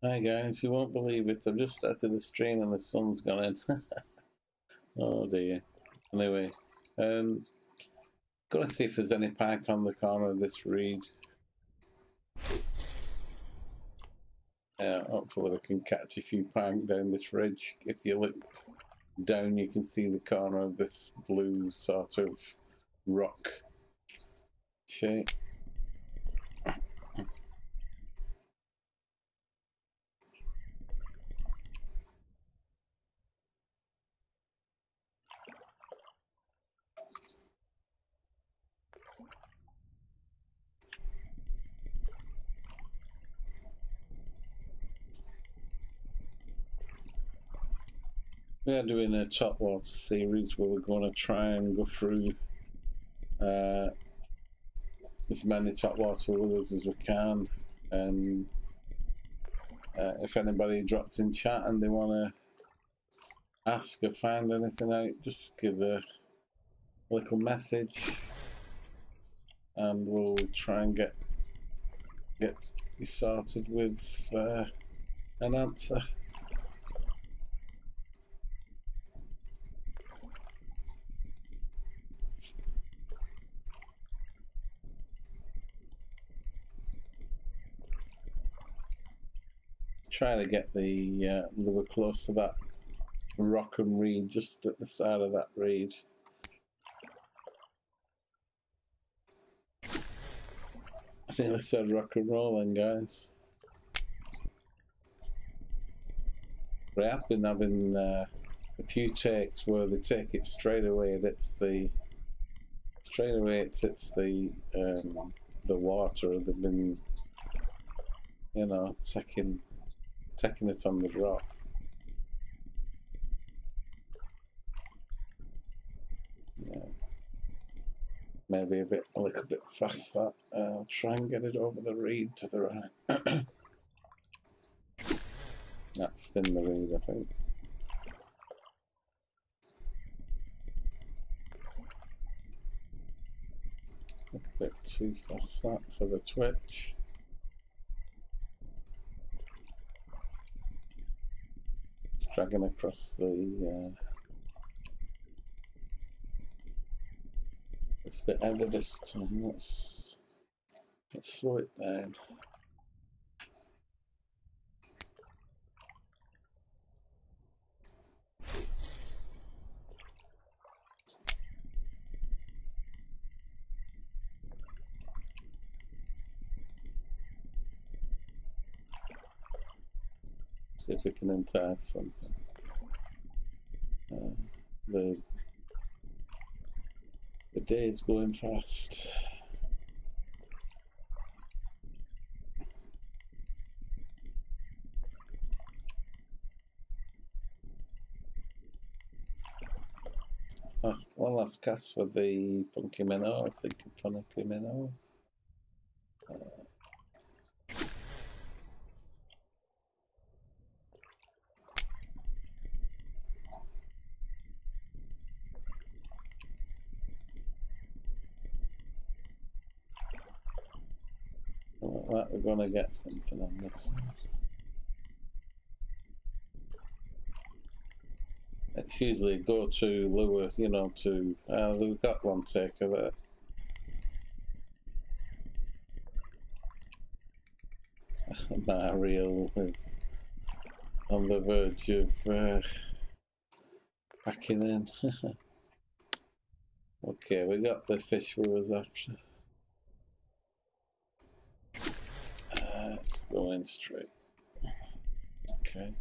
Hi guys, you won't believe it. I've just started the stream and the sun's gone in. Oh dear. Anyway, gotta see if there's any pike on the corner of this reed. Hopefully we can catch a few pike down this ridge. If you look down, you can see the corner of this blue sort of rock shape. We are doing a topWater series where we're going to try and go through as many topWater lures as we can, and if anybody drops in chat and they want to ask or find anything out, just give a little message and we'll try and get you sorted with an answer. Try to get the lure close to that rock and reed, just at the side of that reed. I think they said rock and roll then, guys. We have been having a few takes where they take it straight away and it's the water. They've been, you know, taking it on the drop. Yeah. Maybe a little bit faster. I'll try and get it over the reed to the right. That's in the reed, I think. A bit too fast that for the twitch. It's dragging across the it's a bit heavy this time. Let's slow it down. See if we can entice something. The day is going fast. Oh, one last cast with the funky minnow. I was thinking funky minnow. Like we're gonna get something on this one. It's usually a go-to lure, you know, to we've got one take of it. My reel is on the verge of packing in. Okay, we got the fish we was after. It's going straight. Okay.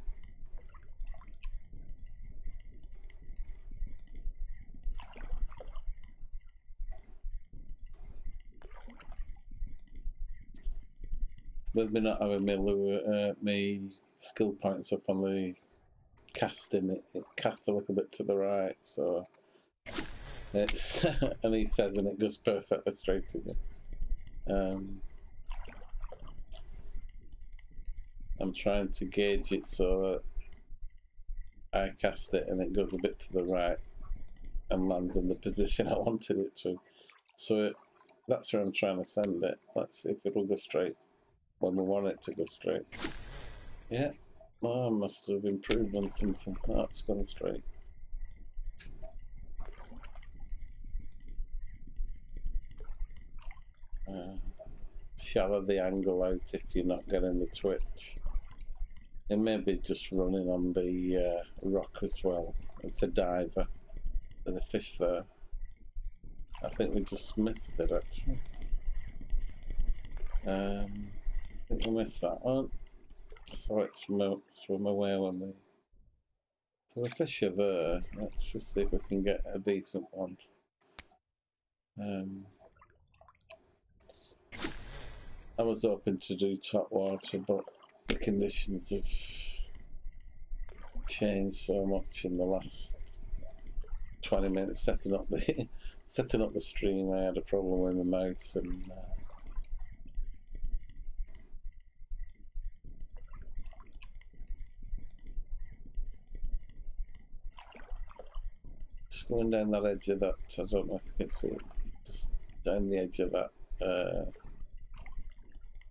With me not having my skill points up on the casting, it casts a little bit to the right, so it's and he says, and it goes perfectly straight again. I'm trying to gauge it so that I cast it and it goes a bit to the right and lands in the position I wanted it to. So that's where I'm trying to send it. Let's see if it'll go straight when we want it to go straight. Yeah, oh, I must have improved on something. Oh, it's gone straight. Shallow the angle out if you're not getting the twitch. It may be just running on the rock as well. It's a diver. There's a fish there. I think we just missed it actually. I think we missed that one. So it swim away when we. So the fish are there. Let's just see if we can get a decent one. I was hoping to do topWater, but the conditions have changed so much in the last 20 minutes setting up the setting up the stream. I had a problem with my mouse and just going down that edge of that. I don't know if you can see it. Just down the edge of that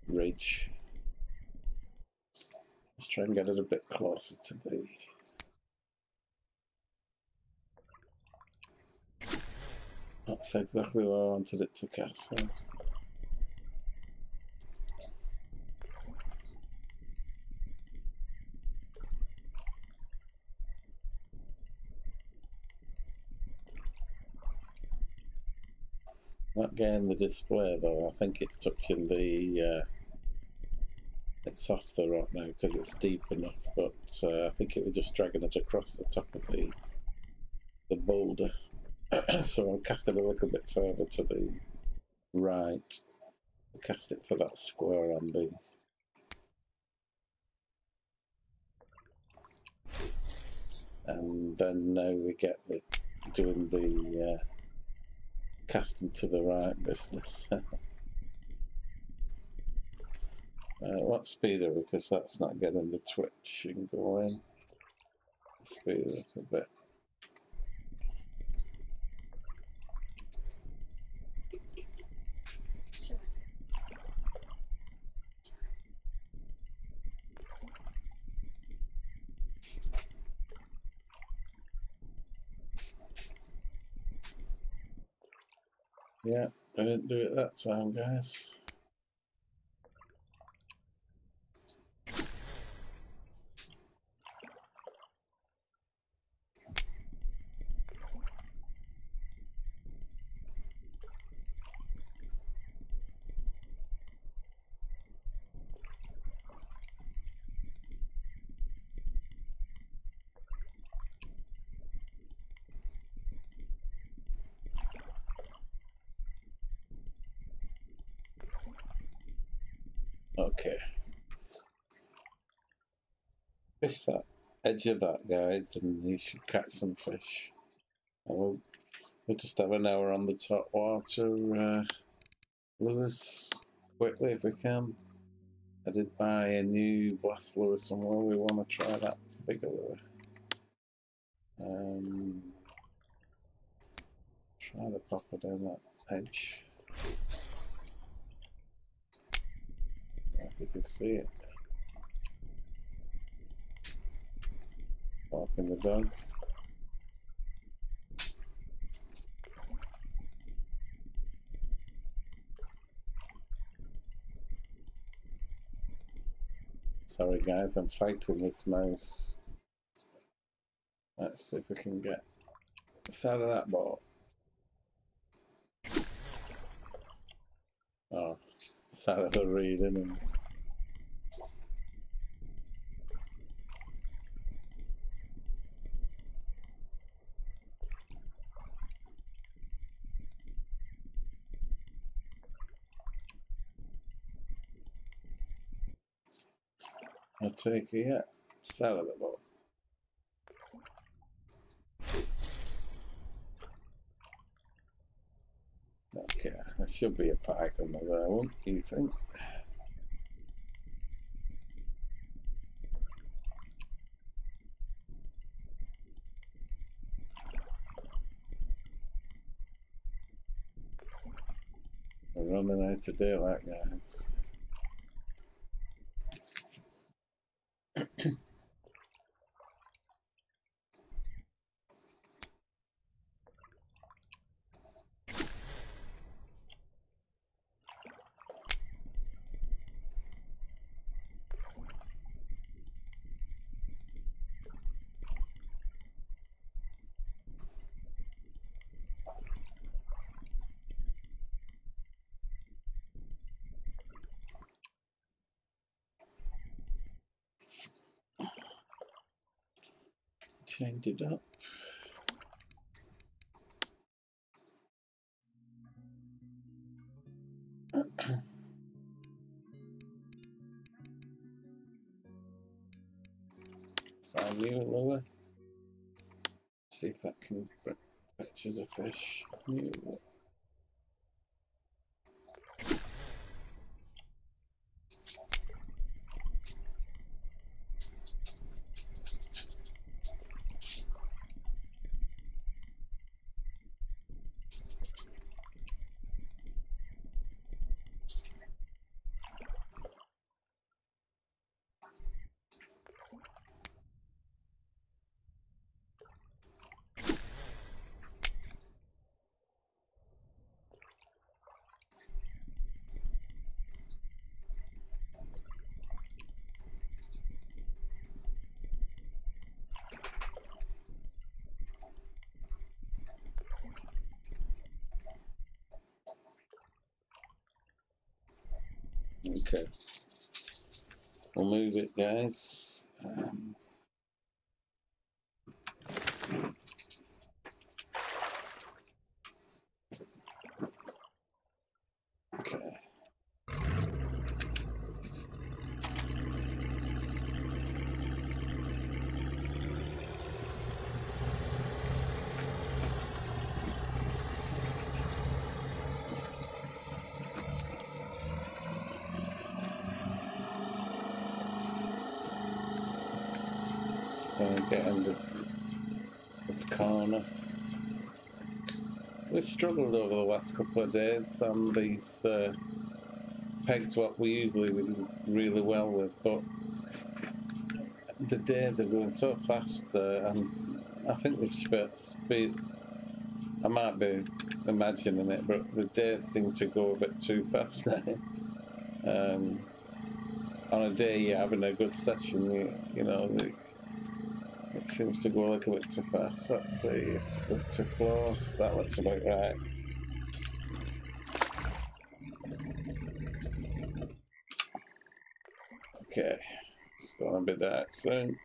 ridge. Let's try and get it a bit closer to the. That's exactly where I wanted it to cast. So. Not getting the display though. I think it's touching the. It's off the rock now because it's deep enough, but I think it was just dragging it across the top of the boulder. So I'll cast it a little bit further to the right. I'll cast it for that square on the. And then now we get the doing the casting to the right business. What speed are we? Because that's not getting the twitch and going. Speed it up a bit. Yeah, I didn't do it that time, guys. Okay. Fish that edge of that, guys, and you should catch some fish. And we'll just have an hour on the topWater lures quickly if we can. I did buy a new blast lure somewhere. We want to try that bigger lure. Try the popper down that edge. If you can see it. Walking the dog. Sorry guys, I'm fighting this mouse. Let's see if we can get this out of that ball. Oh, it's out of the reed, isn't it? I'll take it, yeah. It's out of the ball. Okay, there should be a pike on there, won't you think? We're running out of daylight, guys. Change it up. Sign you lower. See if that can pictures a fish. New. Okay, we'll move it, guys. Okay. Get under this corner. We've struggled over the last couple of days on these pegs, what we usually do really well with, but the days are going so fast, and I think we've speed. I might be imagining it, but the days seem to go a bit too fast now. On a day you're having a good session, you know, it seems to go a little bit too fast. Let's see if we're too close. That looks about right. Okay, it's going to be dark soon.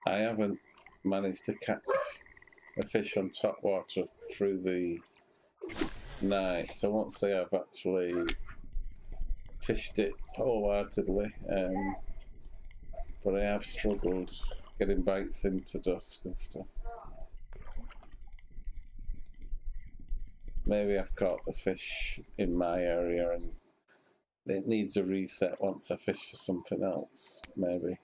I haven't managed to catch a fish on topwater through the night. I won't say I've actually fished it wholeheartedly, but I have struggled getting bites into dusk and stuff. Maybe I've caught the fish in my area and it needs a reset once I fish for something else, maybe.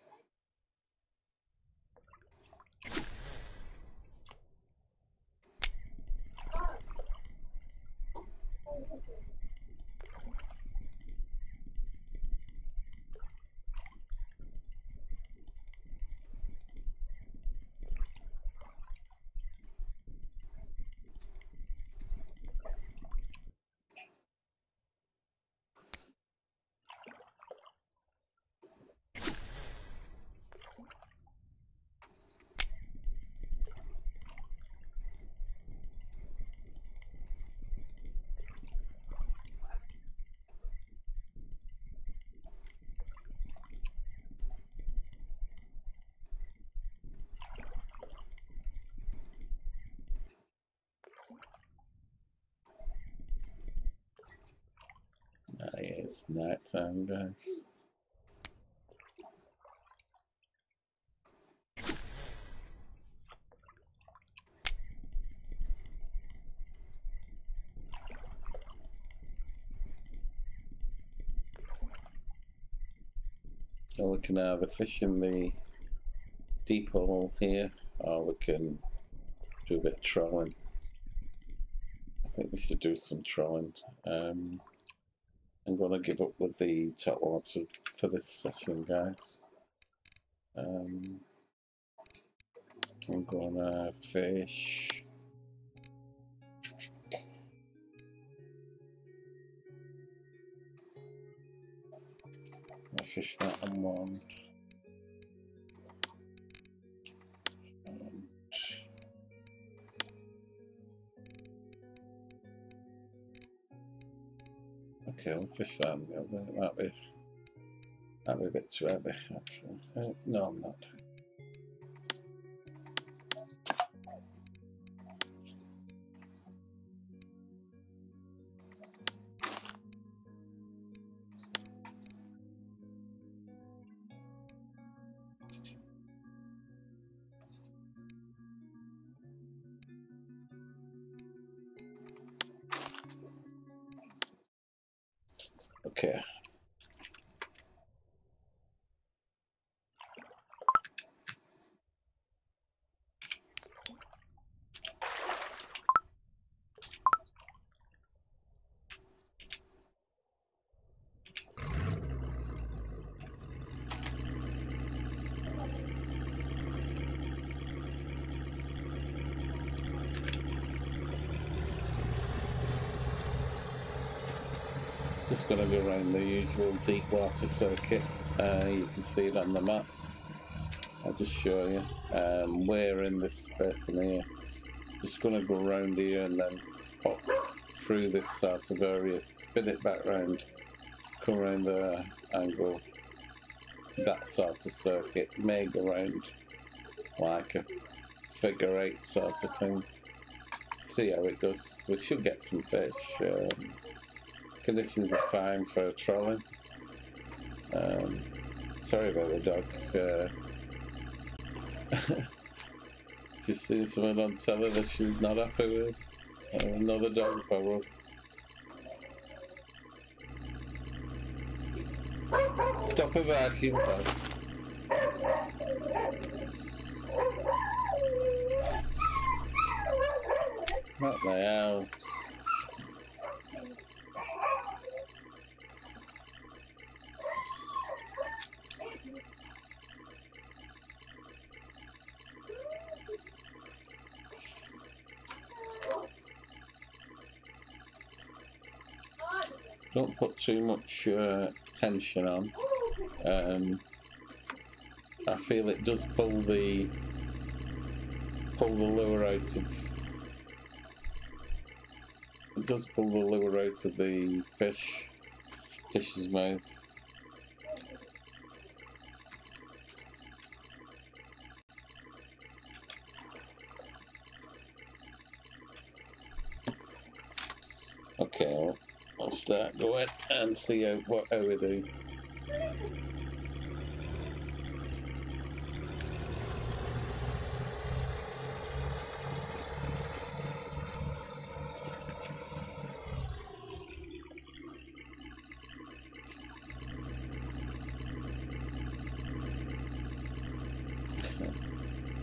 Yeah, it's night time, guys. And we can either fish in the deep hole here, or we can do a bit of trolling. I think we should do some trolling. I'm going to give up with the topwater for this session, guys. I'm going to fish. fish that on one. Okay, we'll fish that on the other. It might be a bit too heavy, actually. No, I'm not. Okay. Just going to go around the usual deep water circuit. You can see it on the map. I'll just show you. We're in this space in here. Just going to go around here and then up through this sort of area, spin it back round, come around there and go that sort of circuit. May go round like a figure 8 sort of thing. See how it goes. We should get some fish. Conditions are fine for trolling. Sorry about the dog. Just seen someone on telly that she's not happy with. Another dog probably. Stop a vacuum, dog. What the hell? Don't put too much tension on. I feel it does pull the lure out of. It does pull the lure out of the fish's mouth. Okay, I'll start going and see how we do.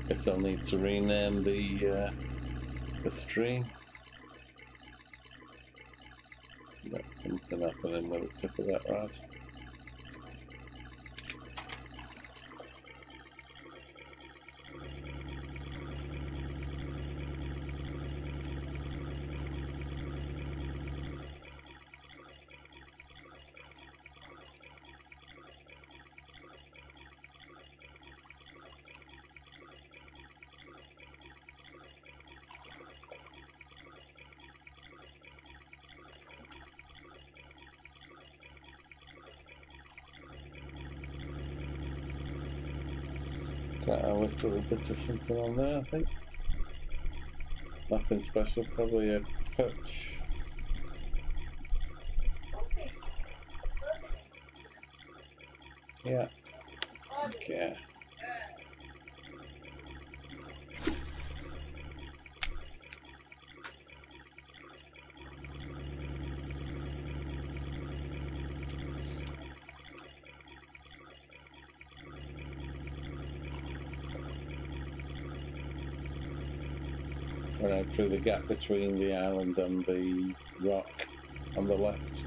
Guess I'll need to rename the stream. That's something happening with the tip of that rod. Got a little bit of something on there, I think. Nothing special, probably a perch. Yeah. Okay. Right through the gap between the island and the rock on the left.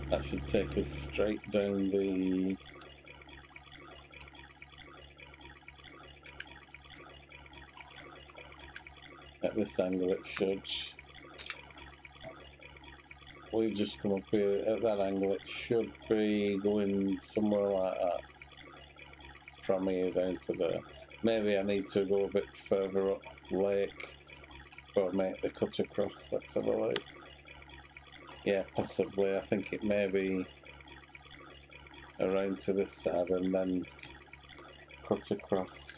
That should take us straight down the at this angle it should. we've just come up here at that angle. It should be going somewhere like that from here down to there. Maybe I need to go a bit further up lake or make the cut across. Let's have a look. Yeah, possibly. I think it may be around to this side and then cut across.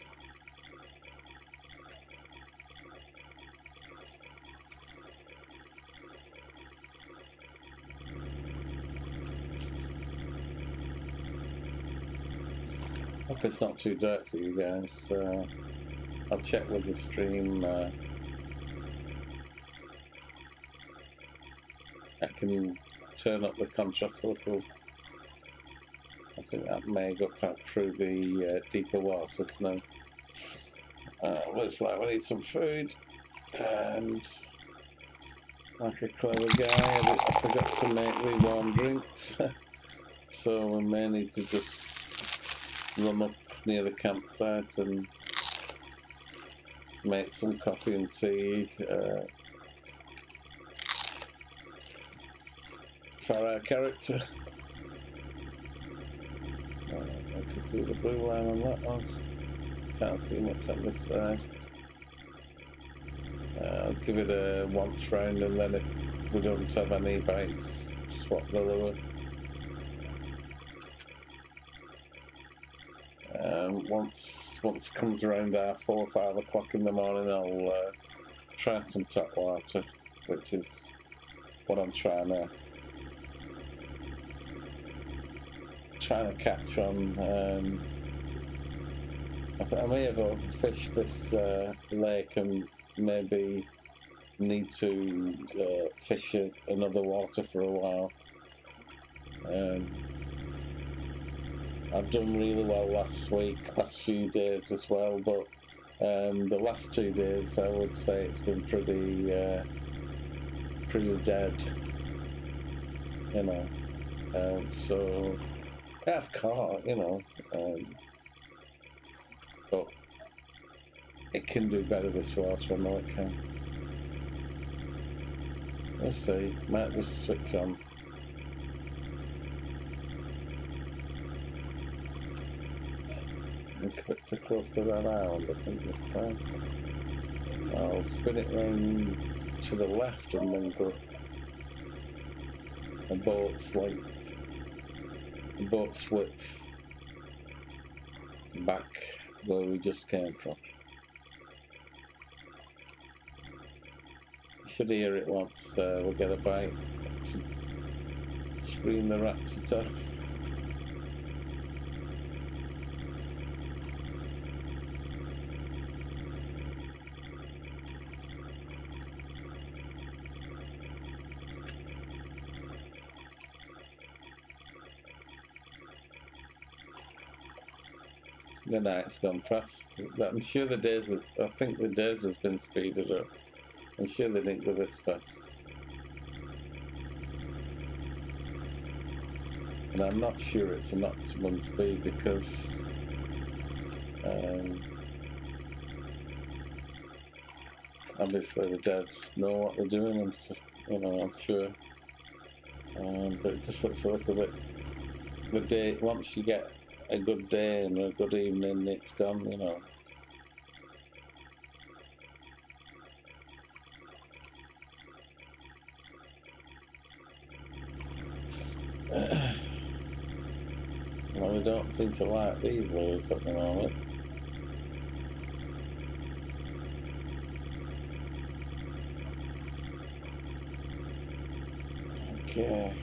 Hope it's not too dark for you guys. I'll check with the stream. I can turn up the contrast a little. I think that may go back through the deeper waters now. Looks like we need some food, and like a clever guy, I forgot to make the warm drinks, so we may need to just run up near the campsite and make some coffee and tea for our character. I can see the blue line on that one. Can't see much on this side. I'll give it a once round, and then if we don't have any bites, swap the lure. Once it comes around 4 or 5 o'clock in the morning, I'll try some topWater, which is what I'm trying to catch on. I may have overfished this lake and maybe need to fish another water for a while. I've done really well last few days as well, but the last 2 days I would say it's been pretty dead, you know. So I've caught, you know, but it can do better this water. I know it can. Let's see, might just switch on. A bit too close to that island, I think, this time. I'll spin it round to the left and then go a boat's length, a boat's width back where we just came from. You should hear it once we get a bite. Scream the rats off. The night's gone fast. I'm sure the days I think the days has been speeded up. I'm sure they didn't go this fast. And I'm not sure it's an optimum speed because obviously the dads know what they're doing, and so, you know, I'm sure. But it just looks a little bit. The day, once you get a good day and a good evening, it's gone, you know. Well, we don't seem to like these lures at the moment. Okay.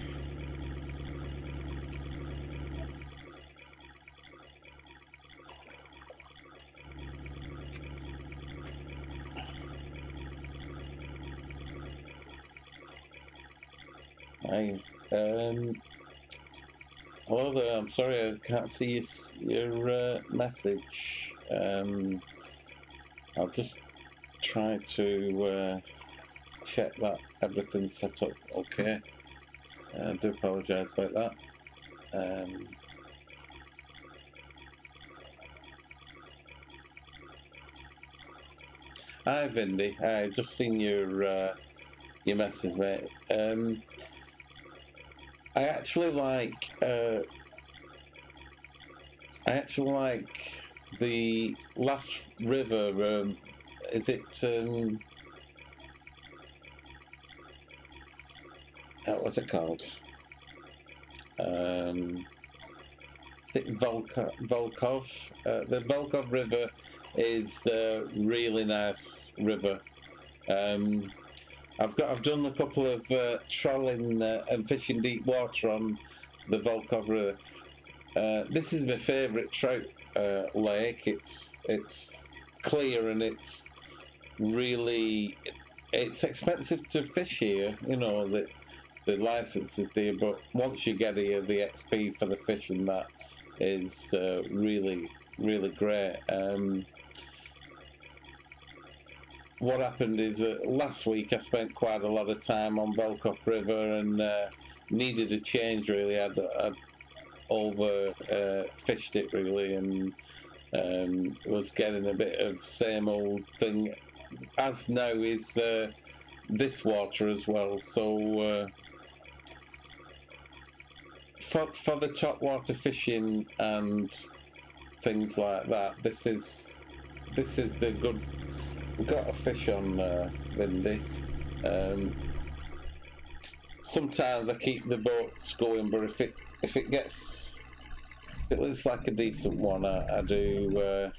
Hi. Hello there. I'm sorry I can't see your message. I'll just try to check that everything's set up okay. I do apologise about that. Hi, Vindy. I just seen your message, mate. I actually like the last river. Is it what's it called? Volkhov. The Volkhov River is a really nice river. I've done a couple of trolling and fishing deep water on the Volkhov River. This is my favourite trout lake. It's clear and it's really expensive to fish here. You know, the license is there, but once you get here, the XP for the fishing that is really great. What happened is last week I spent quite a lot of time on Volkhov River and needed a change. Really, I'd over fished it really, and was getting a bit of same old thing. As now is this water as well. So for the topwater fishing and things like that, this is the good. We've got a fish on Lindy. Sometimes I keep the boats going, but if it looks like a decent one, I do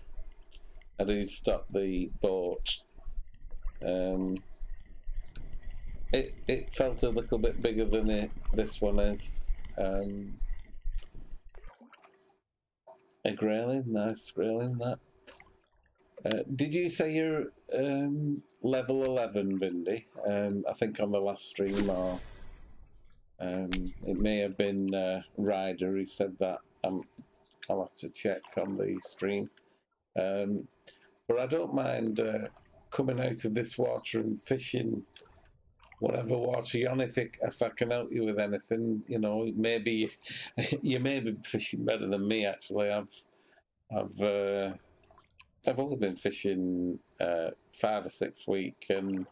stop the boat. It felt a little bit bigger than this one is. A grayling, nice grayling that. Did you say you're level 11, Bindi? I think on the last stream, or it may have been Ryder who said that. I'll have to check on the stream. But I don't mind coming out of this water and fishing whatever water you're on. If I can help you with anything, you know, maybe you may be fishing better than me. Actually, I've only been fishing 5 or 6 weeks, and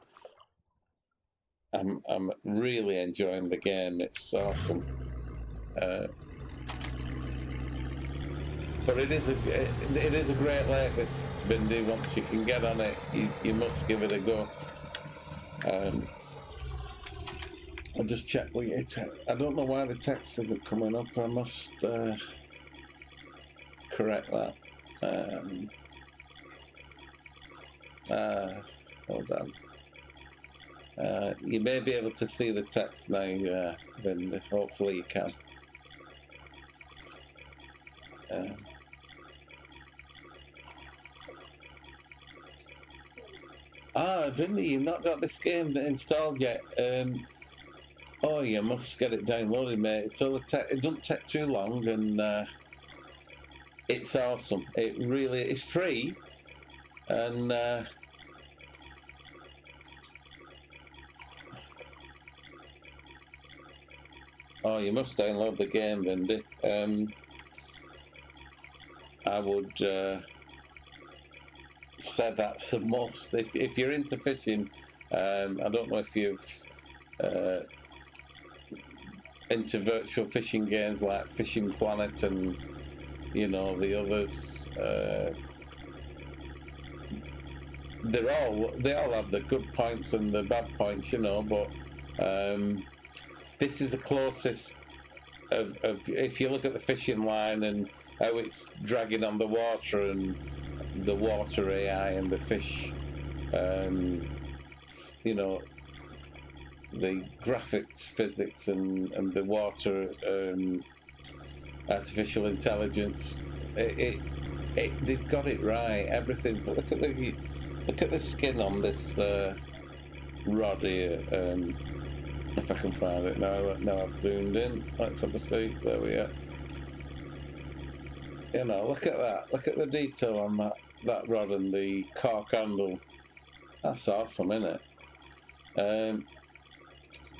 I'm really enjoying the game. It's awesome. But it is a great lake, this Bindi. Once you can get on it, you must give it a go. I'll just check what your text. I don't know why the text isn't coming up. I must correct that. Hold on. You may be able to see the text now, Bindi. Hopefully you can. Vinny, you've not got this game installed yet. Oh, you must get it downloaded, mate. It doesn't take too long, and it's awesome. It really is free, and oh, you must download the game, Vindy. I would say that's a must if you're into fishing. I don't know if you've into virtual fishing games like Fishing Planet and you know the others. They all have the good points and the bad points, you know. But this is the closest of if you look at the fishing line and how it's dragging on the water and the water AI and the fish, you know, the graphics physics and the water artificial intelligence. They've got it right. Everything's look at the skin on this rod here. If I can find it now I've zoomed in. Let's have a see. There we are. You know, look at that. Look at the detail on that rod and the cork handle. That's awesome, isn't it?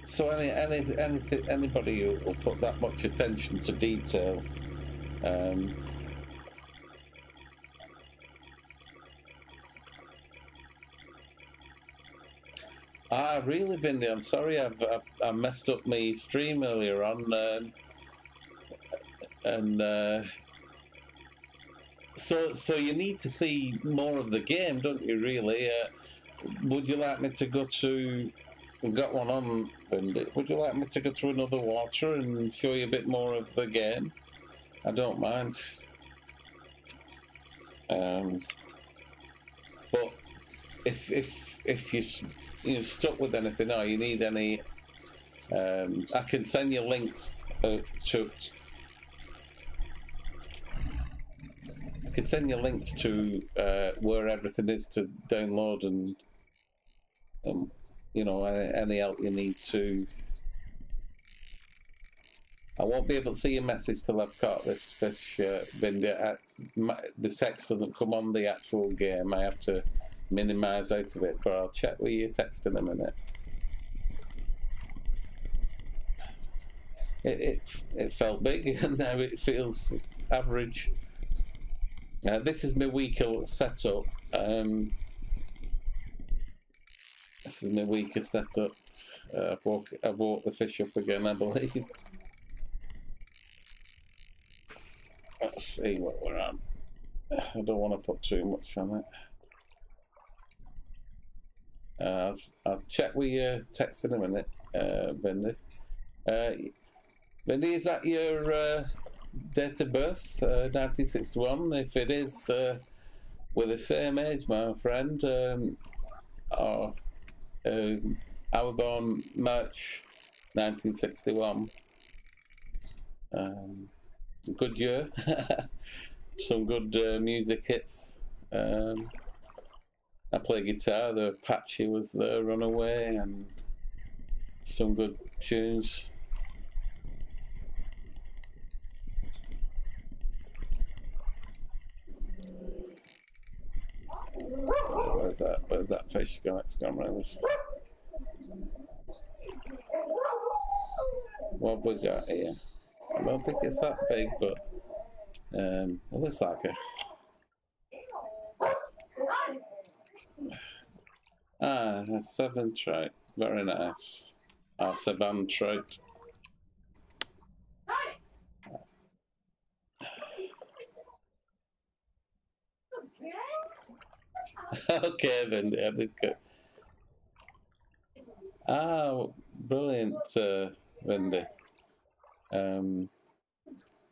So anybody who will put that much attention to detail, Ah, really, Vindy? I'm sorry, I messed up my stream earlier on, and so you need to see more of the game, don't you? Really? Would you like me to go to? We've got one on, Vindy. Would you like me to go to another water and show you a bit more of the game? I don't mind. But if you're stuck with anything or you need any, I can send you links to. I can send you links to where everything is to download and you know, any help you need to. I won't be able to see your message till I've caught this fish, Vindy. The text doesn't come on the actual game. I have to minimise out of it, but I'll check with your text in a minute. It felt big, and now it feels average. This is my weaker setup. This is my weaker setup. I've woke the fish up again, I believe. Let's see what we're on. I don't want to put too much on it. I'll check with your text in a minute, Vindy. Vindy, is that your date of birth, 1961? If it is, we're the same age, my friend. I was born March 1961. Good year. Some good music hits. I play guitar. The Apache was there, Runaway, and some good tunes. Where's that fish going? It's gone around this. What have we got here? I don't think it's that big, but it looks like a 7 trout. Very nice. Our 7 trout. Okay, then. I did good. Ah, brilliant, Wendy.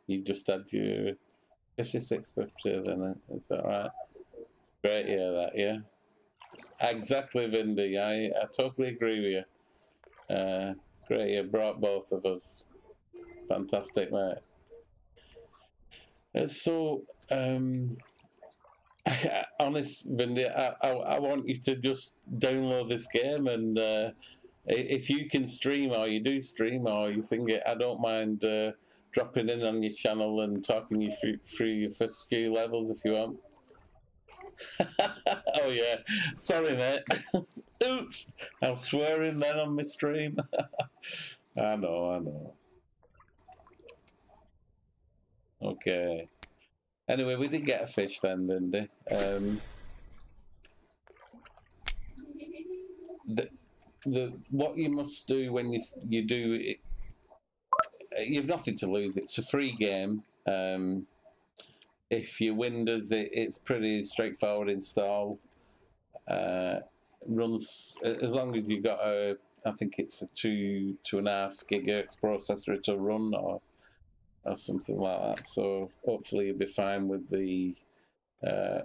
You just had your 56 birthday, then. Is that right? Great, yeah, that, yeah. Exactly, Vindy. I totally agree with you. Great, you brought both of us. Fantastic, mate. So, honest, Vindy, I want you to just download this game, and if you can stream, or you do stream, or you think it, I don't mind dropping in on your channel and talking you through your first few levels if you want. Oh yeah, sorry mate. Oops, I'm swearing then on my stream. I know. Okay. Anyway, we did get a fish then, didn't we? What you must do when you do it, you've nothing to lose. It's a free game. If you Windows, it's pretty straightforward install. Runs as long as you've got a, I think it's a 2.5 gigahertz processor to run, or something like that. So hopefully you'll be fine with the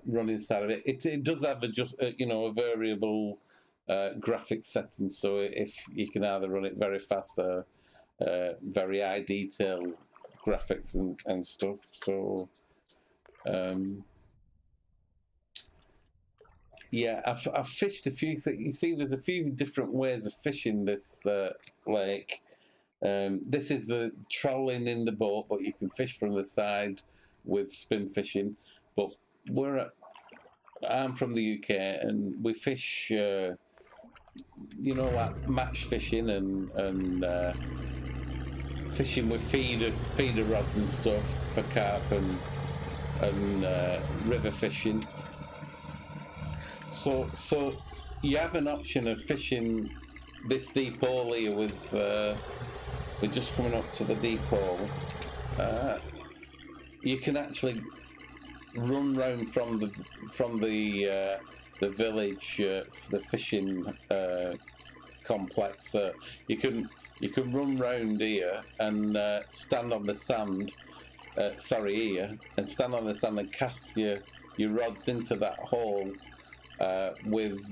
running side of it. It does have a variable graphics setting, so if you can either run it very fast or very high detail graphics and stuff. So yeah, I've fished a few things. You see, there's a few different ways of fishing this lake. This is the trolling in the boat, but you can fish from the side with spin fishing. But I'm from the UK, and we fish, like match fishing and fishing with feeder rods and stuff for carp and river fishing. So you have an option of fishing this deep hole here with we're just coming up to the deep hole. You can actually run round from the village, the fishing complex. You can run round here and stand on the sand. Sorry, here, and stand on the sand and cast your rods into that hole with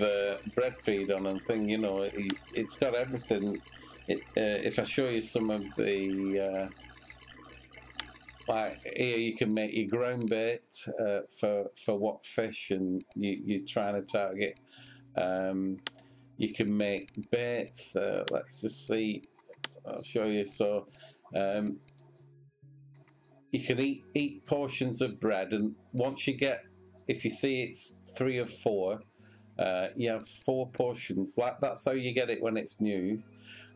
bread feed on and thing. You know, it's got everything. If I show you some of the like here, you can make your ground bait for what fish and you're trying to target. You can make baits. Let's just see. I'll show you. So you can eat portions of bread, and once you get, if you see it's 3 or 4, you have 4 portions. Like that's how you get it when it's new,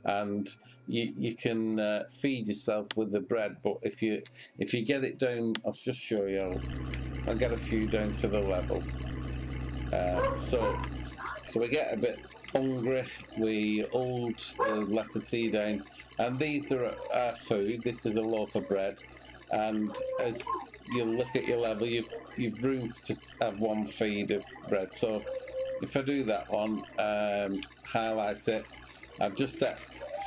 and you can feed yourself with the bread. But if you get it down, I'll just show you. I'll get a few down to the level. So we get a bit hungry. We hold the letter T down, and these are our food. This is a loaf of bread, and as you look at your level, you've room to have 1 feed of bread. So if I do that one, highlight it, I've just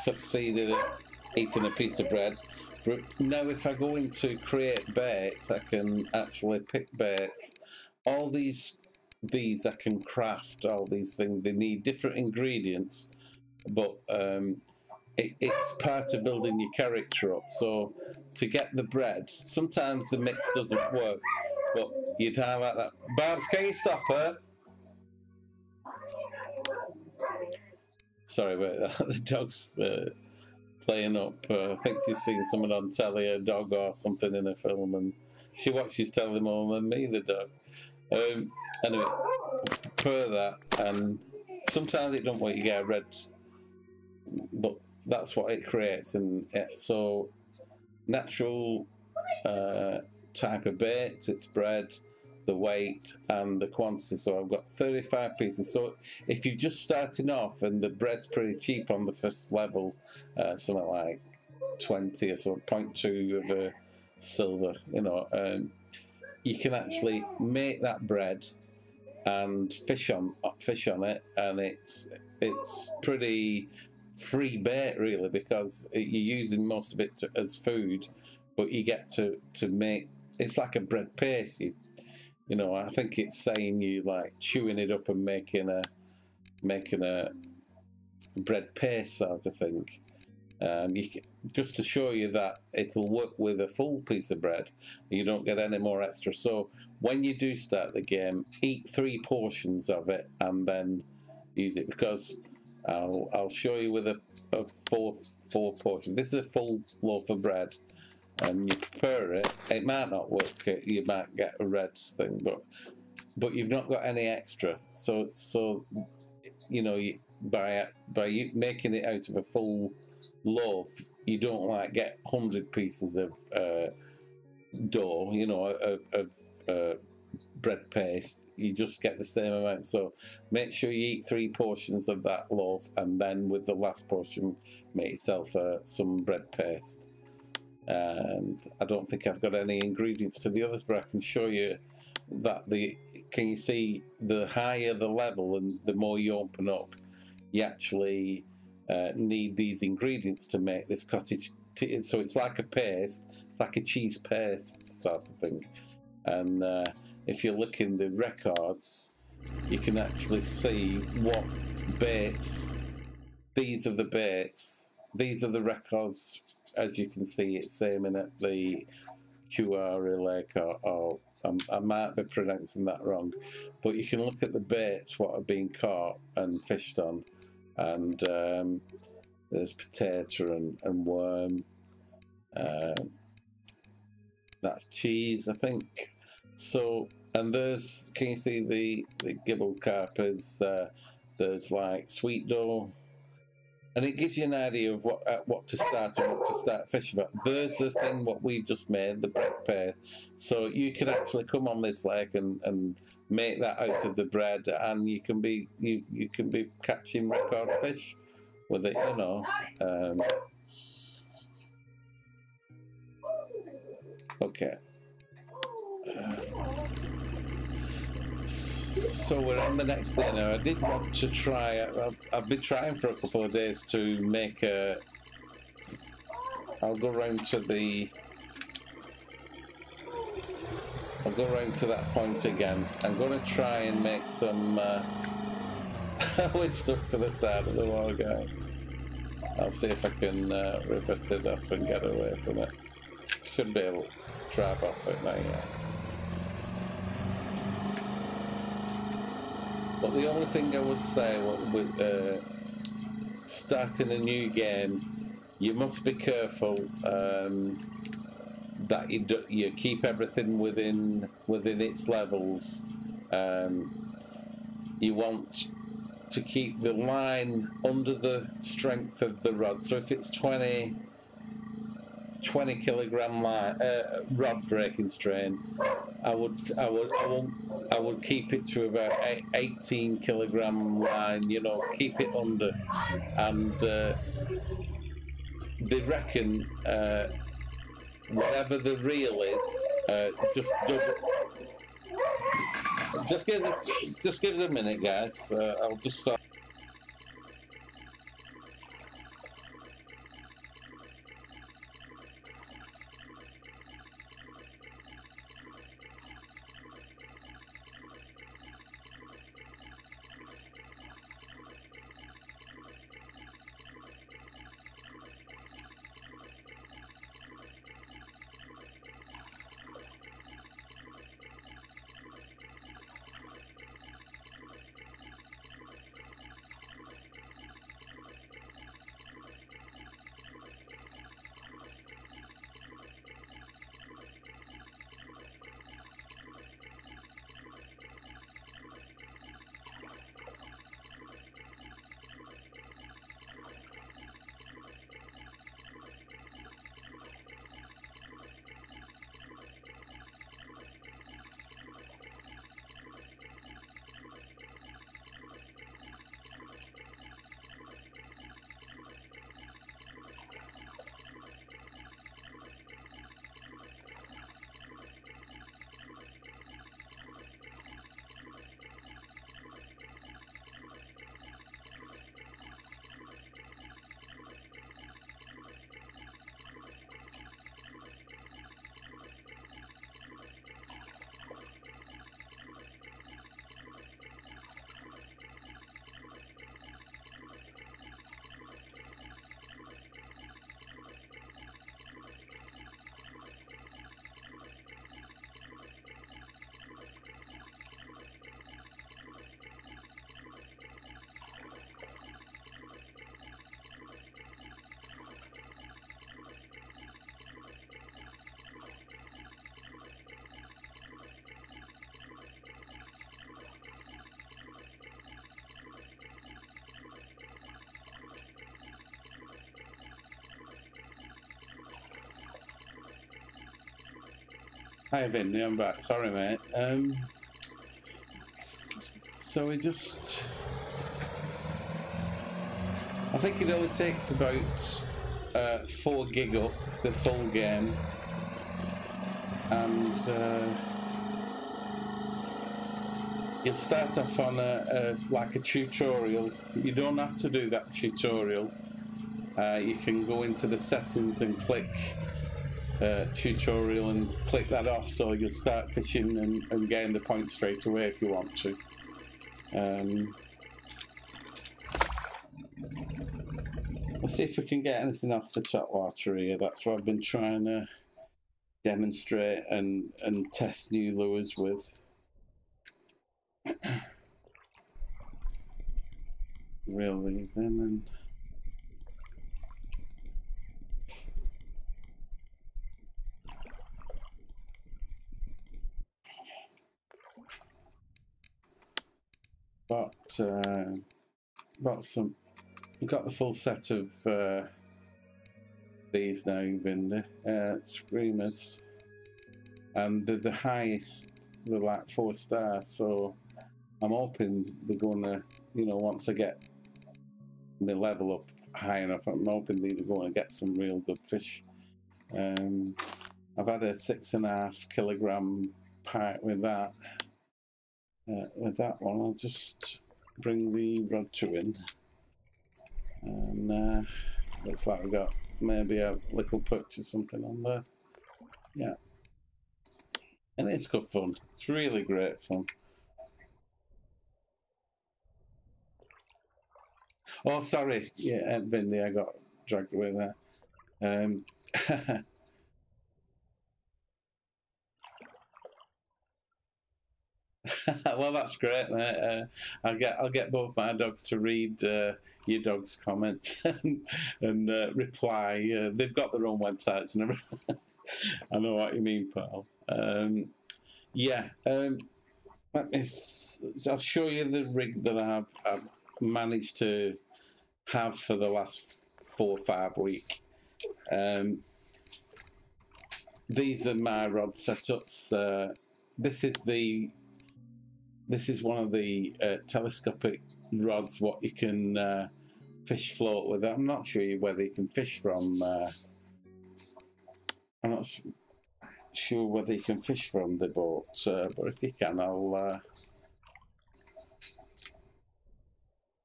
succeeded at eating a piece of bread. But now if I go into create bait, I can actually pick baits. All these I can craft. All these things, they need different ingredients, but it's part of building your character up. So to get the bread, sometimes the mix doesn't work, but you'd highlight that. Barbs, can you stop her? Sorry about that. The dog's playing up. Thinks he's seen someone on telly, a dog or something in a film, and she watches telly more than me, the dog. Anyway, per that, and sometimes it don't want you get a red, but that's what it creates. And so natural type of bait, it's bread, the weight and the quantity. So I've got 35 pieces. So if you're just starting off and the bread's pretty cheap on the first level, something like 20 or so, 0.2 of a silver, you know, you can actually make that bread and fish on it, and it's pretty free bait really, because you're using most of it as food, but you get to make, it's like a bread paste. You know, I think it's saying you like chewing it up and making a bread paste sort of thing. Just to show you that it'll work with a full piece of bread, you don't get any more extra. So when you do start the game, eat 3 portions of it and then use it, because I'll show you with a 4 portions. This is a full loaf of bread, and you prepare it. It might not work. You might get a red thing, but you've not got any extra. So you know, by making it out of a full loaf, you don't like get 100 pieces of dough, you know, of bread paste. You just get the same amount. So make sure you eat 3 portions of that loaf, and then with the last portion make yourself some bread paste. And I don't think I've got any ingredients to the others, but I can show you that can you see, the higher the level and the more you open up, you actually need these ingredients to make this cottage. So it's like a paste, it's like a cheese paste sort of thing. And if you look in the records, you can actually see what baits. These are the baits. These are the records. As you can see, it's aiming at the Kuori Lake, or I might be pronouncing that wrong, but you can look at the baits what are being caught and fished on, and there's potato and worm. That's cheese, I think. So, and there's, can you see the gibble carp is there's like sweet dough. And it gives you an idea of what to start and what to start fishing about. There's the thing what we just made, the bread paste. So you can actually come on this lake and make that out of the bread, and you can be catching record fish with it, you know. Okay. So we're on the next day now. I did want to try. I've been trying for a couple of days to make a. I'll go round to the. I'll go round to that point again. I'm going to try and make some. We're stuck to the side of the wall, guys. I'll see if I can reverse it off and get away from it. Should be able to drive off it now, yeah. But the only thing I would say with starting a new game, you must be careful that you keep everything within its levels. You want to keep the line under the strength of the rod. So if it's 20 kilogram line, rod breaking strain, I would keep it to about 18 kilogram line. You know, keep it under, and they reckon whatever the reel is, just double. Just give it a minute, guys. I'll just. Hi Vinny, I'm back. Sorry, mate. So we just... I think it only takes about 4 gig up the full game, and you'll start off on like a tutorial. You don't have to do that tutorial. You can go into the settings and click tutorial and click that off, so you'll start fishing and gain the point straight away if you want to. Let's see if we can get anything off the topWater here. That's what I've been trying to demonstrate and test new lures with. Reel these in and got some. We've got the full set of these now, Vindy, screamers, and they're the highest. They're like 4 stars, so I'm hoping they're gonna, you know, once I get my level up high enough. I'm hoping these are going to get some real good fish. I've had a 6.5 kilogram pike with that. With that one, I'll just bring the rod to in, and looks like we've got maybe a little perch or something on there. Yeah, and it's good fun. It's really great fun. Oh, sorry. Yeah, Bindi, I got dragged away there. Well, that's great, mate. I'll get both my dogs to read your dog's comments and reply. They've got their own websites and everything. I know what you mean, pal. Yeah. I'll show you the rig that I've managed to have for the last 4 or 5 weeks. These are my rod setups. This is one of the telescopic rods what you can fish float with. I'm not sure whether you can fish from. I'm not sure whether you can fish from the boat, but if you can, I'll.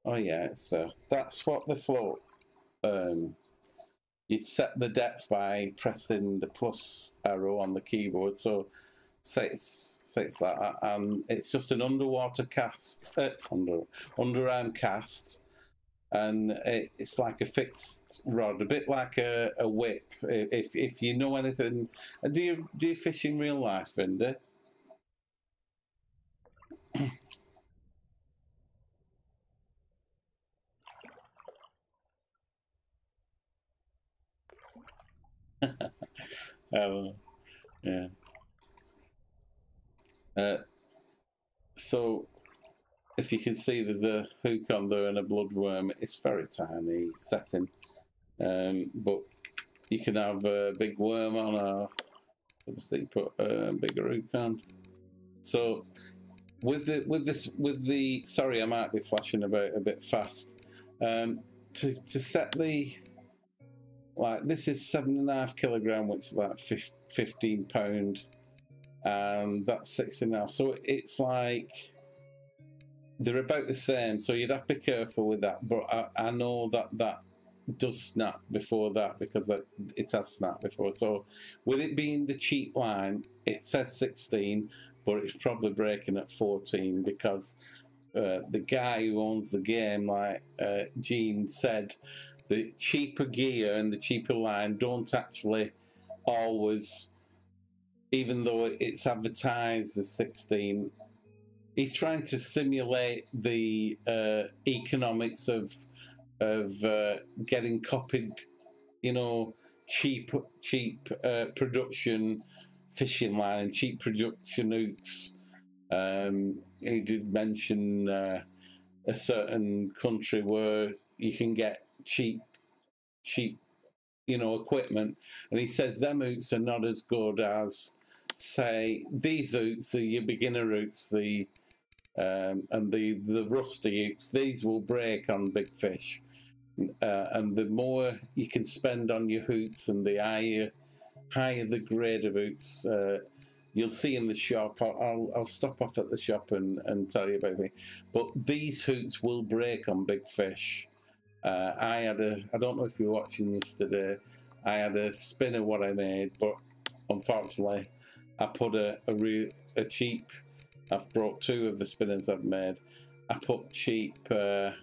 Oh yeah, it's there. That's what the float. You set the depth by pressing the plus arrow on the keyboard. So say it's like that, and it's just an underwater cast, underarm cast, and it's like a fixed rod, a bit like a whip. If you know anything, do you fish in real life, Vindy? Yeah. So if you can see, there's a hook on there and a bloodworm. It's very tiny setting, but you can have a big worm on, or obviously put a bigger hook on. So with the sorry, I might be flashing about a bit fast. To set the, like, this is 7.5 kilogram, which is like 15 pound, and that's 6.5. So it's like they're about the same. So you'd have to be careful with that. But I know that does snap before that, because it has snapped before. So with it being the cheap line, it says 16, but it's probably breaking at 14, because the guy who owns the game, like Gene said, the cheaper gear and the cheaper line don't actually always, even though it's advertised as 16, he's trying to simulate the economics of getting copied, you know, cheap production fishing line and cheap production hooks. He did mention a certain country where you can get cheap, you know, equipment, and he says them hooks are not as good as, say, these hooks are your beginner hooks, and the rusty hooks. These will break on big fish, and the more you can spend on your hooks and the higher the grade of hooks, you'll see in the shop. I'll stop off at the shop and tell you about it. But these hooks will break on big fish. I don't know if you were watching yesterday, I had a spinner what I made, but unfortunately I put a cheap, I've brought 2 of the spinners I've made. I put cheap, does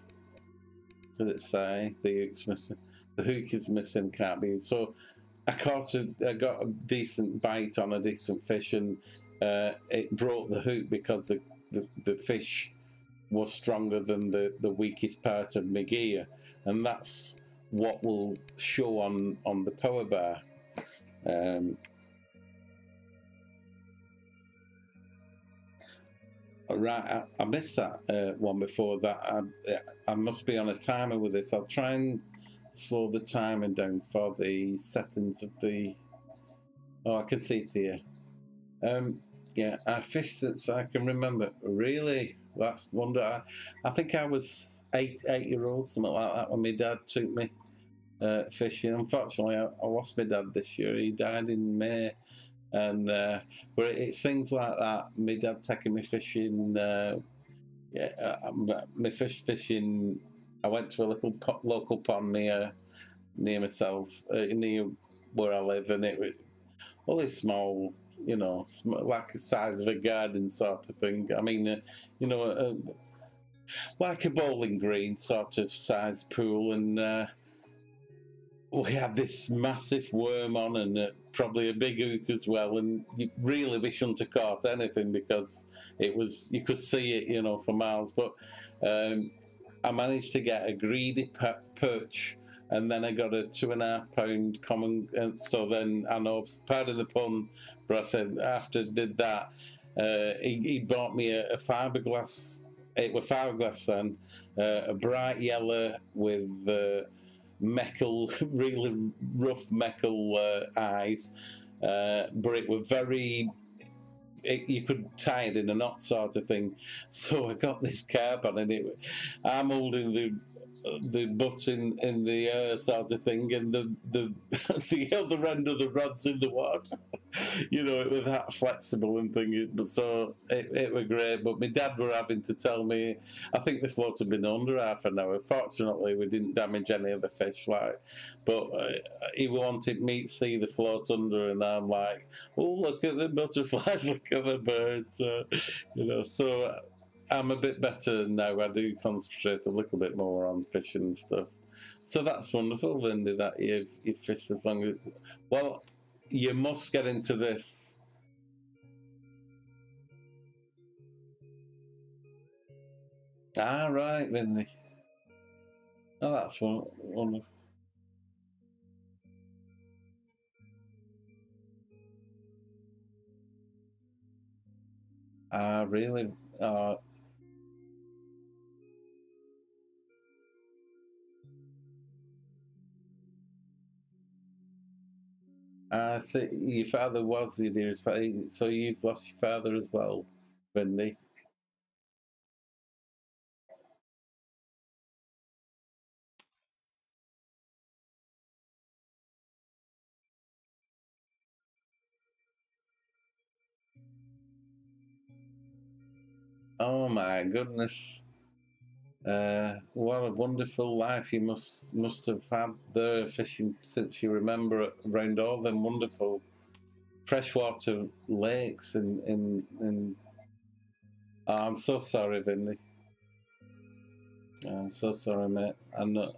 it say the hook's missing? The hook is missing, can't be. So I got a decent bite on a decent fish, and it broke the hook because the fish was stronger than the weakest part of my gear, and that's what will show on the power bar. Right, I missed that one before that. I must be on a timer with this. I'll try and slow the timer down for the settings of the. Oh, I can see it here. Yeah, I fished since I can remember. Really, that's wonder. I think I was 8 year old, something like that, when my dad took me fishing. Unfortunately, I lost my dad this year. He died in May. And but it's things like that. My dad taking me fishing. My fishing. I went to a little local pond near myself, near where I live, and it was only small, you know, like the size of a garden sort of thing. I mean, you know, like a bowling green sort of size pool, and we had this massive worm on, and probably a big hook as well. And we shouldn't have caught anything because it was, you could see it, you know, for miles. But I managed to get a greedy perch, and then I got a 2.5 pound common. And so then, I know, part of the pun, but I said after I did that, he bought me a fiberglass. It was fiberglass then, a bright yellow with metal, really rough metal eyes, but it were very. You could tie it in a knot sort of thing. So I got this carp on, and I'm holding the butt in the air sort of thing, and the other end of the rod's in the water. You know, it was that flexible and thing. So it was great. But my dad were having to tell me, I think the float had been under half an hour. Fortunately, we didn't damage any of the fish, but he wanted me to see the float under, and I'm like, oh, look at the butterflies, look at the birds, you know. So I'm a bit better now. I do concentrate a little bit more on fishing and stuff. So that's wonderful, Lindy, that you've fished as long as. Well, you must get into this. Ah, right, Lindy. Oh, that's wonderful. Ah, really? So your father was your dearest father, so you've lost your father as well, Lindy. Oh my goodness. What a wonderful life you must have had there fishing since you remember around all them wonderful freshwater lakes in oh, I'm so sorry, Vinny. I'm so sorry, mate. I know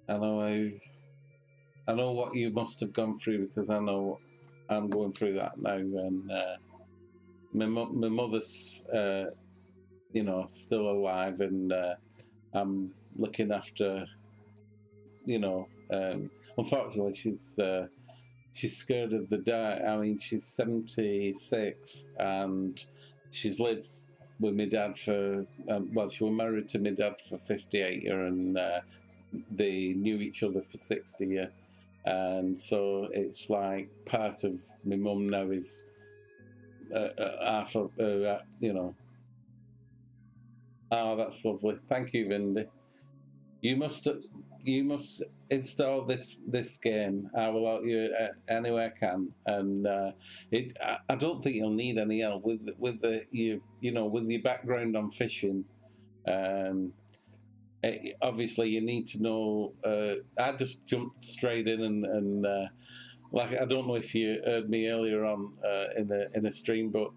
I know what you must have gone through, because I know I'm going through that now, and my mother's you know, still alive, and I'm looking after, you know, unfortunately she's scared of the dark. I mean, she's 76, and she's lived with my dad for well, she was married to my dad for 58 years, and they knew each other for 60 years. And so it's like part of my mum now is half of you know. Oh, that's lovely. Thank you, Vindy. You must you must install this game. I will help you any way I can, and I don't think you'll need any help with the you know, with your background on fishing. Um, Obviously, you need to know. I just jumped straight in, and like, I don't know if you heard me earlier on in a stream, but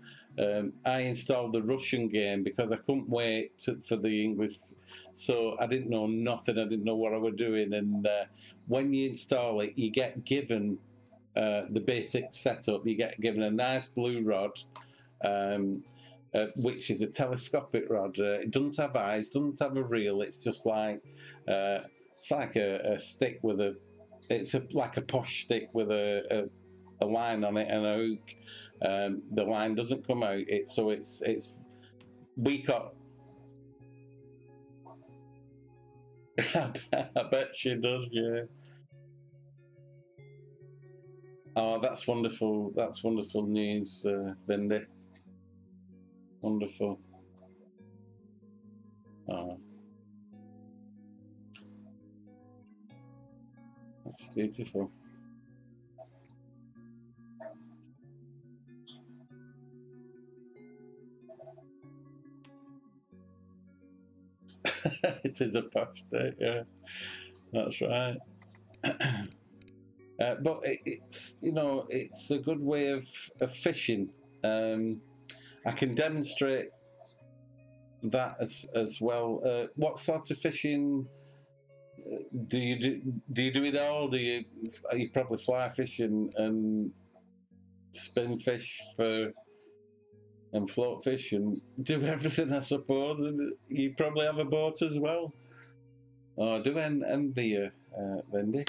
I installed the Russian game because I couldn't wait for the English. So I didn't know nothing. I didn't know what I was doing. And when you install it, you get given the basic setup. You get given a nice blue rod, um, which is a telescopic rod. It doesn't have eyes, doesn't have a reel. It's just like it's like a stick with a. It's like a posh stick with a line on it and a hook. The line doesn't come out. It's we got. I bet she does. Yeah. Oh, that's wonderful. That's wonderful news, Vindy. Wonderful. Oh, that's beautiful. It is a posh day, yeah, that's right. But it's, you know, it's a good way of fishing. I can demonstrate that as well. What sort of fishing do you do? Do you do it all? You probably fly fishing and spin fish and float fish and do everything, I suppose. And you probably have a boat as well. Oh, I do envy you, Lindy.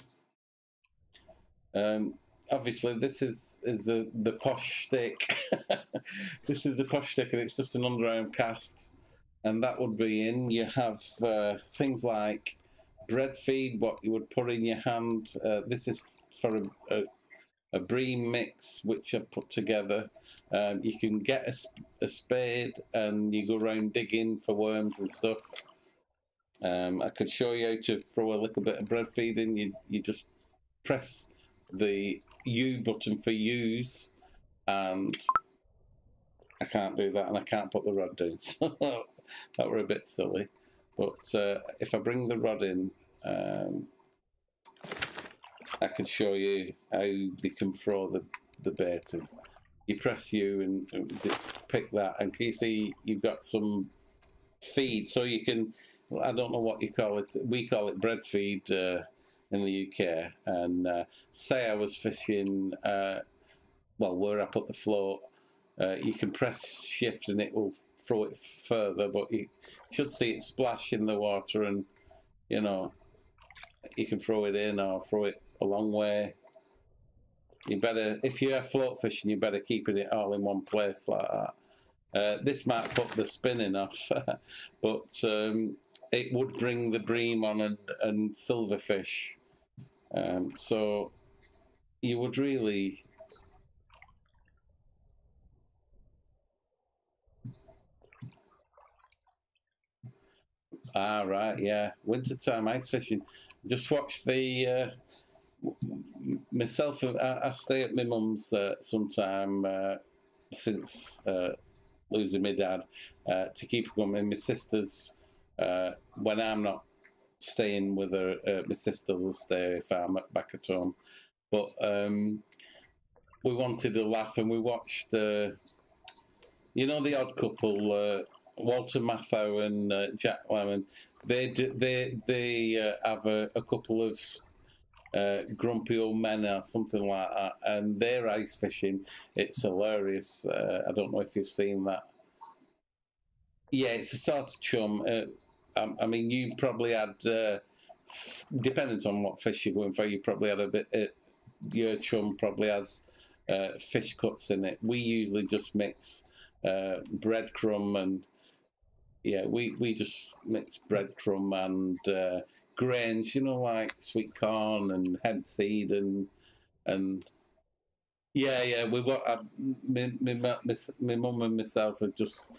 Obviously, this is the posh stick. This is the posh stick, and it's just an underarm cast. And that would be in. You have things like bread feed, what you would put in your hand. This is for a bream mix, which I've put together. You can get a spade and you go around digging for worms and stuff. I could show you how to throw a little bit of bread feed in. You just press the U button for use, and I can't do that, and I can't put the rod down, so that were a bit silly. But if I bring the rod in, I can show you how you can throw the bait in. You press U and pick that, and can you see you've got some feed, so you can, I don't know what you call it, we call it bread feed in the UK, and say I was fishing, well, where I put the float, you can press shift and it will throw it further, but you should see it splash in the water, and you know, you can throw it in or throw it a long way. You better, if you're float fishing, you better keeping it all in one place like that. This might put the spinning off, but it would bring the bream on and silverfish. So you would really... Ah, right, yeah. Wintertime ice fishing. Just watch the... myself, I stay at my mum's sometime since losing my dad to keep going. My sisters, when I'm not staying with her, my sisters will stay if I'm back at home. But we wanted a laugh, and we watched, you know, The Odd Couple, Walter Matthau and Jack Lemmon. They have a couple of grumpy old men or something like that, and they're ice fishing. It's hilarious. I don't know if you've seen that. Yeah, it's a sort of chum. I mean, you probably had, depending on what fish you're going for, you probably had a bit, your chum probably has fish cuts in it. We usually just mix breadcrumb and, yeah, we just mix breadcrumb and grains, you know, like sweet corn and hemp seed and yeah, we what my mum and myself have just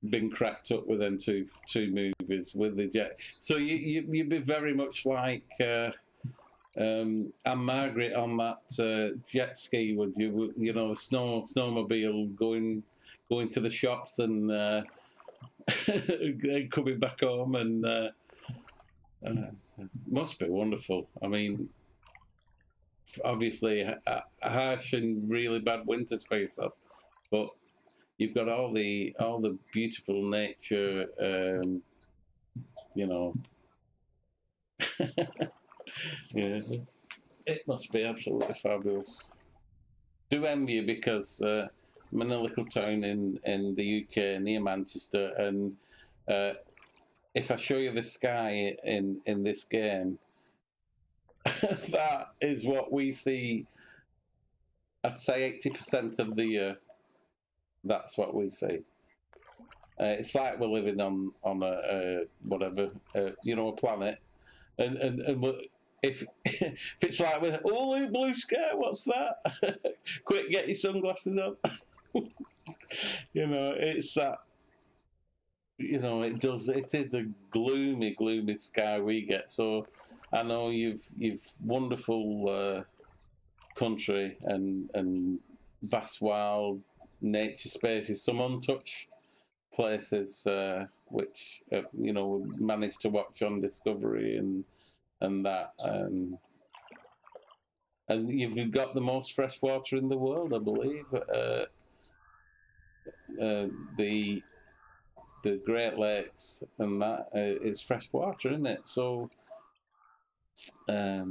been cracked up with them two movies with the jet. So you'd be very much like Anne Margaret on that jet ski, would you? You know, snowmobile going to the shops and coming back home, and must be wonderful. I mean, obviously harsh and really bad winters for yourself, but you've got all the beautiful nature, you know. Yeah, it must be absolutely fabulous. Do envy you, because I'm in a little town in the UK near Manchester, and if I show you the sky in this game, that is what we see. I'd say 80% of the year. That's what we see. It's like we're living on a whatever, you know, a planet, and if it's like with blue sky, what's that? Quick, get your sunglasses up. You know, it's that. You know, it does. It is a gloomy, gloomy sky we get. So, I know you've wonderful country and vast wild nature spaces, some untouched places which you know we managed to watch on Discovery and that. And you've got the most fresh water in the world, I believe. The Great Lakes and that it's fresh water, isn't it? So you're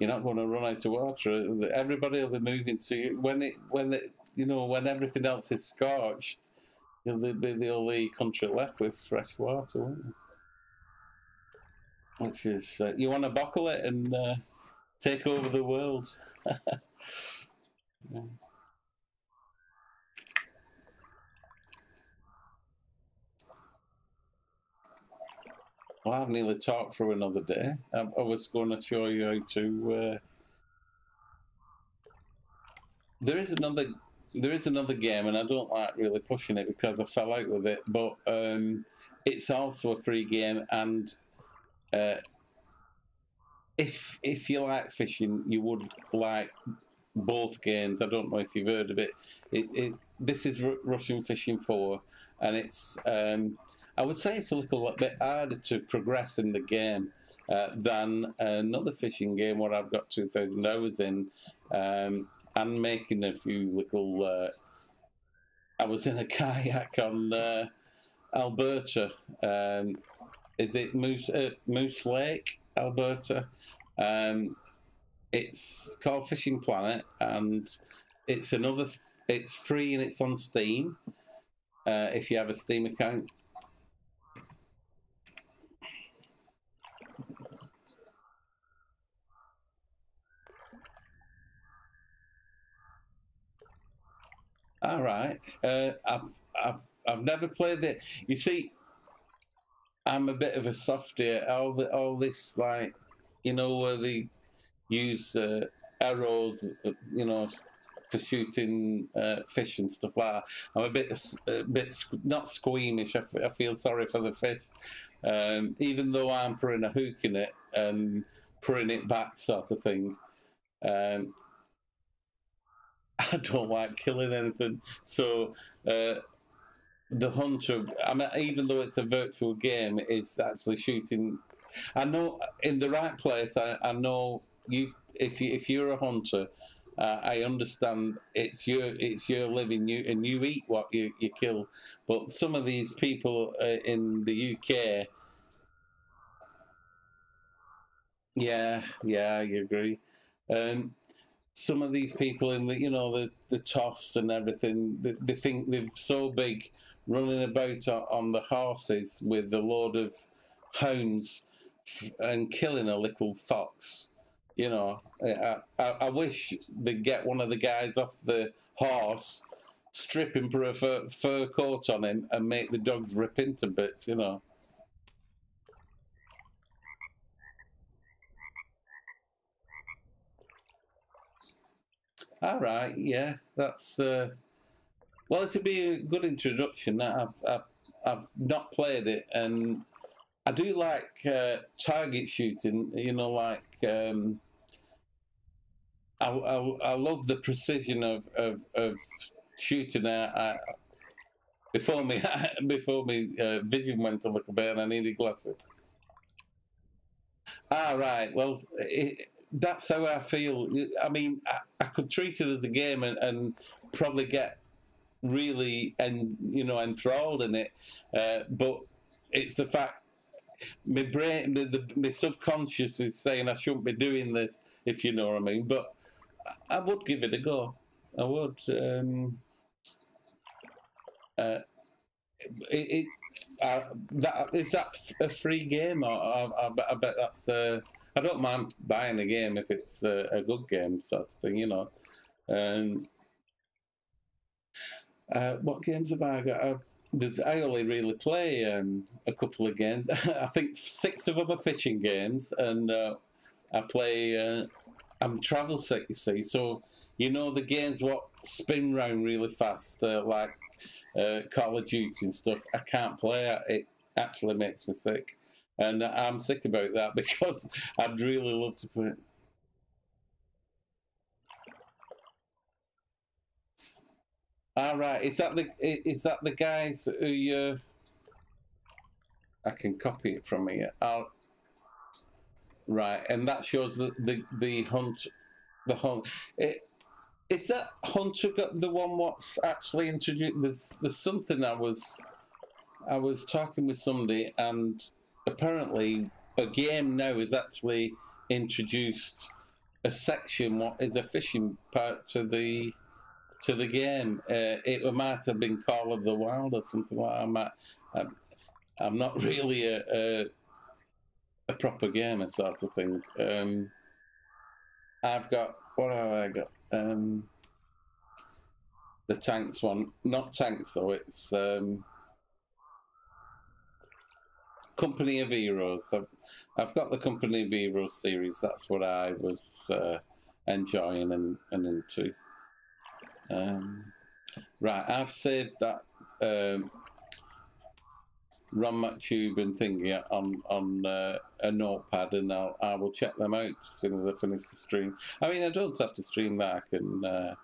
not going to run out of water. Everybody will be moving to you when you know when everything else is scorched. You'll be the only country left with fresh water, won't you? Which is you want to buckle it and take over the world. Yeah. Well, I've nearly talked through another day. I was going to show you how to. There is another game, and I don't like really pushing it because I fell out with it. But it's also a free game, and if you like fishing, you would like both games. I don't know if you've heard of it. This is Russian Fishing 4, and it's I would say it's a little bit harder to progress in the game than another fishing game where I've got 2,000 hours in and making a few little. I was in a kayak on Alberta. Is it Moose Lake, Alberta? It's called Fishing Planet, and it's another. It's free and it's on Steam. If you have a Steam account. All right. I've never played it. You see, I'm a bit of a softy. All this like, you know, where they use arrows, you know, for shooting fish and stuff like that. I'm a bit not squeamish. I feel sorry for the fish, even though I'm putting a hook in it and putting it back, sort of thing. I don't like killing anything. So the hunter, I mean, even though it's a virtual game, it's actually shooting. I know in the right place. I know you. If you're a hunter, I understand it's your living. And you eat what you kill. But some of these people in the UK, yeah, I agree. Some of these people in the the toffs and everything, they think they're so big, running about on the horses with a load of hounds and killing a little fox. You know, I wish they'd get one of the guys off the horse, strip him, put a fur coat on him, and make the dogs rip into bits. You know. All right, yeah, that's well. It'll be a good introduction. I've not played it, and I do like target shooting. You know, like I love the precision of shooting. Before me vision went a little bit, and I needed glasses. Ah, right. Well, that's how I feel. I mean, I could treat it as a game and probably get really enthralled in it, but it's the fact my brain, my subconscious is saying I shouldn't be doing this, if you know what I mean. But I would give it a go. I would. It is that a free game, or I bet that's. I don't mind buying a game if it's a good game, sort of thing, you know. What games have I got? I only really play a couple of games. I think 6 of them are fishing games, and I play. I'm travel sick, you see, so You know the games what spin round really fast, like Call of Duty and stuff. I can't play it. It actually makes me sick, and I'm sick about that because I'd really love to play it. All right, is that the guys who I can copy it from here. Right, and that shows the hunt, the hunt. Is that hunter got the one what's actually introduced? There's something I was talking with somebody, and apparently a game now has actually introduced a section what is a fishing part to the game. It might have been Call of the Wild or something like that. I'm not really a proper gamer sort of thing. I've got, what have I got? The tanks one, not tanks though. It's Company of Heroes. I've got the Company of Heroes series. That's what I was enjoying and into. Right, I've saved that RonMacTube and thingy on a notepad, and I will check them out as soon as I finish the stream. I mean, I don't have to stream that. I can,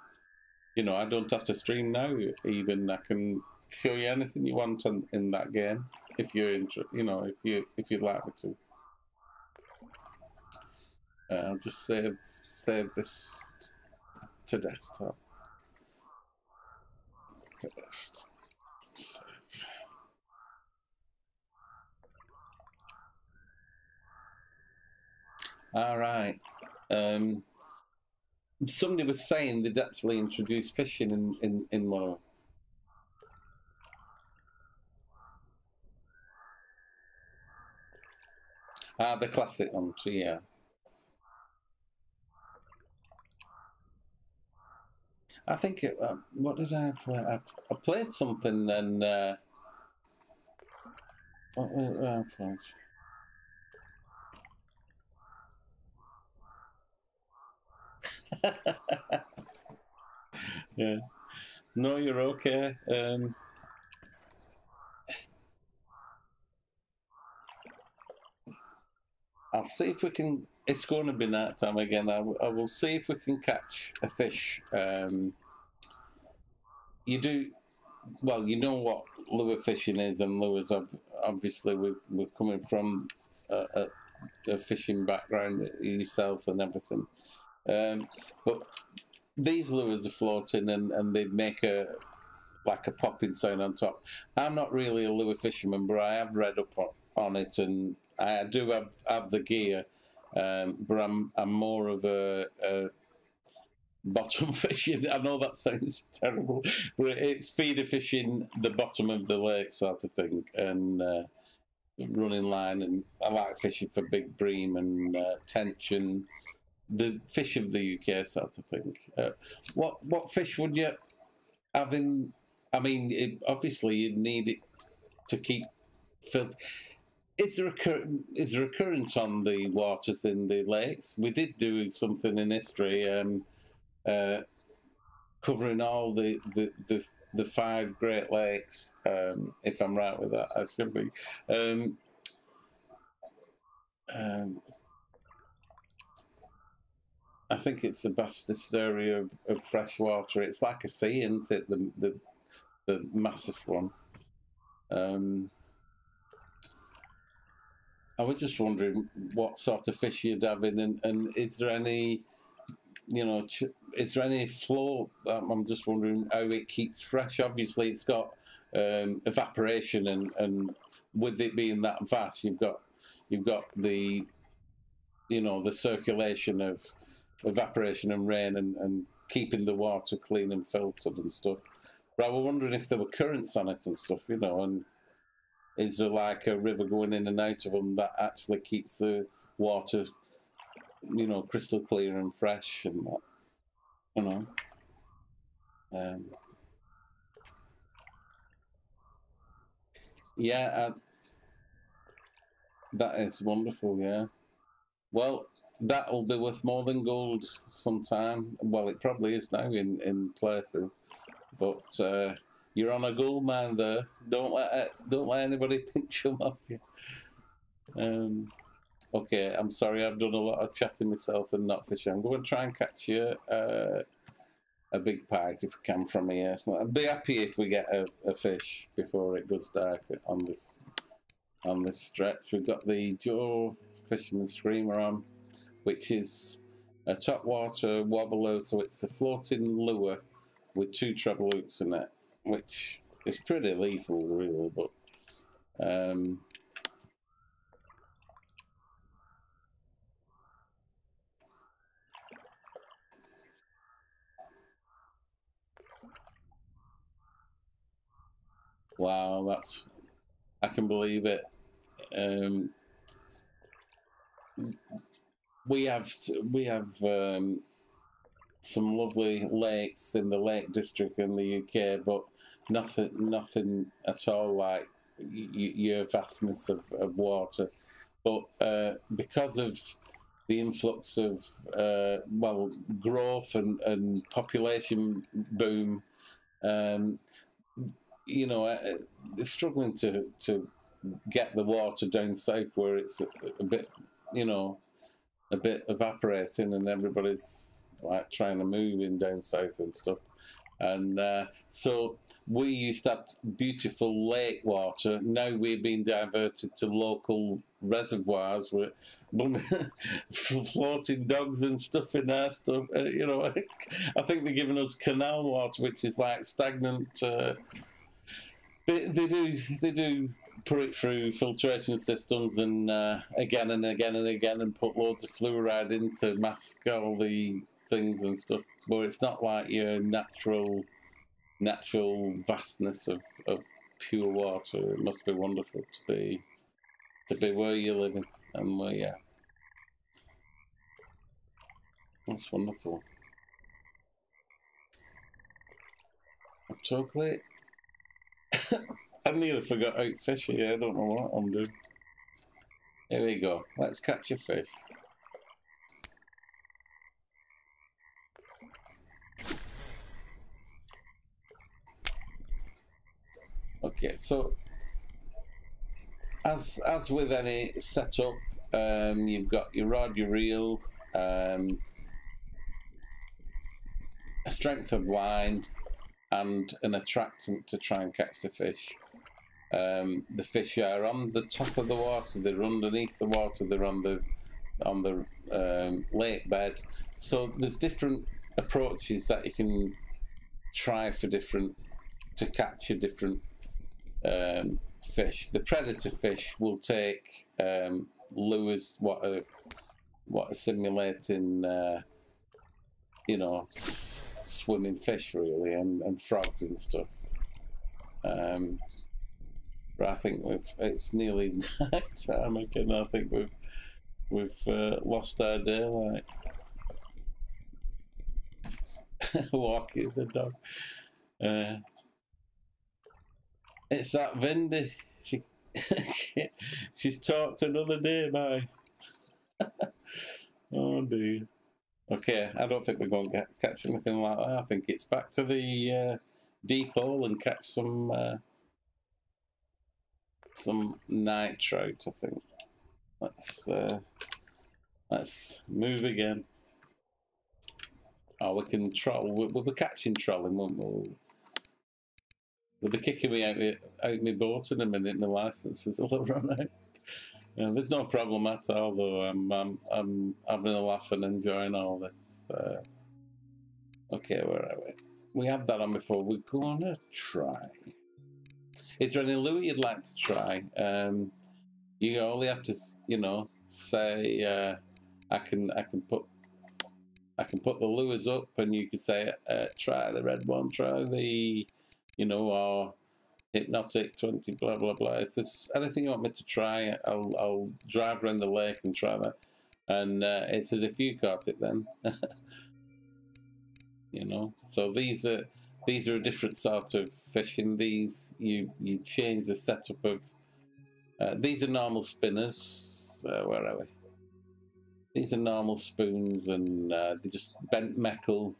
you know, I don't have to stream now. Even I can show you anything you want in that game if you're interested. You know, if you'd like me to. I'll just save this to desktop. All right. Somebody was saying they'd actually introduced fishing in one of. The classic one, yeah. I think it. What did I play? I played something, and what did I play? Yeah. No, you're okay. I'll see if we can. It's going to be night time again. I will see if we can catch a fish. You do. Well, you know what lure fishing is, and lures. Obviously, we're coming from a fishing background yourself and everything. But these lures are floating, and they make like a popping sound on top. I'm not really a lure fisherman, but I have read up on it, and I do have the gear. But I'm more of a bottom fishing. I know that sounds terrible, but it's feeder fishing the bottom of the lake sort of thing, and running line. And I like fishing for big bream and tension, the fish of the UK sort of thing. What fish would you have in? I mean, obviously you'd need it to keep filled. Is there a current on the waters in the lakes? We did do something in history, covering all the 5 Great Lakes. If I'm right with that, I should be. I think it's the vastest area of fresh water. It's like a sea, isn't it? The massive one. I was just wondering what sort of fish you'd have in, and is there any, you know, is there any flow? I'm just wondering how it keeps fresh. Obviously, it's got evaporation, and with it being that vast, you've got the, you know, the circulation of evaporation and rain, and keeping the water clean and filtered and stuff. But I was wondering if there were currents on it and stuff, you know, and is there like a river going in and out of them that actually keeps the water, you know, crystal clear and fresh and that, you know? Yeah, that is wonderful. Yeah. Well, that'll be worth more than gold sometime. Well, it probably is now in places, but you're on a gold mine there. Don't let anybody pinch them off you. Okay, I'm sorry, I've done a lot of chatting myself and not fishing. I'm going to try and catch you a big pike if we can from here. So I'd be happy if we get a fish before it goes dark on this stretch. We've got the Joe Fisherman Screamer on, which is a topwater wobbler, so it's a floating lure with 2 treble hooks in it, which is pretty lethal, really. But wow, I can believe it. We have some lovely lakes in the Lake District in the UK, but nothing at all like your vastness of water. But because of the influx of well, growth and population boom, you know, they're struggling to get the water down south where it's a bit, you know, a bit evaporating, and everybody's like trying to move in down south and stuff. And so we used to have beautiful lake water. Now we're being diverted to local reservoirs with floating dogs and stuff in there. Stuff, you know, I think they're giving us canal water, which is like stagnant. They do put it through filtration systems and again and again and again, and put loads of fluoride in to mask all the things and stuff. But it's not like your natural vastness of pure water. It must be wonderful to be where you're living and where, yeah. That's wonderful. Chocolate. I nearly forgot how to fish here. I don't know what I'm doing. Here we go. Let's catch a fish. Okay, so as with any setup, you've got your rod, your reel, a strength of line, and an attractant to try and catch the fish. The fish are on the top of the water, they're underneath the water, they're on the lake bed. So there's different approaches that you can try to capture different fish. The predator fish will take lures what are simulating you know, swimming fish really, and frogs and stuff. But I think it's nearly night time again. I think we've lost our daylight. Walking the dog. It's that Vindy. She's talked another day, bye. Oh dear. Okay, I don't think we're going to catch anything like that. I think it's back to the deep hole and catch some night trout, I think. Let's move again. Oh, we can troll. We'll be catching trolling, won't we? They'll be kicking me out my boat in a minute. My licenses will run out. There's no problem at all, though. I'm having a laugh and enjoying all this. Okay, where are we? We have that on before. We're gonna try. Is there any lure you'd like to try? You only have to, you know, say I can put the lures up, and you can say try the red one, try the, you know, or hypnotic 20, blah blah blah. If there's anything you want me to try, I'll drive around the lake and try that. And it's as if you caught it then. You know, so these are a different sort of fishing. These you change the setup of. These are normal spinners. Where are we? these are normal spoons, and they're just bent metal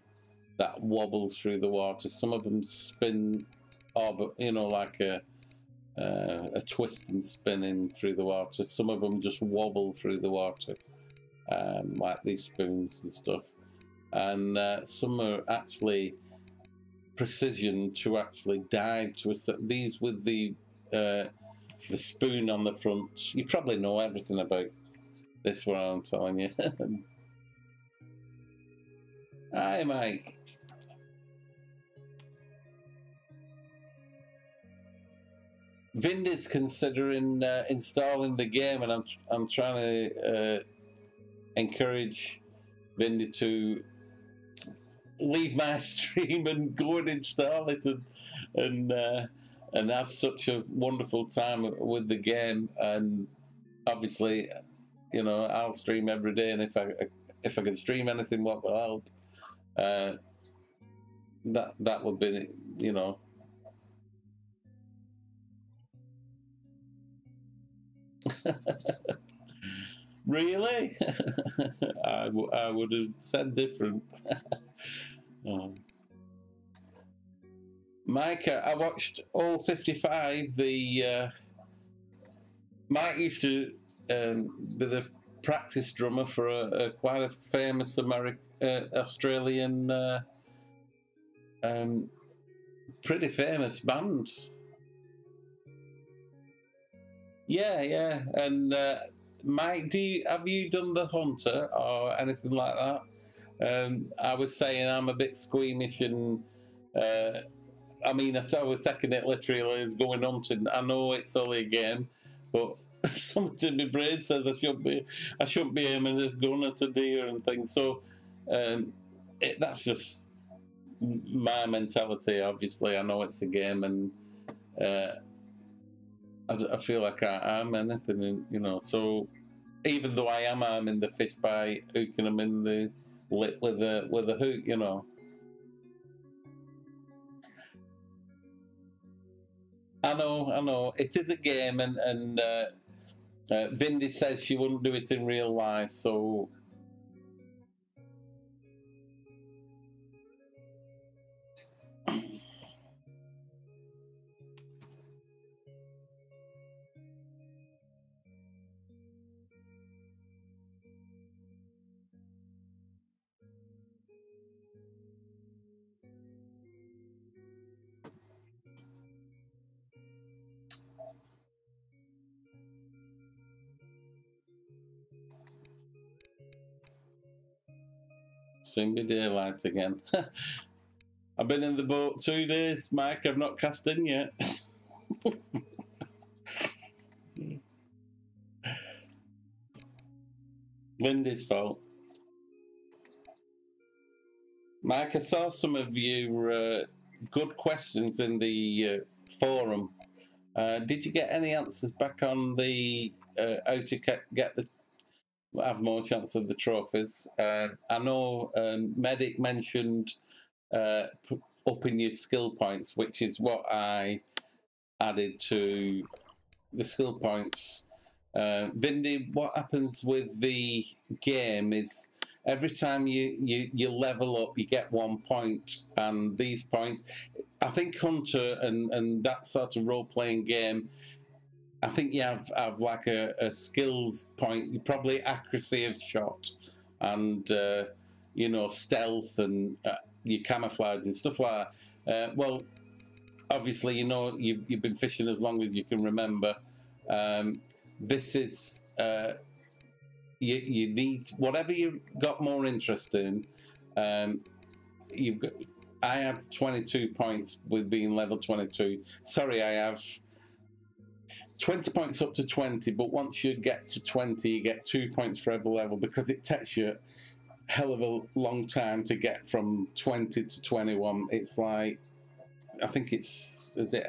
that wobbles through the water. Some of them spin, you know, like a twist and spinning through the water. Some of them just wobble through the water, like these spoons and stuff. And some are actually precision to actually dive to these with the spoon on the front. You probably know everything about this, what I'm telling you. Hi, Mike. Vindy's considering installing the game, and I'm trying to encourage Vindy to leave my stream and go and install it and have such a wonderful time with the game. And obviously, you know, I'll stream every day, and if I can stream anything, what will help? That would be, you know. Really? I would have said different. Mike, I watched all 55. Mike used to be the practice drummer for quite a famous Australian, pretty famous band. Yeah. And Mike, have you done the Hunter or anything like that? I was saying I'm a bit squeamish, and I mean, I was taking it literally as going hunting. I know it's only a game, but something in my brain says I shouldn't be aiming a gun at a deer and things. So that's just my mentality. Obviously, I know it's a game, and I feel like I am anything, you know. So even though I am arming the fish by hooking them in the lip with a hook, you know. I know. It is a game, and Vindy says she wouldn't do it in real life, so. Soon be daylight again. I've been in the boat 2 days, Mike. I've not cast in yet. Lindy's fault. Mike, I saw some of your good questions in the forum. Did you get any answers back on the how to have more chance of the trophies? I know Medic mentioned upping your skill points, which is what I added to the skill points. Vindy, what happens with the game is every time you level up, you get 1 point, and these points, I think Hunter and that sort of role-playing game, I think you have like a skills point, probably accuracy of shot, and you know, stealth, and your camouflage and stuff like that. Well, obviously, you know, you've been fishing as long as you can remember. This is you need whatever you've got more interest in. I have 22 points with being level 22. Sorry, I have 20 points up to 20, but once you get to 20, you get 2 points for every level, because it takes you a hell of a long time to get from 20 to 21. It's like, I think is it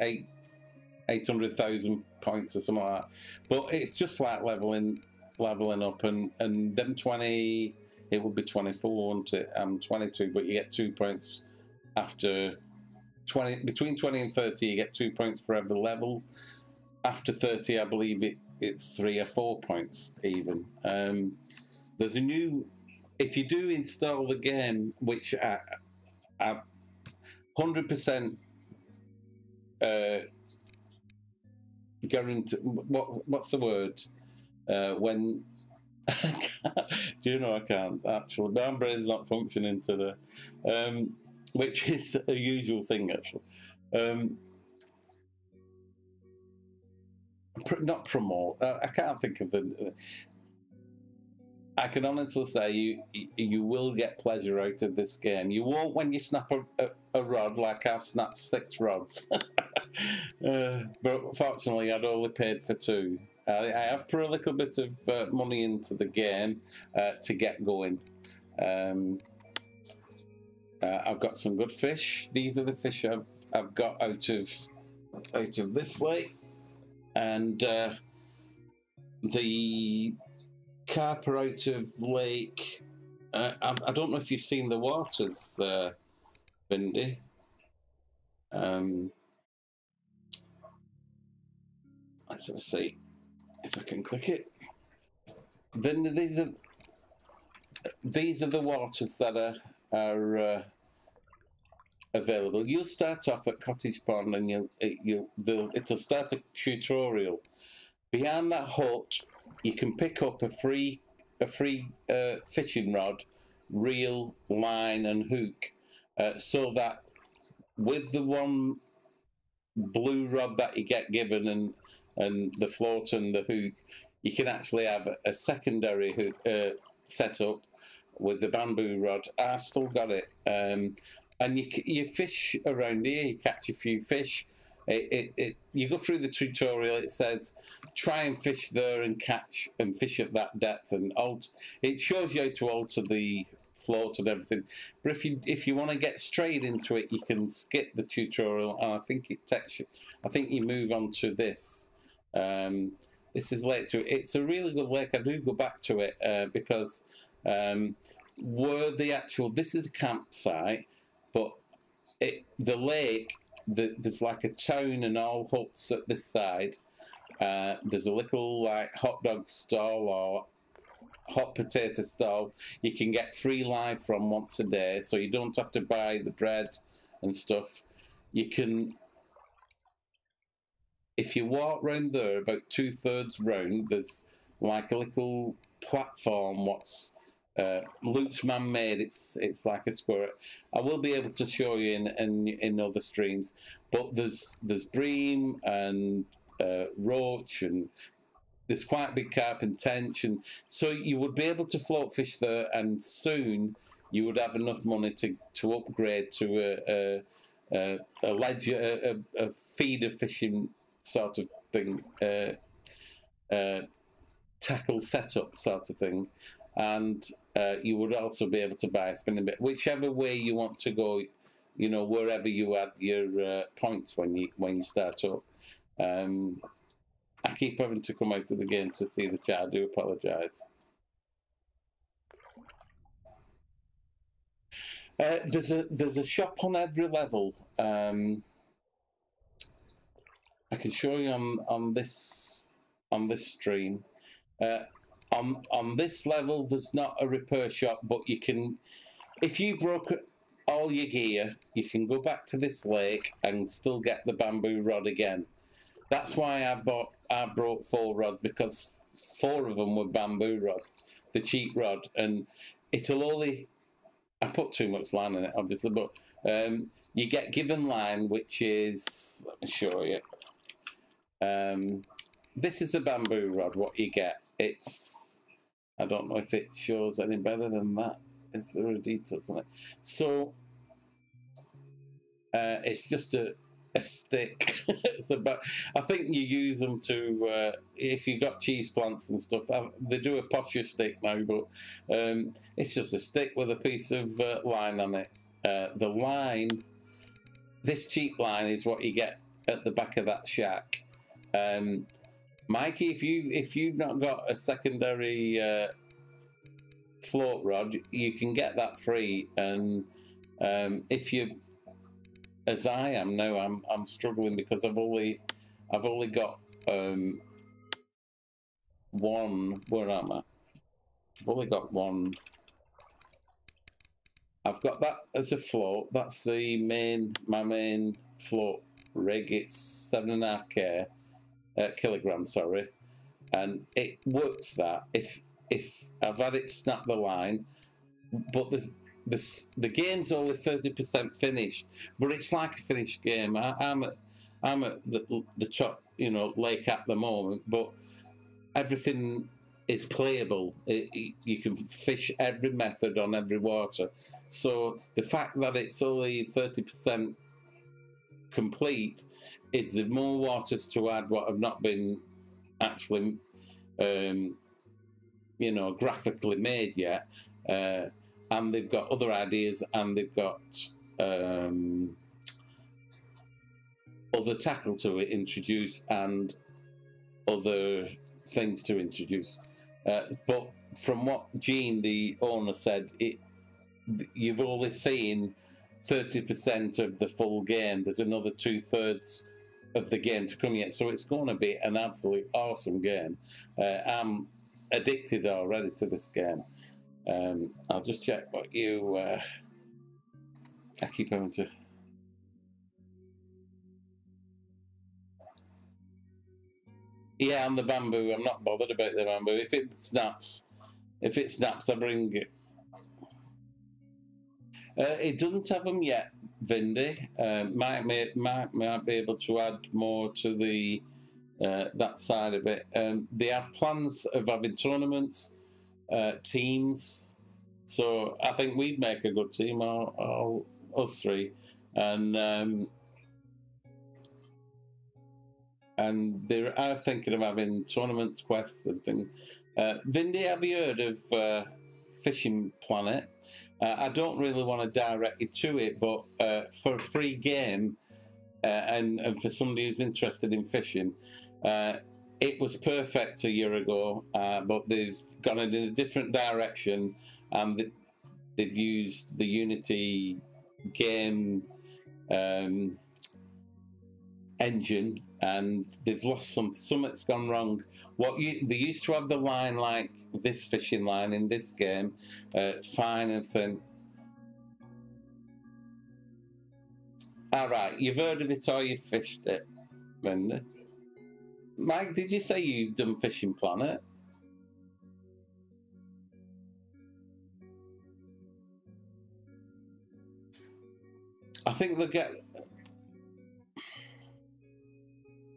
800,000 points or something like that. But it's just like leveling up, and then 20, it would be 24, wouldn't it? 22, but you get 2 points after 20. Between 20 and 30, you get 2 points for every level. After 30, I believe it's 3 or 4 points even. there's a new. If you do install the game, which I 100% guarantee. What's the word? When do you know I can't actually? My brain's not functioning today, which is a usual thing actually. Not promote. I can't think of the. I can honestly say you will get pleasure out of this game. You won't when you snap a rod like I've snapped 6 rods. But fortunately, I'd only paid for 2. I have put a little bit of money into the game to get going. I've got some good fish. These are the fish I've got out of this lake, and the carp are out of lake. I don't know if you've seen the waters, Bindi. Let's see if I can click it. Bindi, these are the waters that are available. You'll start off at Cottage Pond, and it'll start a tutorial. Behind that hut, you can pick up a free fishing rod, reel, line, and hook, so that with the one blue rod that you get given and the float and the hook, you can actually have a secondary hook set up with the bamboo rod. I've still got it, and you fish around here. You catch a few fish. You go through the tutorial. It says try and fish there and catch and fish at that depth, and it shows you how to alter the float and everything. But if you want to get straight into it, you can skip the tutorial, and I think it takes you. I think you move on to this. This is Lake 2. It's a really good lake. I do go back to it because where this is a campsite, but the lake. There's like a town and all huts at this side. There's a little like hot dog stall or hot potato stall you can get free live from once a day, so you don't have to buy the bread and stuff. You can, if you walk round there about 2/3 round, there's like a little platform what's Luke's man-made. It's like a square. I will be able to show you in other streams, but there's bream and roach, and there's quite a big carp and tench, and so you would be able to float fish there, and soon you would have enough money to upgrade to a ledger, a feeder fishing sort of thing, tackle setup sort of thing. And you would also be able to buy a spinning bit, whichever way you want to go. You know, wherever you add your points when you start up. I keep having to come out of the game to see the chat. I do apologise. There's a shop on every level. I can show you on this stream. On this level, there's not a repair shop, but you can, if you broke all your gear, you can go back to this lake and still get the bamboo rod again. That's why I brought 4 rods, because 4 of them were bamboo rods, the cheap rod, and it'll only. I put too much line in it, obviously, but you get given line, which is, let me show you. This is a bamboo rod. What you get? It's, I don't know if it shows any better than that. Is there a detail on it? So it's just a stick. It's about, I think you use them to if you got cheese plants and stuff. They do a posher stick now, but it's just a stick with a piece of line on it. The line, this cheap line, is what you get at the back of that shack. Mikey, if you've not got a secondary float rod, you can get that free. And if you, as I am now, I'm struggling because I've only got one. Where am I? I've only got one. I've got that as a float. That's the my main float rig. It's 7.5 kilograms, sorry, and it works that if I've had it snap the line, but the game's only 30% finished, but it's like a finished game. I'm at the top, you know, lake at the moment, but everything is playable. You can fish every method on every water. So the fact that it's only 30% complete is the more waters to add what have not been actually, you know, graphically made yet. And they've got other ideas, and they've got other tackle to introduce and other things to introduce. But from what Gene, the owner, said, you've only seen 30% of the full game. There's another 2/3 of the game to come yet, so it's going to be an absolutely awesome game. I'm addicted already to this game. I'll just check what you. I keep having to. Yeah, and the bamboo. I'm not bothered about the bamboo. If it snaps, I bring it. It doesn't have them yet, Vindy. Might be able to add more to the that side of it. They have plans of having tournaments, teams. So I think we'd make a good team, all us three, and they are thinking of having tournaments, quests, and things. Vindy, have you heard of Fishing Planet? I don't really want to direct you to it, but for a free game and for somebody who's interested in fishing, it was perfect a year ago, but they've gone in a different direction, and they've used the Unity game engine, and they've lost something's gone wrong. They used to have the line like this fishing line in this game, fine and thin. All right, you've heard of it or you've fished it, Linda. Mike, did you say you've done Fishing Planet? I think they'll get.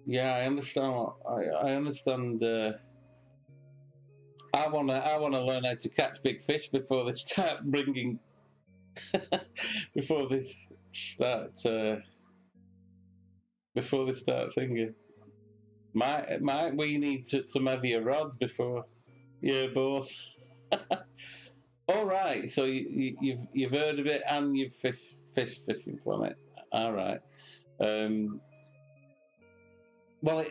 Yeah, I understand. I understand. I wanna learn how to catch big fish before they start bringing. before they start thinking. Might we need some heavier rods before? Yeah, both. All right. So you've heard of it and you've fished Fishing Planet. All right. Well,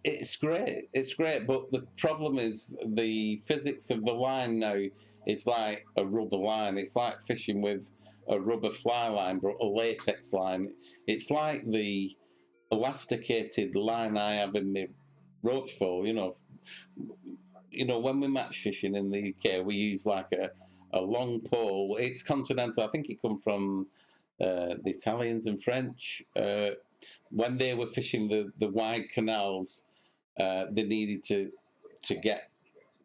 it's great. It's great, but the problem is the physics of the line now is like a rubber line. It's like fishing with a rubber fly line, but a latex line. It's like the elasticated line I have in my roach pole. You know, when we match fishing in the UK, we use like a long pole. It's continental. I think it comes from the Italians and French. When they were fishing the wide canals, they needed to get.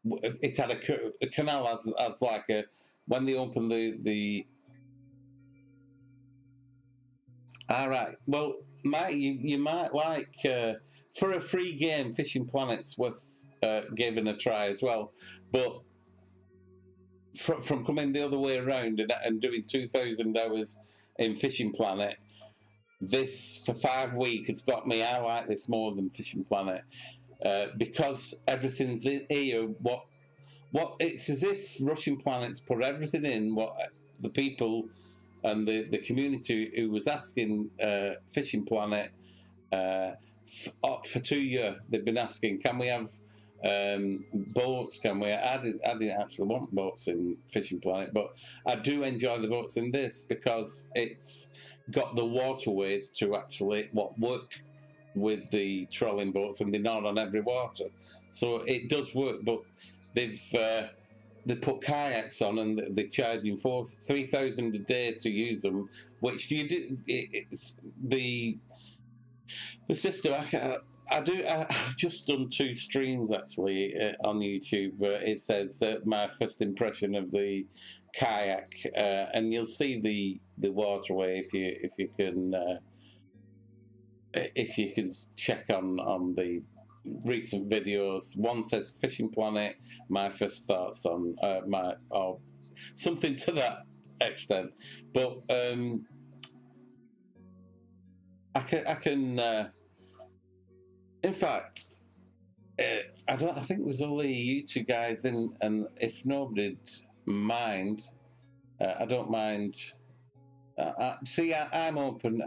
It had a canal as like a. When they opened the. All right. Well, you might like for a free game, Fishing Planet's worth giving a try as well. But from coming the other way around and doing 2,000 hours in Fishing Planet, this for 5 weeks it's got me. I like this more than Fishing Planet because everything's in here. What it's as if Russian Planets put everything in what the people and the community who was asking Fishing Planet for 2 years. They've been asking, can we have boats? Can we? I didn't actually want boats in Fishing Planet, but I do enjoy the boats in this because it's got the waterways to actually work with the trolling boats, and they're not on every water, so it does work. But they've they put kayaks on and they're charging 3,000 a day to use them, which you do. It's the system. I've just done 2 streams actually on YouTube where it says my first impression of the kayak, and you'll see the waterway if you can check on the recent videos. One says Fishing Planet, my first thoughts on or something to that extent. But I can in fact, I think there's only you 2 guys in, and if nobody'd mind, I don't mind. See, I'm open,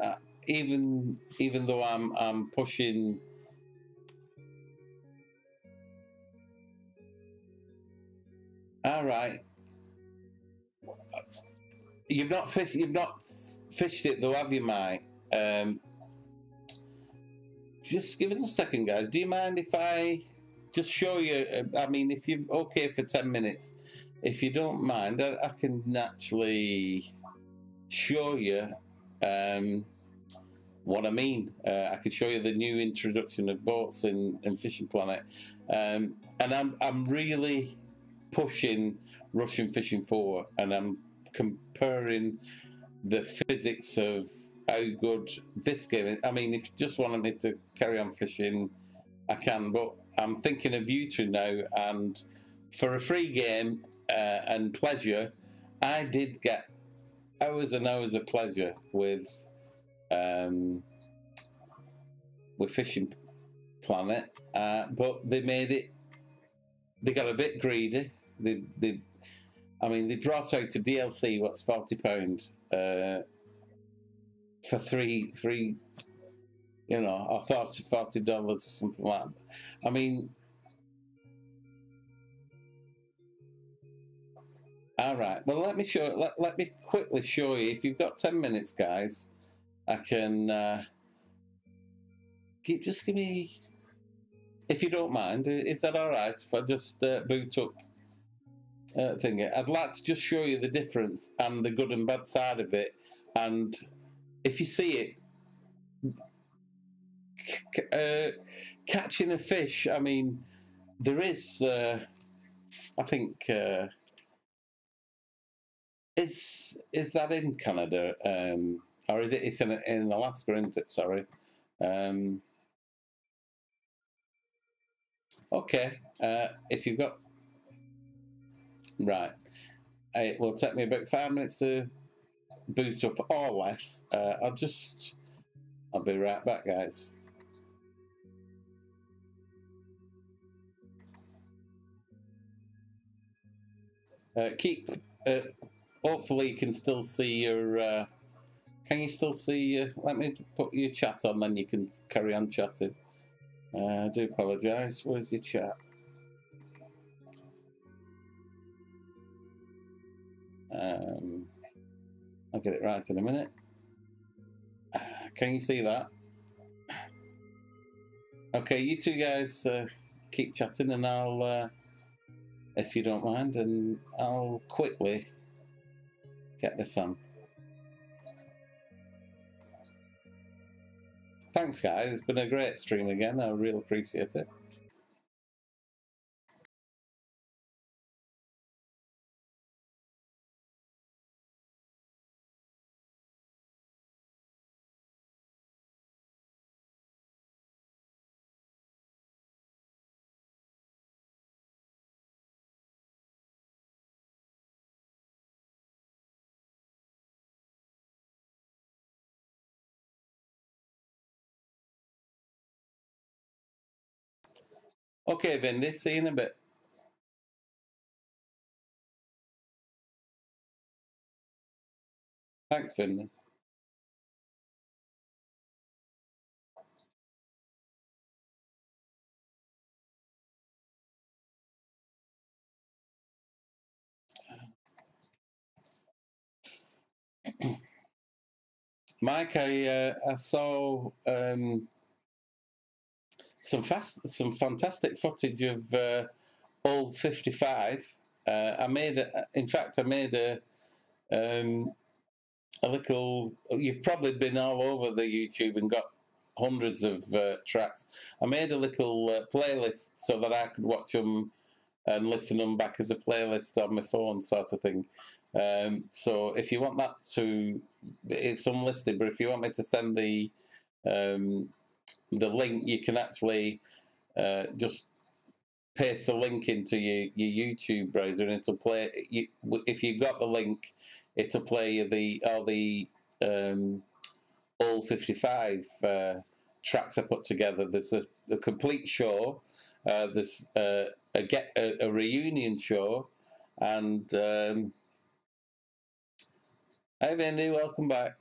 even though I'm pushing. All right, you've not fished it though, have you, Mike? Just give us a second, guys. Do you mind if I just show you? I mean, if you're okay for 10 minutes, if you don't mind, I can actually show you what I mean. I could show you the new introduction of boats in Fishing Planet, and I'm really pushing Russian Fishing 4, and I'm comparing the physics of how good this game is. I mean, if you just wanted me to carry on fishing, I can, but I'm thinking of you 2 now, and for a free game and pleasure, I did get hours and hours of pleasure with Fishing Planet, but they got a bit greedy. They brought out a DLC, what's £40 for three, you know, or $40 or something like that. I mean, all right. Well, let me quickly show you. If you've got 10 minutes, guys, I can just give me, if you don't mind. Is that all right? If I just boot up thing? I'd like to just show you the difference and the good and bad side of it, and if you see it, catching a fish. I mean, there is. I think is that in Canada, or is it? It's in Alaska, isn't it? Sorry. Okay. If you've got right, it will take me about 5 minutes to boot up or less. I'll be right back, guys. Hopefully you can still see your. Can you still see? Let me put your chat on, then you can carry on chatting. I do apologise. Where's your chat? I'll get it right in a minute. Can you see that? Okay, you 2 guys keep chatting, and I'll, if you don't mind, and I'll quickly get this on. Thanks, guys. It's been a great stream again. I really appreciate it. Okay, Vindy, see you in a bit. Thanks, Vindy. Mike, I saw some fantastic footage of old 55. I made, in fact, I made a little. You've probably been all over the YouTube and got hundreds of tracks. I made a little playlist so that I could watch them and listen them back as a playlist on my phone, sort of thing. So if you want that to, it's unlisted. But if you want me to send the link, you can actually just paste the link into your YouTube browser, and it'll play. If you've got the link, it'll play you all the all 55 tracks I put together. There's a complete show. There's a reunion show, and hey Vinny, welcome back.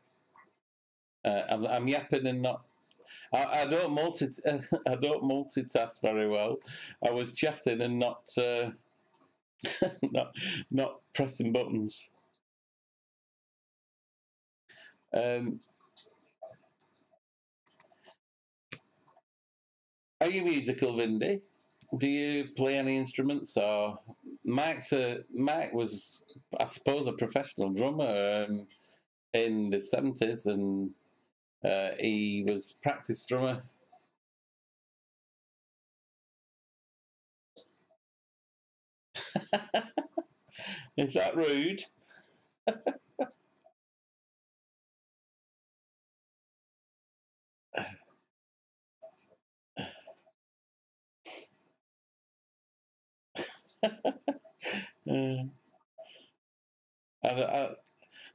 I'm yapping and not. I don't I don't multitask very well. I was chatting and not not pressing buttons. Are you musical, Vindy? Do you play any instruments? Or Mike was, I suppose, a professional drummer in the 70s, and he was practice drummer. Is that rude?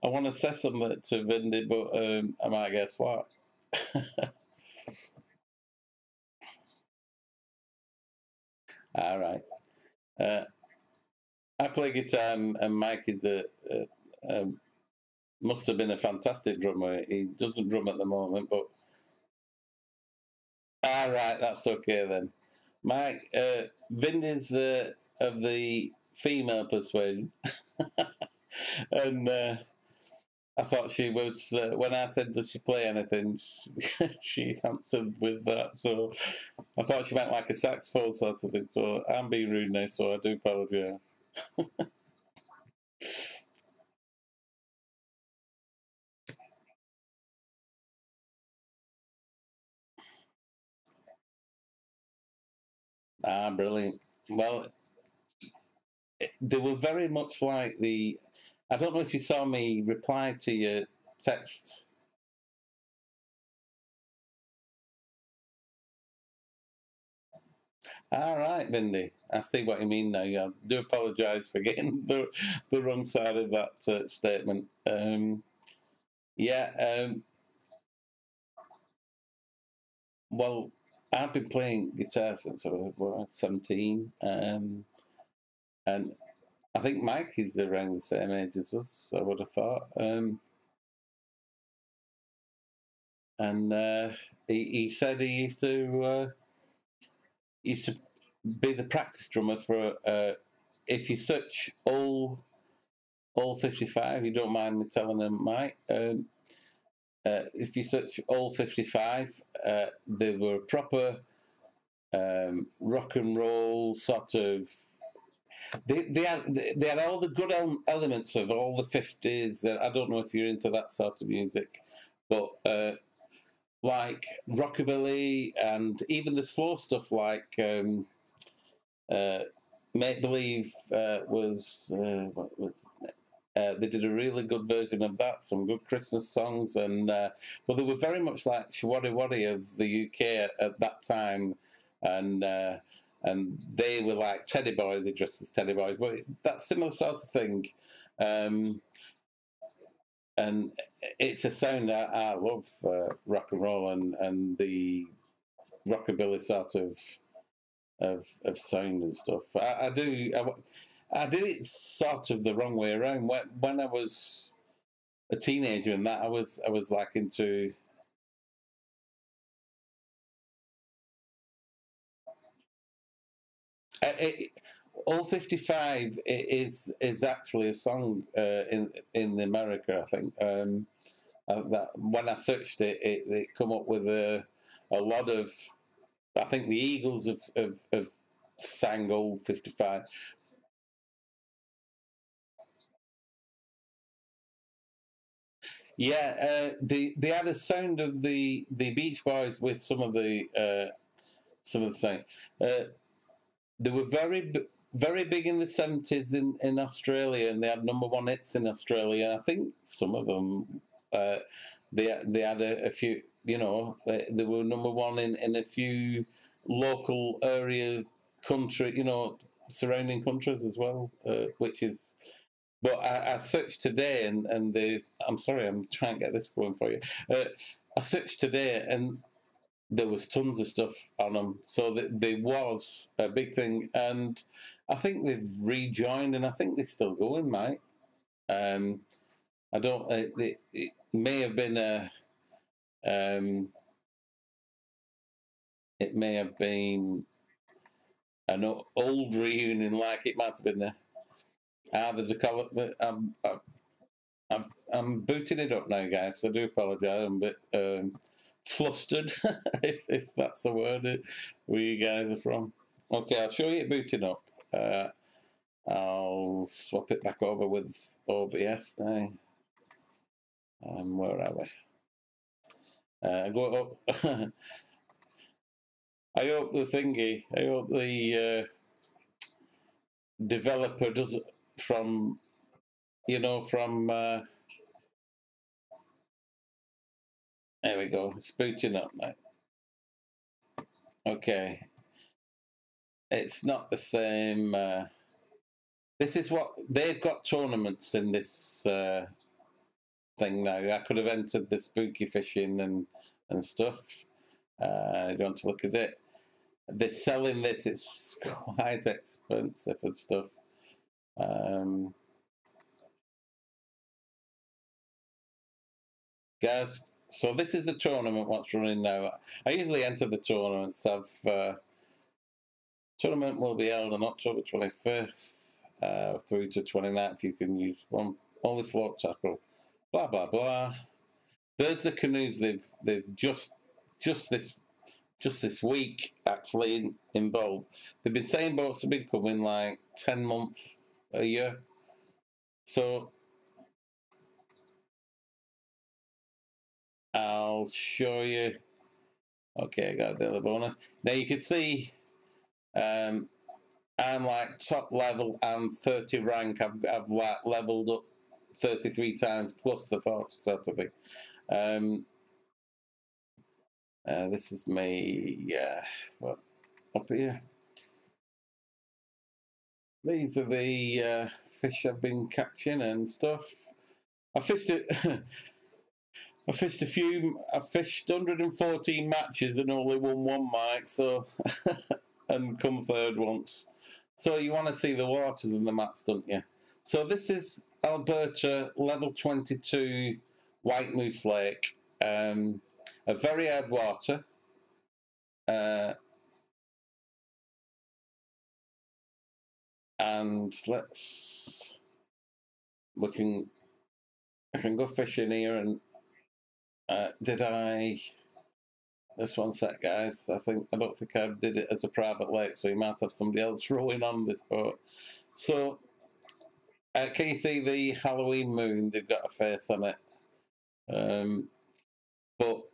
I want to say something to Vindy, but I might get slapped. All right. I play guitar, and Mike is must have been a fantastic drummer. He doesn't drum at the moment, but all right, that's okay then. Mike, Vindy's of the female persuasion, and I thought she was, when I said, does she play anything, she answered with that. So I thought she meant like a saxophone sort of thing. So I'm being rude now, so I do apologise. Ah, brilliant. Well, they were very much like the. I don't know if you saw me reply to your text. All right, Vindy. I see what you mean now. I do apologise for getting the wrong side of that statement. Yeah. Well, I've been playing guitar since I was 17, and I think Mike is around the same age as us. I would have thought. And he said he used to be the practice drummer for. If you search all 55, you don't mind me telling them, Mike. If you search all 55, they were proper rock and roll sort of. They had all the good elements of all the 50s. I don't know if you're into that sort of music, but like rockabilly and even the slow stuff like Make Believe what was. They did a really good version of that, some good Christmas songs, and well, they were very much like Shwaddy Waddy of the UK at that time, and they were like Teddy Boys. They dressed as Teddy Boys, but that similar sort of thing, and it's a sound I love, rock and roll and the rockabilly sort of sound and stuff. I do. I did it sort of the wrong way around. When I was a teenager and that, I was like into. All 55 is actually a song in America, I think. That when I searched it, it come up with a lot of. I think the Eagles have sang all 55. Yeah, they had a sound of the Beach Boys with some of the saying. They were very big in the 70s in Australia, and they had #1 hits in Australia. I think some of them they had a few. You know, they were #1 in a few local area country. You know, surrounding countries as well, which is. But I searched today, and I'm sorry, I'm trying to get this going for you. I searched today, and there was tons of stuff on them, so that there was a big thing, and I think they've rejoined, and I think they're still going, mate. I don't. It may have been a. It may have been an old reunion, like it might have been a. There's a colour. I'm booting it up now, guys. So I do apologise. I'm a bit flustered, if that's the word where you guys are from. Okay, I'll show you it booting up. I'll swap it back over with OBS now. Where are we? Go up. I hope the developer does it from, there we go, it's booting up now. Okay. It's not the same. This is what they've got tournaments in this thing now. I could have entered the spooky fishing and stuff. You want to look at it? They're selling this. It's quite expensive and stuff. Guys, so this is the tournament. What's running now? I usually enter the tournaments. Tournament will be held on October 21st through to 29th. You can use one only float tackle. Blah blah blah. There's the canoes they've just this week actually involved. They've been saying boats have been coming like 10 months a year. So I'll show you. Okay, I got a bit of a bonus. Now you can see I'm like top level and 30 rank. I've like leveled up 33 times plus the 40 sort of thing. This is me, well, up here. These are the fish I've been catching and stuff. I fished it. I fished 114 matches and only won one, Mike. So, and come third once. So you want to see the waters and the maps, don't you? So this is Alberta, level 22, White Moose Lake. A very hard water. And I can go fishing here, and just one sec, guys. I don't think I did it as a private lake, so you might have somebody else rowing on this boat. So, can you see the Halloween moon? They've got a face on it. But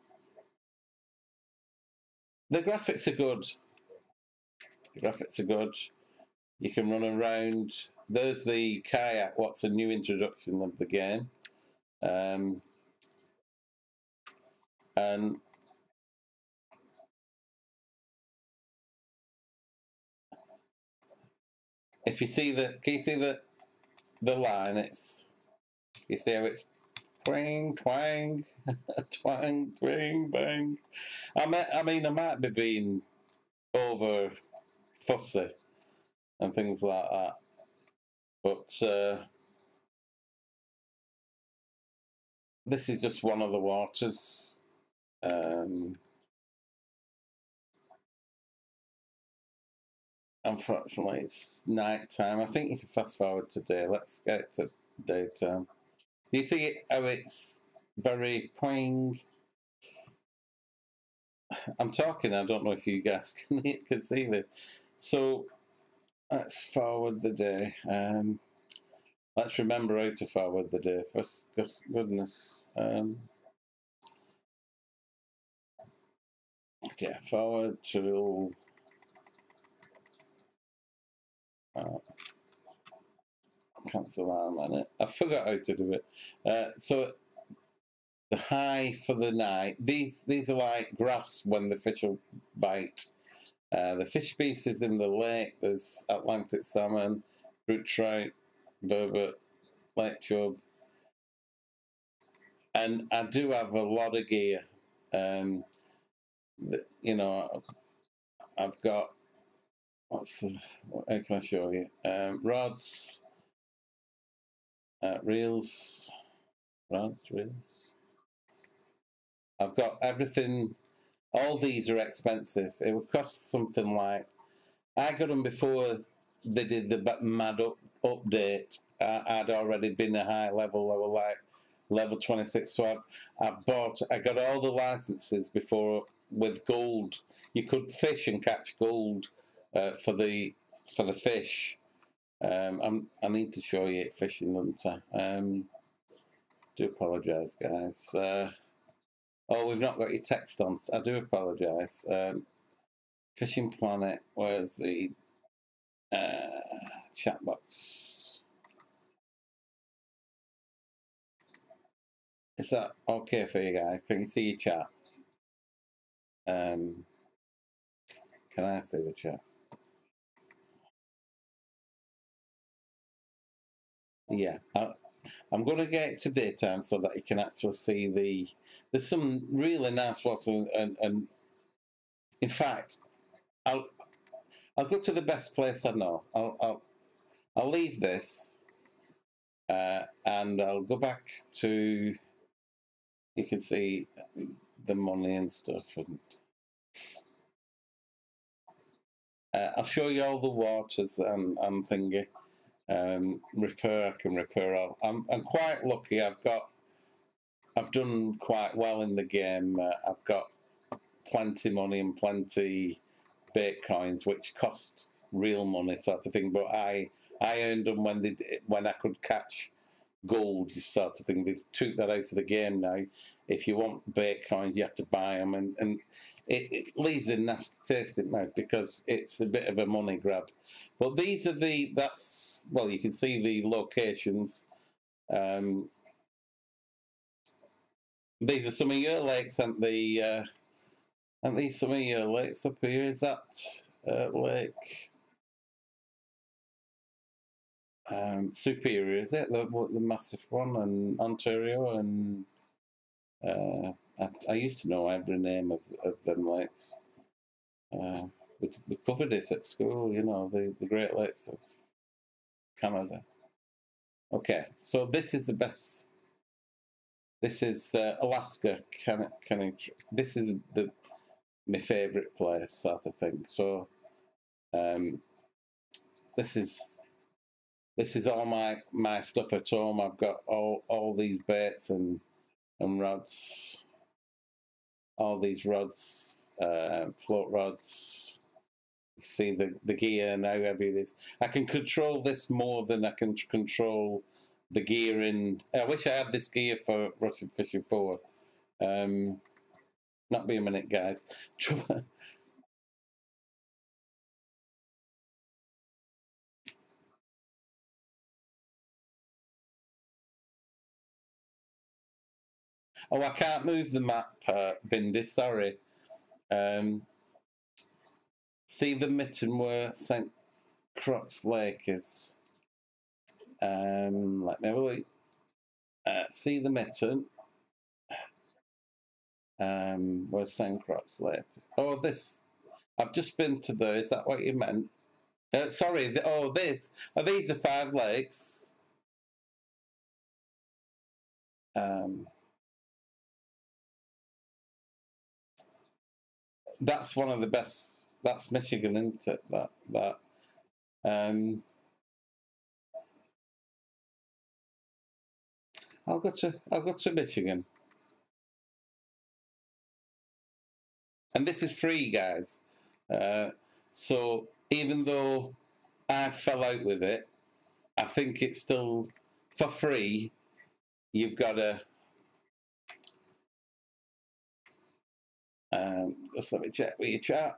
the graphics are good. You can run around. There's the kayak. What's a new introduction of the game? And if you see can you see the line? You see how it's twang, twang, twang, twang, bang. I mean, I might be being over fussy and things like that, but this is just one of the waters. Unfortunately, it's night time. I think you can fast forward to day. Let's get to daytime. You see how it's very poing. I'm talking. I don't know if you guys can see this. So let's forward the day. Let's remember how to forward the day. For goodness. Okay, forward to. Cancel that a minute. I forgot how to do it. So the high for the night. These are like graphs when the fish will bite. The fish species in the lake. There's Atlantic salmon, brook trout, burbot, lake chub, and I do have a lot of gear. You know, I've got. How can I show you? Rods, reels, rods, reels. I've got everything. All these are expensive. It would cost something like. I got them before they did the mad update. I'd already been a high level. I was like level 26. So I've bought. I got all the licenses before with gold. You could fish and catch gold for the fish. I need to show you it fishing Hunter. Do apologise, guys. Oh, we've not got your text on. I do apologise. Fishing Planet. Where's the chat box? Is that okay for you guys? Can you see your chat? Can I see the chat? Yeah. I'm going to get it to daytime so that you can actually see the. There's some really nice water, and in fact, I'll go to the best place I know. I'll leave this, and I'll go back to. You can see the money and stuff, and I'll show you all the waters and thingy. Repair, I can repair all. I'm quite lucky. I've done quite well in the game. I've got plenty money and plenty Bitcoins, which cost real money, sort of thing. But I earned them when I could catch gold, sort of thing. They took that out of the game now. If you want Bitcoins, you have to buy them, and it leaves a nasty taste in mouth because it's a bit of a money grab. But these are well, you can see the locations. These are some of your lakes, aren't these some of your lakes up here? Is that lake? Superior, is it? The massive one, and Ontario, and I used to know every name of them lakes. We covered it at school, you know, the Great Lakes of Canada. Okay, so this is the best. This is Alaska. This is my favourite place, sort of thing. So this is all my stuff at home. I've got all these baits and rods, all these rods, float rods. You see the gear and how heavy it is. I can control this more than I can control the gear in. I wish I had this gear for Russian Fishing 4. Not be a minute, guys. Oh, I can't move the map, Bindi, sorry. See the mitten where St. Croc's Lake is. Let me have a look. See the mitten. Where's St. Croc's Lake? Oh, this. I've just been to there. Is that what you meant? Sorry. This. Oh, these are 5 lakes. That's one of the best. That's Michigan, isn't it? That. I'll go to Michigan. And this is free, guys. So even though I fell out with it, I think it's still for free. You've got to just let me check with your chat.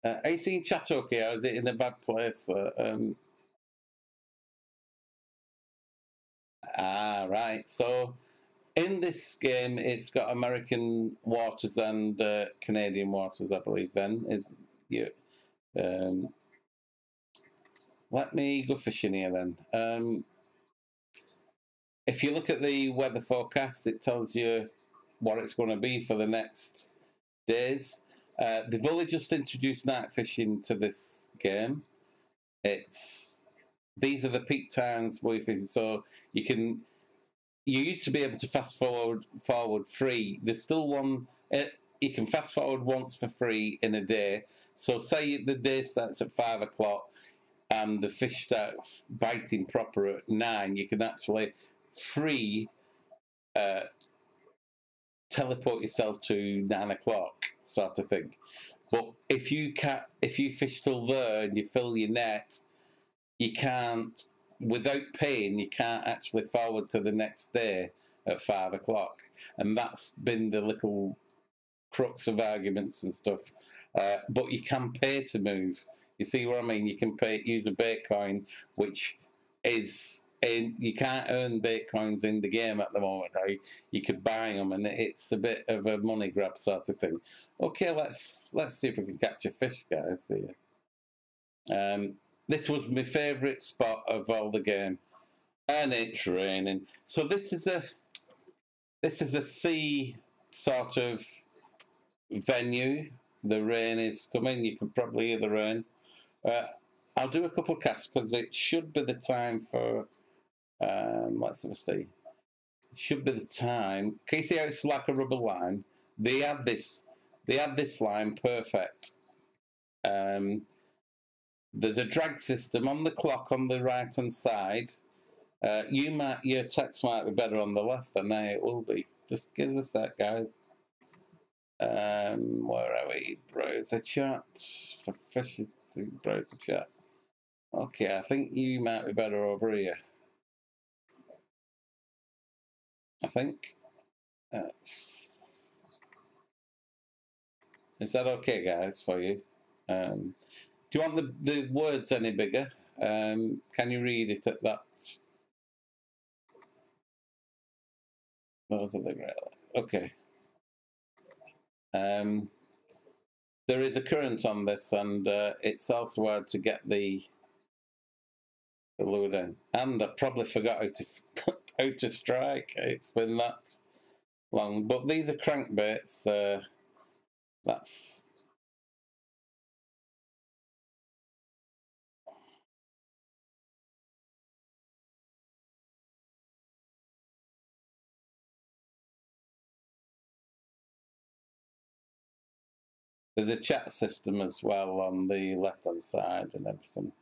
Are you seeing chat okay, or is it in a bad place? Right. So in this game, it's got American waters and Canadian waters, I believe. Then is you. Let me go fishing here then. If you look at the weather forecast, it tells you what it's going to be for the next days. They've only just introduced night fishing to this game. These are the peak times we're fishing, so you used to be able to fast forward free. There's still one. You can fast forward once for free in a day. So say the day starts at 5 o'clock and the fish start biting proper at 9, you can actually free teleport yourself to 9 o'clock, sort of thing. But if you fish till there and you fill your net, you can't, without paying, you can't actually forward to the next day at 5 o'clock. And that's been the little crux of arguments and stuff. But you can pay to move. You see what I mean? You can use a bait coin, which is you can't earn bait coins in the game at the moment. You could buy them, and it's a bit of a money grab sort of thing. Okay, let's see if we can catch a fish, guys. Here. This was my favourite spot of all the game, and it's raining. So this is a sea sort of venue. The rain is coming. You can probably hear the rain. I'll do a couple of casts because it should be the time for. Let's see. It should be the time. Can you see how it's like a rubber line? They had this line perfect. There's a drag system on the clock on the right hand side. Your text might be better on the left than it will be. Just give us a sec, guys. Where are we? Browser chat for fishing. Browser chat. Okay, I think you might be better over here. I think. Is that okay, guys, for you? Do you want the words any bigger? Can you read it at that? Those are the great. Okay. There is a current on this, and it's also hard to get the lure in. And I probably forgot how to strike. It's been that long. But these are crankbaits. There's a chat system as well on the left-hand side and everything.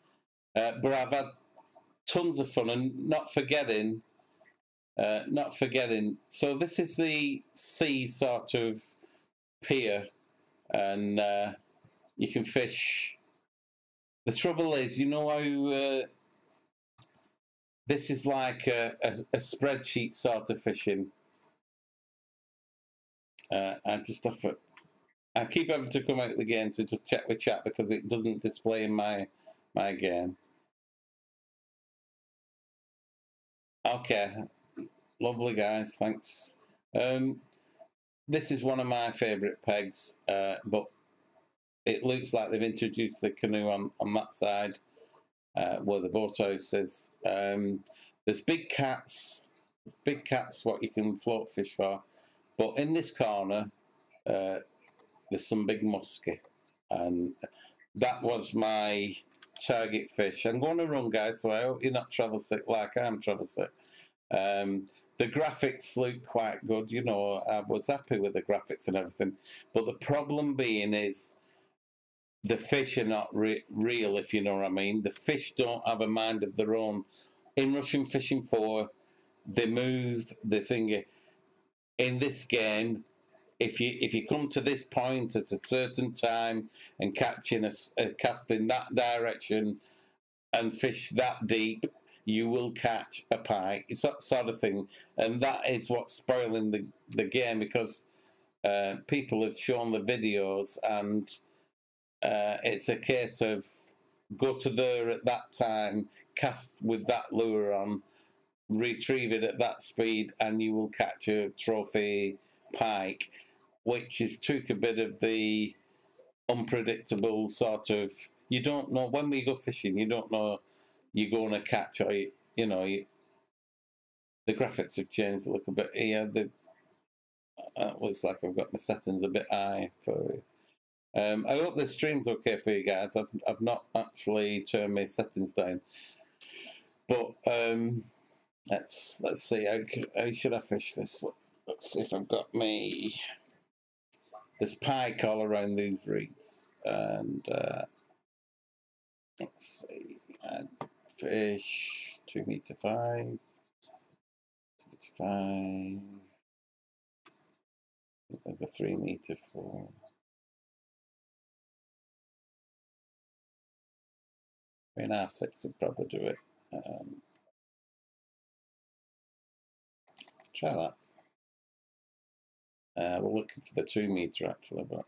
But I've had tons of fun, and not forgetting. So this is the sea sort of pier, and you can fish. The trouble is, you know how this is like a spreadsheet sort of fishing. I keep having to come out of the game to just check with chat because it doesn't display in my game. Okay, lovely guys, thanks. This is one of my favourite pegs, but it looks like they've introduced the canoe on that side where the boathouse is. There's big cats what you can float fish for, but in this corner there's some big muskie, and that was my target fish. I'm going to run, guys, so I hope you're not travel sick like I'm travel sick. The graphics look quite good, you know. I was happy with the graphics and everything, but the problem being is the fish are not real, if you know what I mean. The fish don't have a mind of their own. In Russian Fishing 4, they move the thing. In this game, if you come to this point at a certain time and catching a cast in that direction, and fish that deep, you will catch a pike. It's that sort of thing, and that is what's spoiling the game, because people have shown the videos, and it's a case of go to there at that time, cast with that lure on, retrieve it at that speed, and you will catch a trophy pike, which is took a bit of the unpredictable sort of, you don't know when we go fishing, you don't know you're going to catch, or you know, the graphics have changed a little bit here. Looks like I've got my settings a bit high for it. I hope the stream's okay for you guys. I've not actually turned my settings down, but let's see, how should I fish this? Let's see if I've got me. There's pike all around these reeds, and let's see, add fish 2 meter 5, 2 meter 5. There's a 3 meter 4. 3.5, 6 would probably do it. Try that. We're looking for the 2 meter actually, but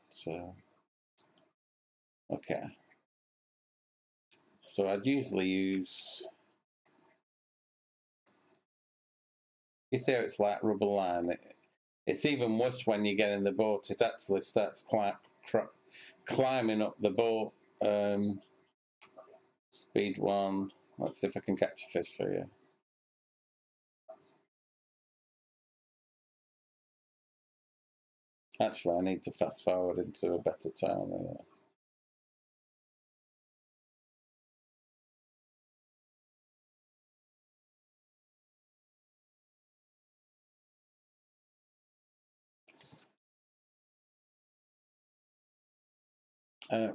okay. So I'd usually use, you see how it's like rubber line. It's even worse when you get in the boat. It actually starts climbing up the boat. Speed 1. Let's see if I can catch a fish for you. Actually, I need to fast forward into a better time here.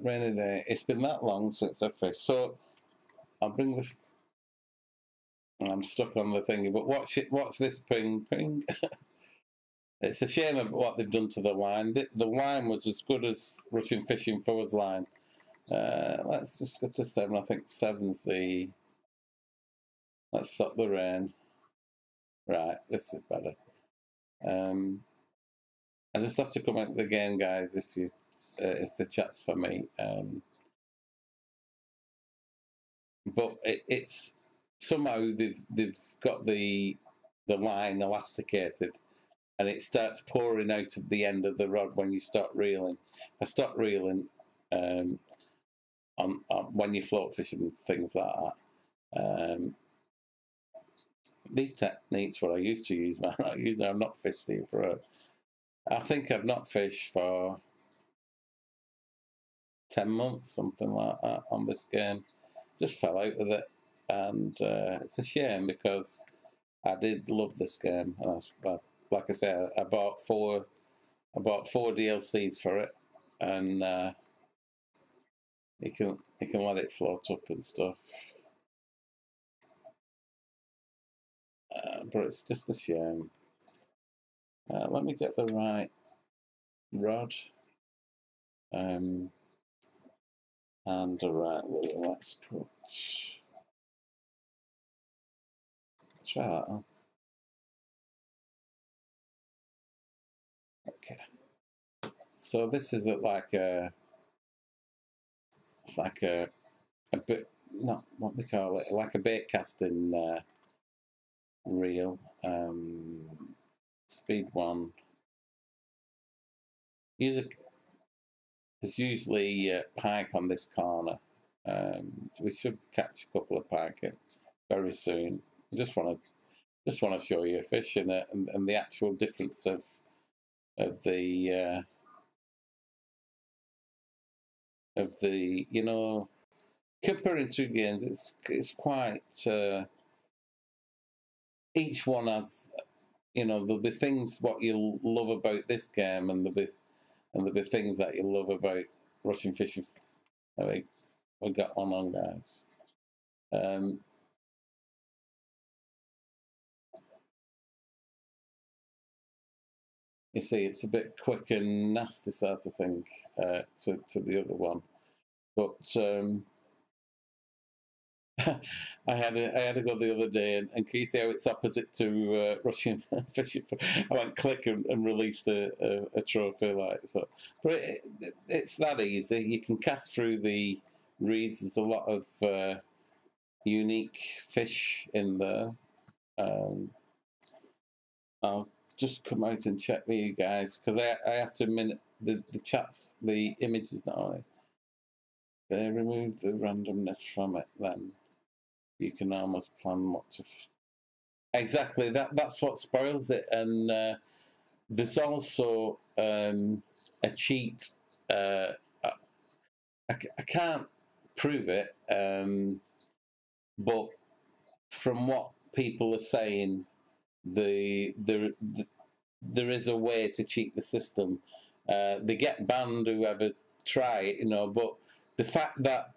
Rainy day. It's been that long since I fished, so I'll bring the. I'm stuck on the thingy, but watch this ping. It's a shame of what they've done to the line. The line was as good as Russian fishing forwards line. Let's just go to 7. I think 7's the. Let's stop the rain. Right, this is better. I just have to come out again, guys, if the chat's for me. But it's somehow they've got the line elasticated, and it starts pouring out of the end of the rod when you start reeling. If I start reeling on when you float fishing and things like that. These techniques, what I used to use, man, I've not fished here for I think I've not fished for 10 months, something like that, on this game. Just fell out with it, and it's a shame because I did love this game. And like I said, I bought four DLCs for it, and you can let it float up and stuff. But it's just a shame. Let me get the right rod. And the right lure. Let's put. Try that on. Okay. So this is like a bit, not what they call it, like a bait casting reel. Speed 1. There's usually pike on this corner. So we should catch a couple of pike very soon. I just want to show you a fish in it, and the actual difference of the you know, comparing two games. It's quite each one has, you know, there'll be things what you'll love about this game, and there'll be things that you love about Russian fishing. We got one on, guys. You see, it's a bit quick and nasty sort of thing to the other one, but I had a go the other day, and can you see how it's opposite to Russian fishing? I went click and released a trophy like so. But it's that easy. You can cast through the reeds. There's a lot of unique fish in there. I'll just come out and check with you guys because I have to minute the chats, the images not on it. They remove the randomness from it, then you can almost plan what to. Exactly, that's what spoils it. And there's also a cheat. I can't prove it, but from what people are saying, there is a way to cheat the system. They get banned whoever try it, you know, but the fact that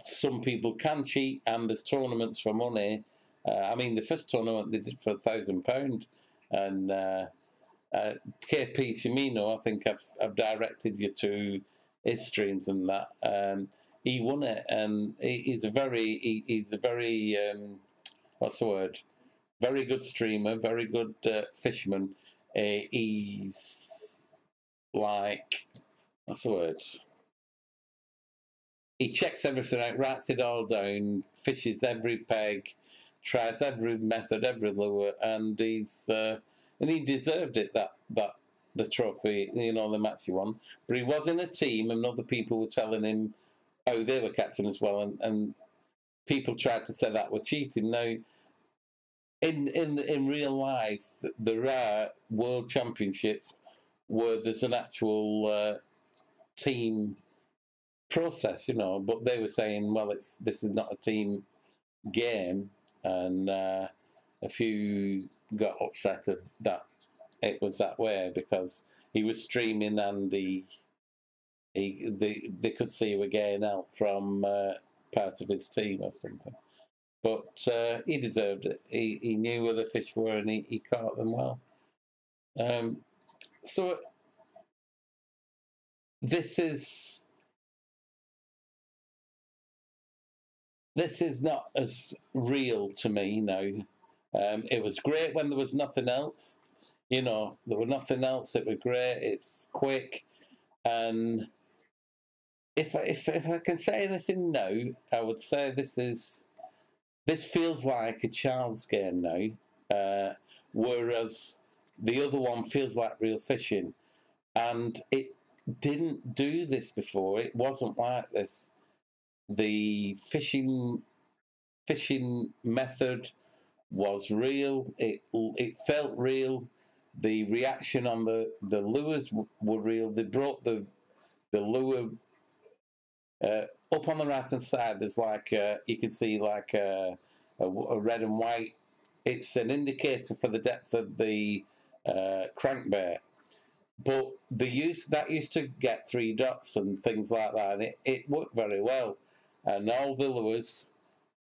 some people can cheat and there's tournaments for money. I mean, the first tournament they did for £1,000, and KP Shimino, I think I've directed you to his streams and that. He won it, and he's a very what's the word? Very good streamer, very good fisherman. He's like, what's the word? He checks everything out, writes it all down, fishes every peg, tries every method, every lure, and he deserved it. That the trophy, you know, the match he won. But he was in a team, and other people were telling him how they were catching as well, and people tried to say that were cheating. Now, in real life, there are world championships where there's an actual team process, you know, but they were saying, well, this is not a team game, and a few got upset that it was that way because he was streaming and they could see he were getting out from part of his team or something. But he deserved it. He knew where the fish were, and he caught them well. So this is not as real to me now. It was great when there was nothing else. You know, there was nothing else. It was great. It's quick, and if I can say anything now, I would say this feels like a child's game now, whereas the other one feels like real fishing, and it didn't do this before. It wasn't like this. The fishing method was real. It felt real. The reaction on the lures were real. They brought the lure up on the right hand side. There's like you can see like a red and white. It's an indicator for the depth of the crankbait. But that used to get 3 dots and things like that, and it worked very well. And all the lures,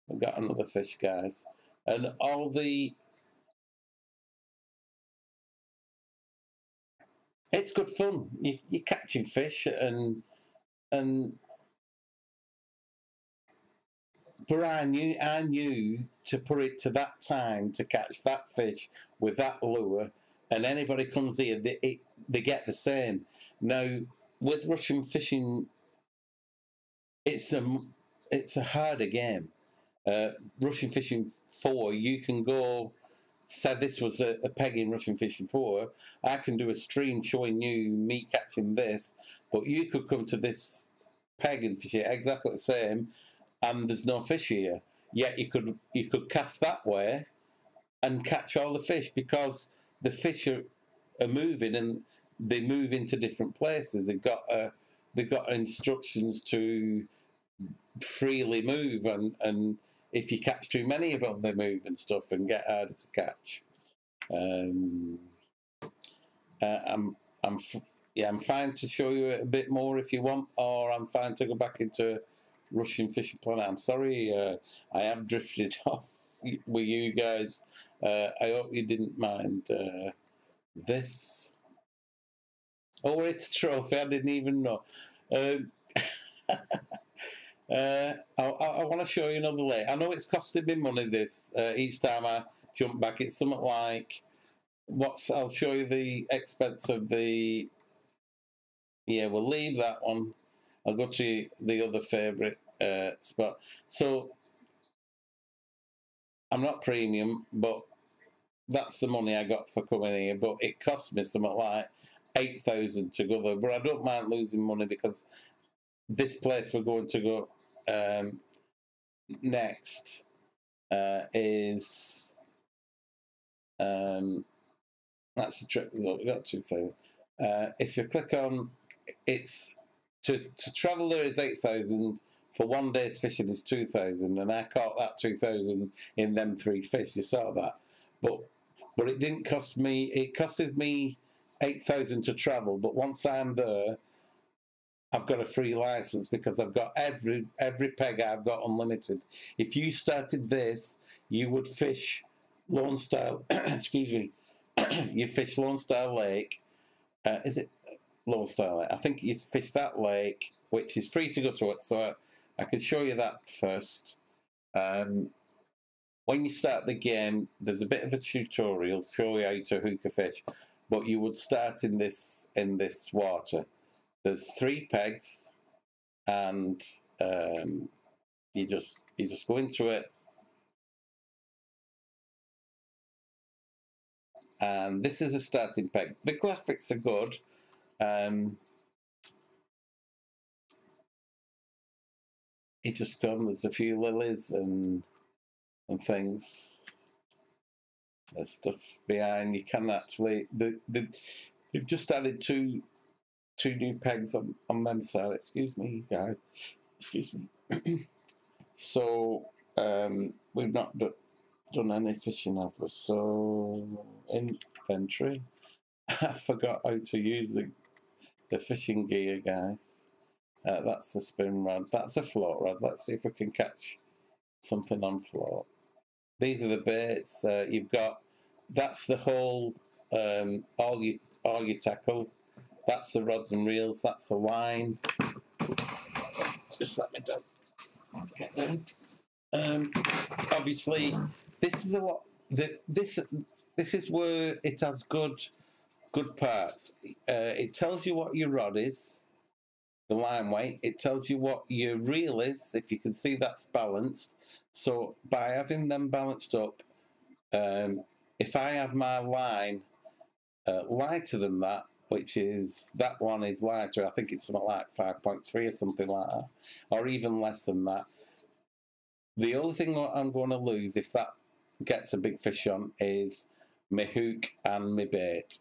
I've got another fish, guys, and all the, it's good fun. You're catching fish, and but I knew to put it to that time to catch that fish with that lure, and anybody comes here, they get the same. Now, with Russian fishing, it's a harder game. Russian fishing 4, you can go, say this was a peg in Russian fishing 4, I can do a stream showing you me catching this, but you could come to this peg and fish it exactly the same, and there's no fish here. Yet you could cast that way and catch all the fish because the fish are moving, and they move into different places. They've got instructions to freely move, and if you catch too many of them, they move and stuff and get harder to catch. I'm fine to show you a bit more if you want, or I'm fine to go back into Russian fishing planet. I'm sorry, I have drifted off with you guys. I hope you didn't mind this. Oh, it's a trophy. I didn't even know. I want to show you another lake. I know it's costing me money this each time I jump back. It's something like I'll show you the expense of the. Yeah, we'll leave that one. I'll go to the other favourite spot. So I'm not premium, but that's the money I got for coming here. But it cost me something like 8,000 to go there. But I don't mind losing money because this place we're going to go next is that's the trip result. We've got two things. If you click on it's to travel there is 8,000. For 1 day's fishing is 2,000, and I caught that 2,000 in them 3 fish. You saw that, but it didn't cost me. It costed me 8,000 to travel, but once I'm there, I've got a free license because I've got every peg I've got unlimited. If you started this, you would fish Lone Star. Excuse me. You fish Lone Star Lake. Is it Lone Star Lake? I think you fish that lake, which is free to go to it. So I can show you that first. When you start the game, there's a bit of a tutorial to show you how to hook a fish, but you would start in this water. There's 3 pegs, and you just go into it, and this is a starting peg. The graphics are good. It just comes. There's a few lilies and things. There's stuff behind. You can actually they've just added two new pegs on them side. Excuse me, guys. Excuse me. So we've not done any fishing, have we? So inventory. I forgot how to use the fishing gear, guys. That's a spin rod. That's a float rod. Let's see if we can catch something on float. These are the baits. You've got. That's the whole. All your tackle. That's the rods and reels. That's the line. Just let me get down. Obviously, this is a lot. This is where it has good parts. It tells you what your rod is, the line weight. It tells you what your reel is. If you can see, that's balanced. So by having them balanced up, if I have my line lighter than that, which is that one is lighter, I think it's something like 5.3 or something like that, or even less than that. The only thing I'm going to lose if that gets a big fish on is my hook and my bait.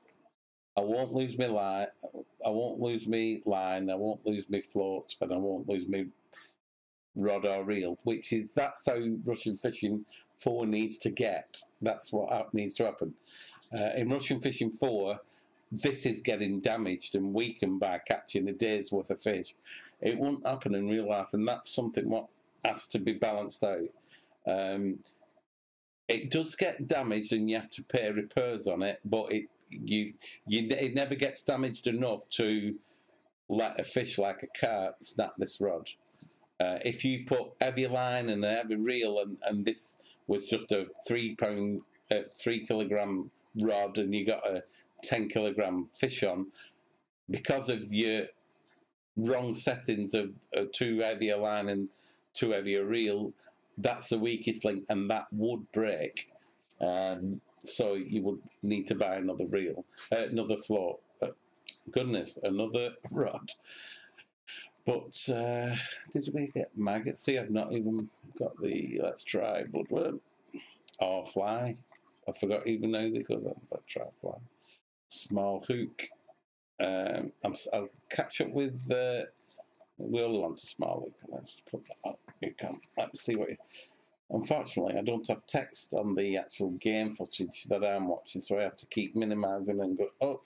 I won't lose my line. I won't lose my line. I won't lose my float, and I won't lose my rod or reel. That's how Russian fishing 4 needs to get. That's what needs to happen. In Russian fishing 4, this is getting damaged and weakened by catching a day's worth of fish. It won't happen in real life, and that's something what has to be balanced out. It does get damaged, and you have to pay repairs on it, but it never gets damaged enough to let a fish like a carp snap this rod. If you put heavy line and a heavy reel, and this was just a 3 kilogram rod, and you got a 10 kilogram fish on, because of your wrong settings of too heavy a line and too heavy a reel, that's the weakest link, and that would break. So you would need to buy another reel, another float. Goodness, another rod. But did we get maggots? See, I've not even got the let's try bloodworm or fly. I forgot even how they go. Let's try fly. Small hook. I'll catch up with. We only want a small hook. Let's put that up. You can. Let's see what. Unfortunately, I don't have text on the actual game footage that I'm watching, so I have to keep minimising and go. Oh,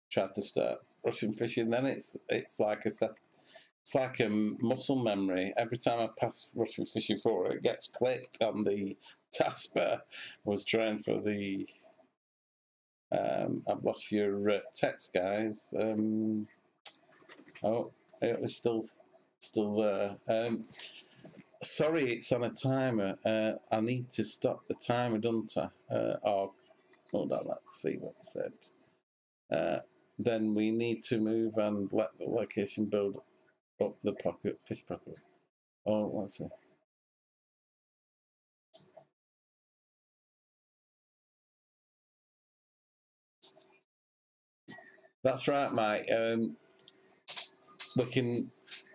try to start Russian fishing. Then it's like a set. It's like a muscle memory. Every time I pass Russian fishing 4, it gets clicked on the taskbar. I was trying for the. I've lost your text, guys. Oh, it was still Still there. Sorry, it's on a timer. I need to stop the timer, don't I? Or hold on, let's see what it said. Then we need to move and let the location build up the pocket, fish pocket. Oh, let's see. That's right, mate.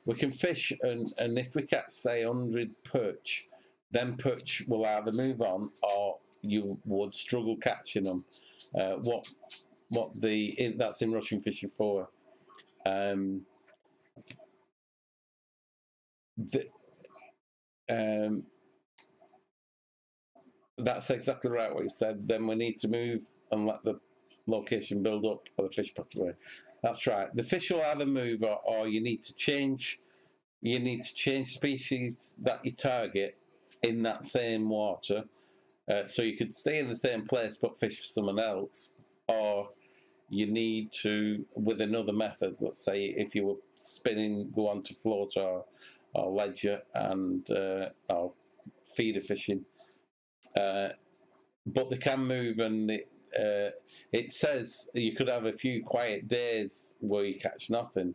We can fish, and if we catch say 100 perch, then perch will either move on or you would struggle catching them. What that's in Russian fishing for. Um, the, um, that's exactly right what you said. Then we need to move and let the location build up or the fish pathway. That's right. The fish will either move or you need to change. You need to change species that you target in that same water. So you could stay in the same place but fish for someone else, or you need to, with another method, let's say if you were spinning, go on to float or ledger and or feeder fishing. But they can move, and it says you could have a few quiet days where you catch nothing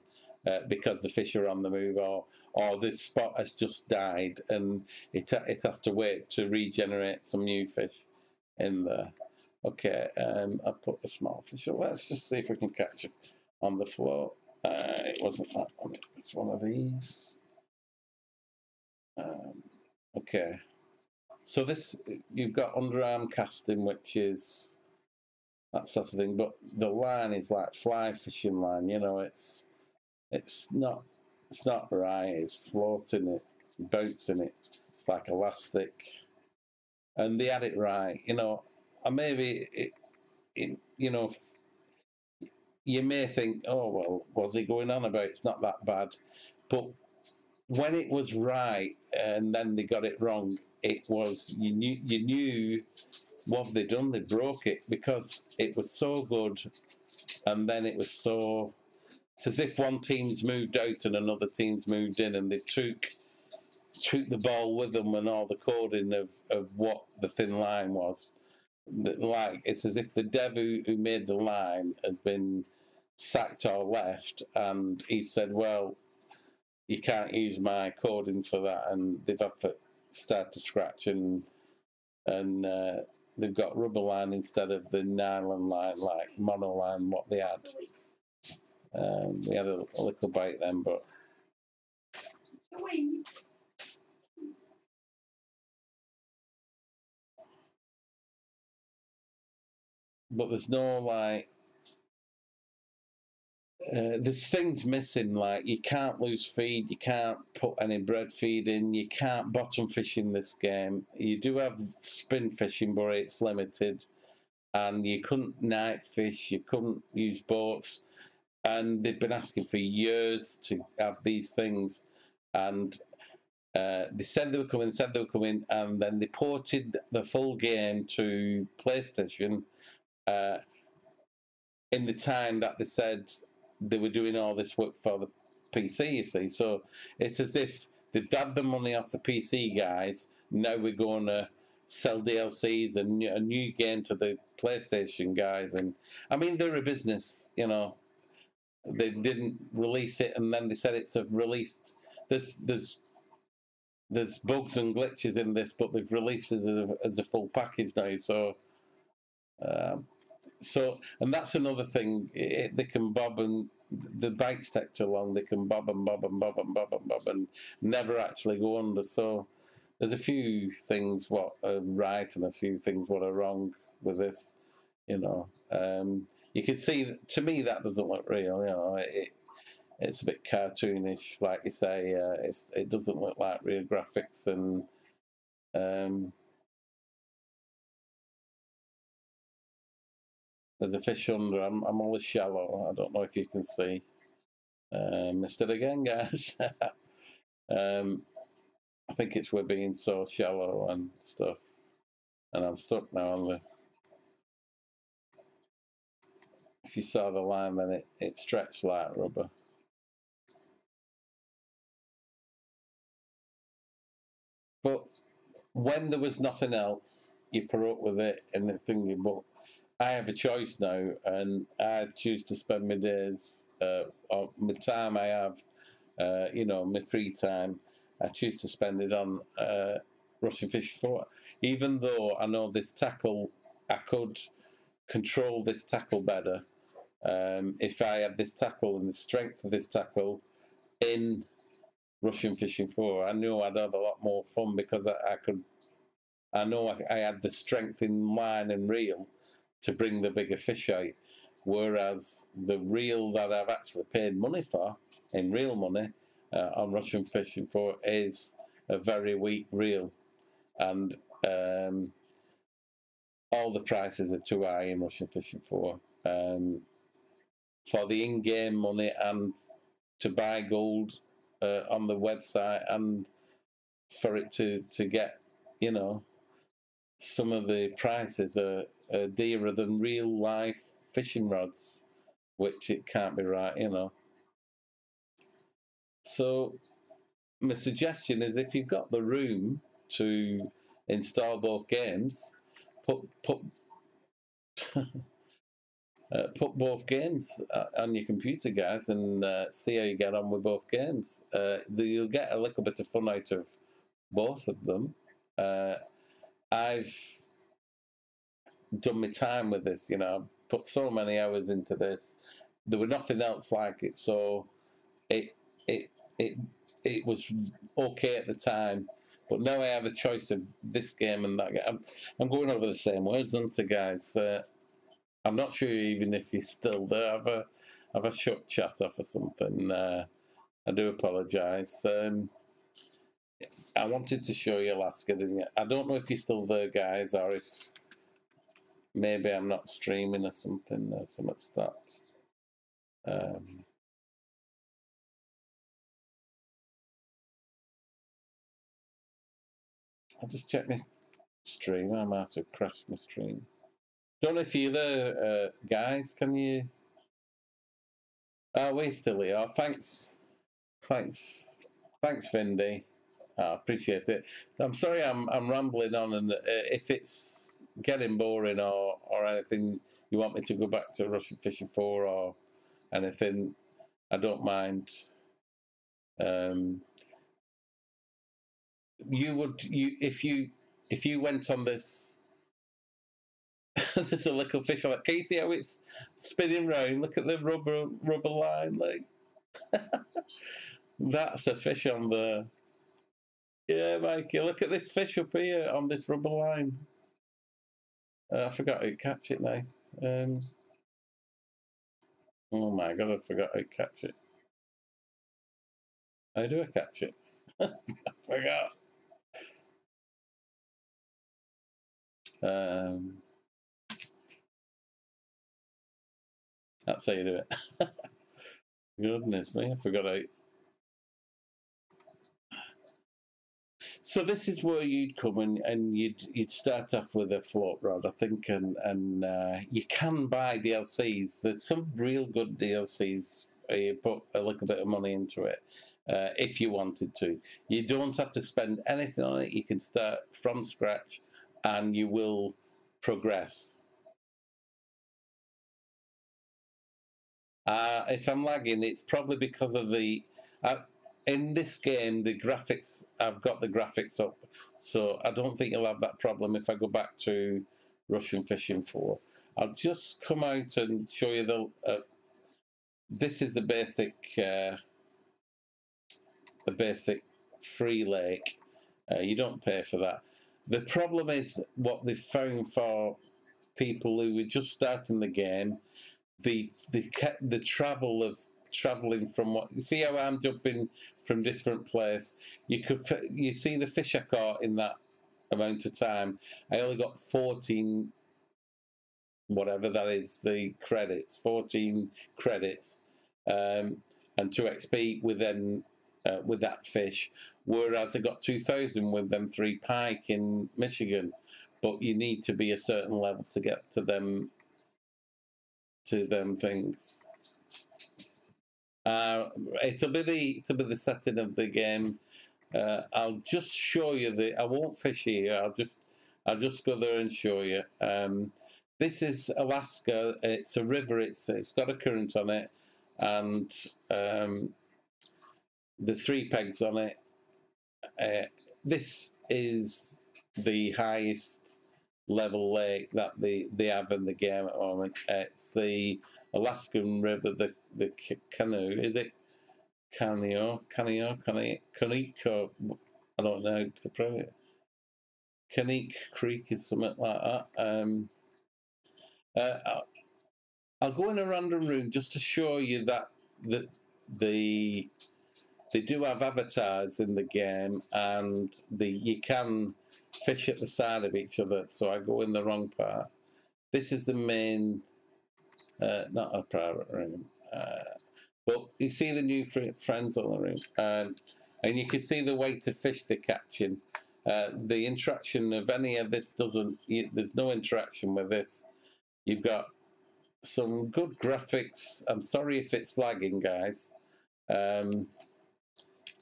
because the fish are on the move, or the spot has just died and it has to wait to regenerate some new fish in there. Okay, I put the small fish. So let's just see if we can catch it on the float. It wasn't that one. It's one of these. Okay. So this, you've got underarm casting, which is that sort of thing, but the line is like fly fishing line. You know, it's not right. It's floating it, bouncing it. It's like elastic, and they had it right. You know, and maybe you know, you may think, oh well, was he going on about? It's not that bad, but when it was right and then they got it wrong, it was you knew what have they done? They broke it because it was so good, and then it was so. It's as if one team's moved out and another team's moved in, and they took the ball with them and all the coding of what the thin line was. Like it's as if the dev who made the line has been sacked or left, and he said, "Well, you can't use my coding for that," and they've had to start to scratch and they've got rubber line instead of the nylon line, like monoline, what they had. We had a little bite then, but there's no like. There's things missing, like you can't lose feed, you can't put any bread feed in, you can't bottom fish in this game. You do have spin fishing, but it's limited, and you couldn't night fish, you couldn't use boats, and they've been asking for years to have these things, and they said they were coming, and then they ported the full game to PlayStation in the time that they said they were doing all this work for the PC, you see. So it's as if they've had the money off the PC guys, now we're going to sell DLCs and a new game to the PlayStation guys. And I mean, they're a business, you know. They didn't release it, and then they said it's a released. There's bugs and glitches in this, but they've released it as a full package now. Um, and that's another thing. They can bob, and the bikes take too long. They can bob and bob and bob and bob and bob and never actually go under. So there's a few things what are right and a few things what are wrong with this. You know, you can see. To me, that doesn't look real. You know, it's a bit cartoonish, like you say. It doesn't look like real graphics, and there's a fish under. I'm always shallow. I don't know if you can see. Missed it again, guys. I think it's we're being so shallow and stuff, and I'm stuck now on the. If you saw the line, then it stretched like rubber. when there was nothing else, you put up with it and the thingy. But I have a choice now, and I choose to spend my days, or my time I have, you know, my free time. I choose to spend it on Russian fishing for. Even though I know this tackle, I could control this tackle better if I had this tackle and the strength of this tackle in Russian fishing for. I knew I'd have a lot more fun because I could. I know I had the strength in line and reel to bring the bigger fish out, whereas the reel that I've actually paid money for, in real money, on Russian fishing for, is a very weak reel, and all the prices are too high in Russian fishing for the in-game money and to buy gold on the website, and for it to get, you know, some of the prices are dearer than real life fishing rods, which it can't be right, you know. So my suggestion is, if you've got the room to install both games, put both games on your computer, guys, and see how you get on with both games. You'll get a little bit of fun out of both of them. I've done my time with this, you know. I've put so many hours into this. There was nothing else like it, so it it was okay at the time. But now I have a choice of this game and that game. I'm going over the same words, aren't I, guys? I'm not sure even if you're still there. Have a short chat off or something. I do apologise. I wanted to show you Alaska, didn't you? I don't know if you're still there, guys, or if maybe I'm not streaming or something. Something stopped. I'll just check my stream. I might have crashed my stream. Don't know if you're there, guys. Can you? Oh, we're still here. Oh, thanks, Vindy. I appreciate it. I'm sorry, I'm rambling on, and if it's getting boring or anything, you want me to go back to Russian fishing for or anything, I don't mind. If you went on this. There's a little fish on it. Can you see how it's spinning round? Look at the rubber line, like that's a fish on the. Yeah, Mikey, look at this fish up here on this rubber line. I forgot how to catch it now. Oh my god, I forgot how to catch it. How do I catch it? I forgot. That's how you do it. Goodness me, I forgot how. So this is where you'd come and you'd start off with a float rod, I think, and you can buy DLCs. There's some real good DLCs. You put a little bit of money into it if you wanted to. You don't have to spend anything on it. You can start from scratch, and you will progress. If I'm lagging, it's probably because of the. In this game, the graphics, I've got the graphics up, so I don't think you'll have that problem if I go back to Russian fishing for. I'll just come out and show you the. This is the basic free lake. You don't pay for that. The problem is what they've found for people who are just starting the game. The traveling from what you see how I'm jumping from different place. You see the fish I caught in that amount of time. I only got 14, whatever that is, the credits, 14 credits, and 2 XP with that fish. Whereas I got 2,000 with them 3 pike in Michigan, but you need to be a certain level to get to them things. It'll be the setting of the game. I'll just show you I won't fish here. I'll just go there and show you. This is Alaska. It's a river. It's got a current on it, and there's 3 pegs on it. This is the highest level lake that they have in the game at the moment. It's the Alaskan River, the Canoe. Is it Canio? Or I don't know to prove it. Canique Creek is something like that. I'll go in a random room just to show you that they do have avatars in the game, and you can fish at the side of each other. So I go in the wrong part. This is the main, not a private room, but you see the new friends on the room, and you can see the way to fish they're catching. The interaction of any of this there's no interaction with this. You've got some good graphics. I'm sorry if it's lagging, guys.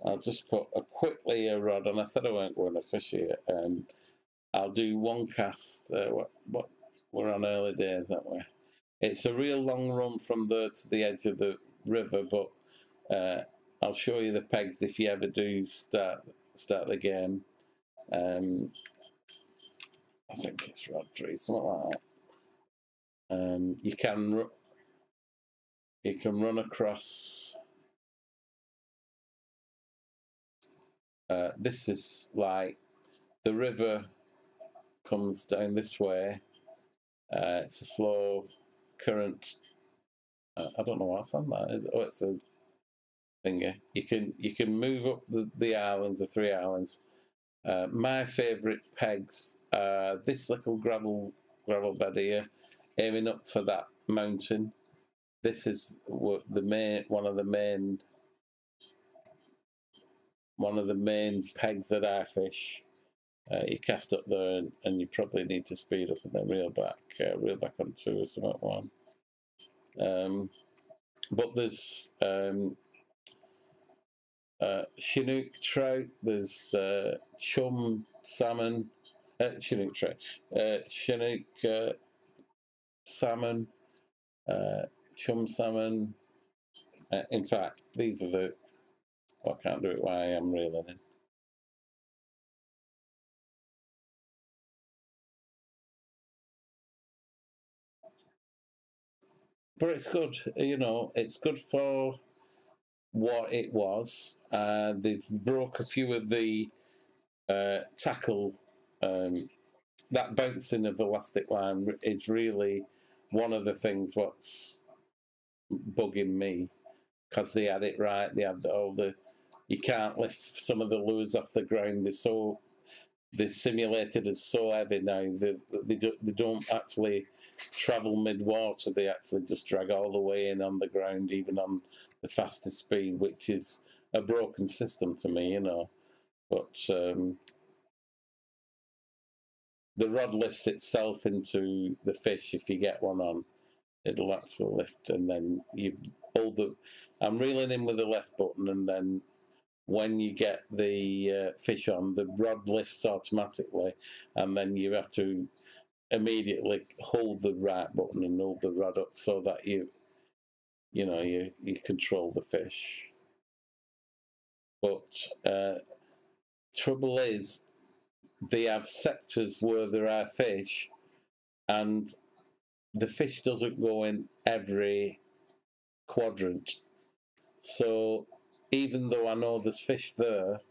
I'll just put quickly a rod, and I said I weren't going to fish here. I'll do one cast. We're on early days, aren't we? It's a real long run from there to the edge of the river, but I'll show you the pegs if you ever do start the game. I think it's rod 3, something like that. You can run across. This is like the river comes down this way. It's a slow current. I don't know what's on that. Oh, it's a finger. You can move up the islands, the 3 islands. My favourite pegs are this little gravel bed here, aiming up for that mountain. This is one of the main pegs that I fish. You cast up there, and you probably need to speed up and then reel back on 2 or something one. But there's Chinook trout, there's chum salmon, Chinook trout, Chinook salmon, chum salmon. In fact, these are I can't do it while I am reeling in. But it's good, it's good for what it was. They've broke a few of the tackle. That bouncing of elastic line is really one of the things what's bugging me, because they had it right. They had you can't lift some of the lures off the ground. They're simulated as so heavy now. They don't actually travel mid-water. They actually just drag all the way in on the ground, even on the fastest speed, which is a broken system to me, But the rod lifts itself into the fish. If you get one on, it'll actually lift, and then you hold I'm reeling in with the left button, and then when you get the fish on, the rod lifts automatically, and then you have to immediately hold the right button and hold the rod up so that you control the fish. But trouble is, they have sectors where there are fish, and the fish doesn't go in every quadrant. So even though I know there's fish there,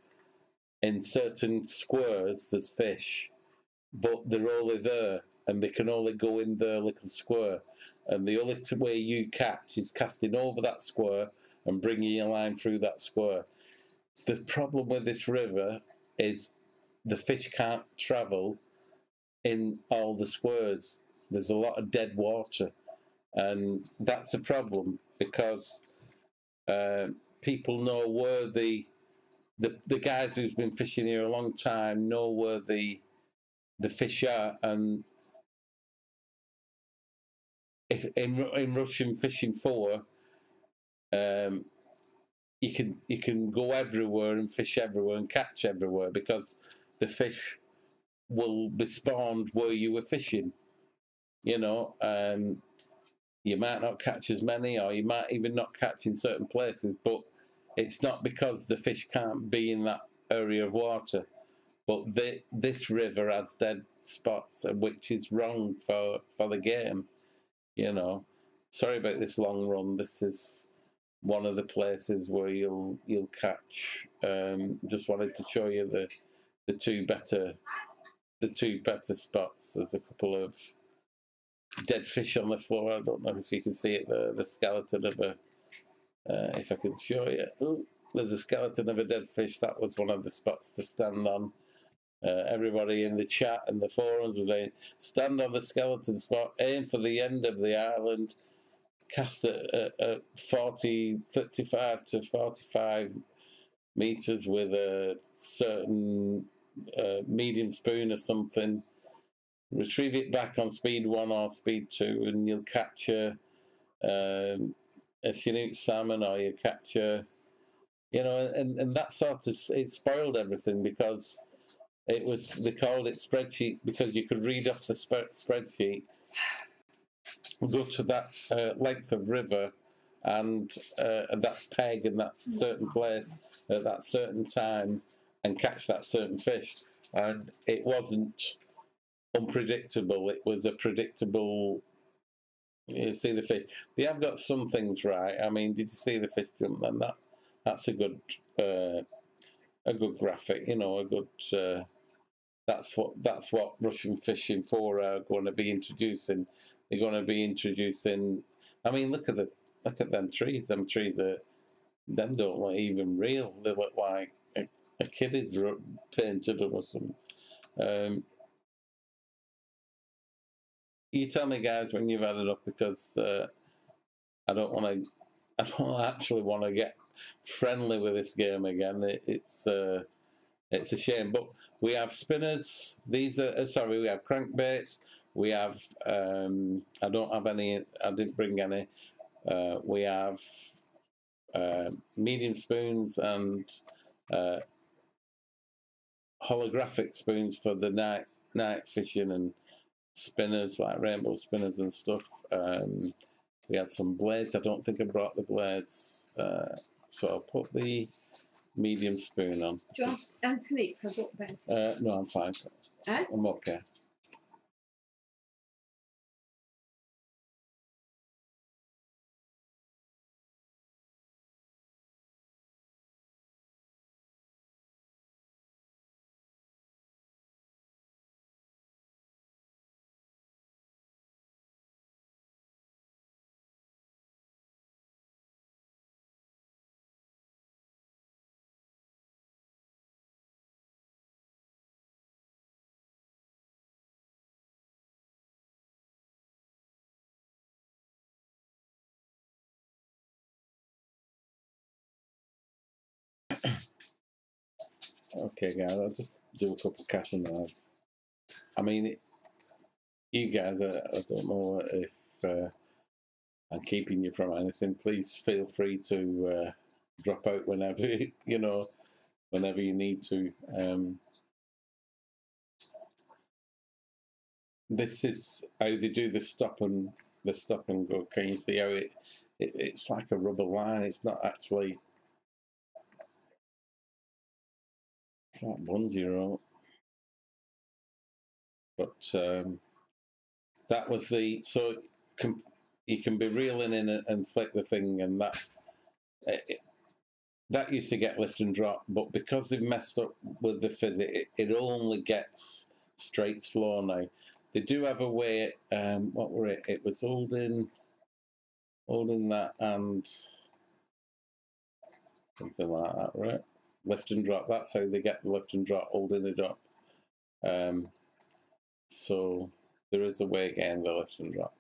in certain squares there's fish, but they're only there, and they can only go in their little square. And the only way you catch is casting over that square and bringing your line through that square. The problem with this river is the fish can't travel in all the squares. There's a lot of dead water, and that's a problem, because people know where the guys who's been fishing here a long time know where the fish are. And if in Russian fishing 4, you can go everywhere and fish everywhere and catch everywhere, because the fish will be spawned where you were fishing. You know, you might not catch as many, or you might even not catch in certain places, but it's not because the fish can't be in that area of water. But this river has dead spots, which is wrong for the game. You know, sorry about this long run. This is one of the places where you'll catch. Just wanted to show you the two better spots. There's a couple of dead fish on the floor. I don't know if you can see it. The skeleton of a. If I can show you, ooh, there's a skeleton of a dead fish. That was one of the spots to stand on. Everybody in the chat and the forums were saying, stand on the skeleton spot, aim for the end of the island, cast at 35 to 45 meters with a certain medium spoon or something. Retrieve it back on speed 1 or speed 2, and you'll capture a Chinook salmon, or you capture, you know, and that sort of, it spoiled everything, because it was, they called it spreadsheet, because you could read off the spreadsheet, go to that length of river and that peg in that certain place at that certain time and catch that certain fish. And it wasn't unpredictable, it was a predictable. You see the fish. They have got some things right. I mean, did you see the fish jump? And that's a good graphic. You know, a good. That's what Russian Fishing 4 are going to be introducing. They're going to be introducing. I mean, look at them trees. Them trees them don't look even real. They look like a kid is painted them or something. You tell me, guys, when you've had enough, because I don't actually want to get friendly with this game again. It's a shame. But we have spinners. These are sorry. We have crankbaits. We have. I don't have any. I didn't bring any. We have medium spoons and holographic spoons for the night fishing, and spinners like rainbow spinners and stuff. We had some blades. I don't think I brought the blades, so I'll put the medium spoon on. Do you want Anthony for a book then? No, I'm fine. I'm okay. Okay, guys, I'll just do a couple of casts now. I mean, you guys, I don't know if I'm keeping you from anything. Please feel free to drop out whenever whenever you need to. This is how they do the stop and go. Can you see how it's like a rubber line? It's not actually. It's like bungee rope. But that was the you can be reeling in and flick the thing, and that used to get lift and drop, but because they've messed up with the physics, it only gets straight flow now. They do have a way. What were it? It was holding that and something like that, right? Lift and drop. That's how they get the lift and drop, holding it up. So there is a way getting the lift and drop,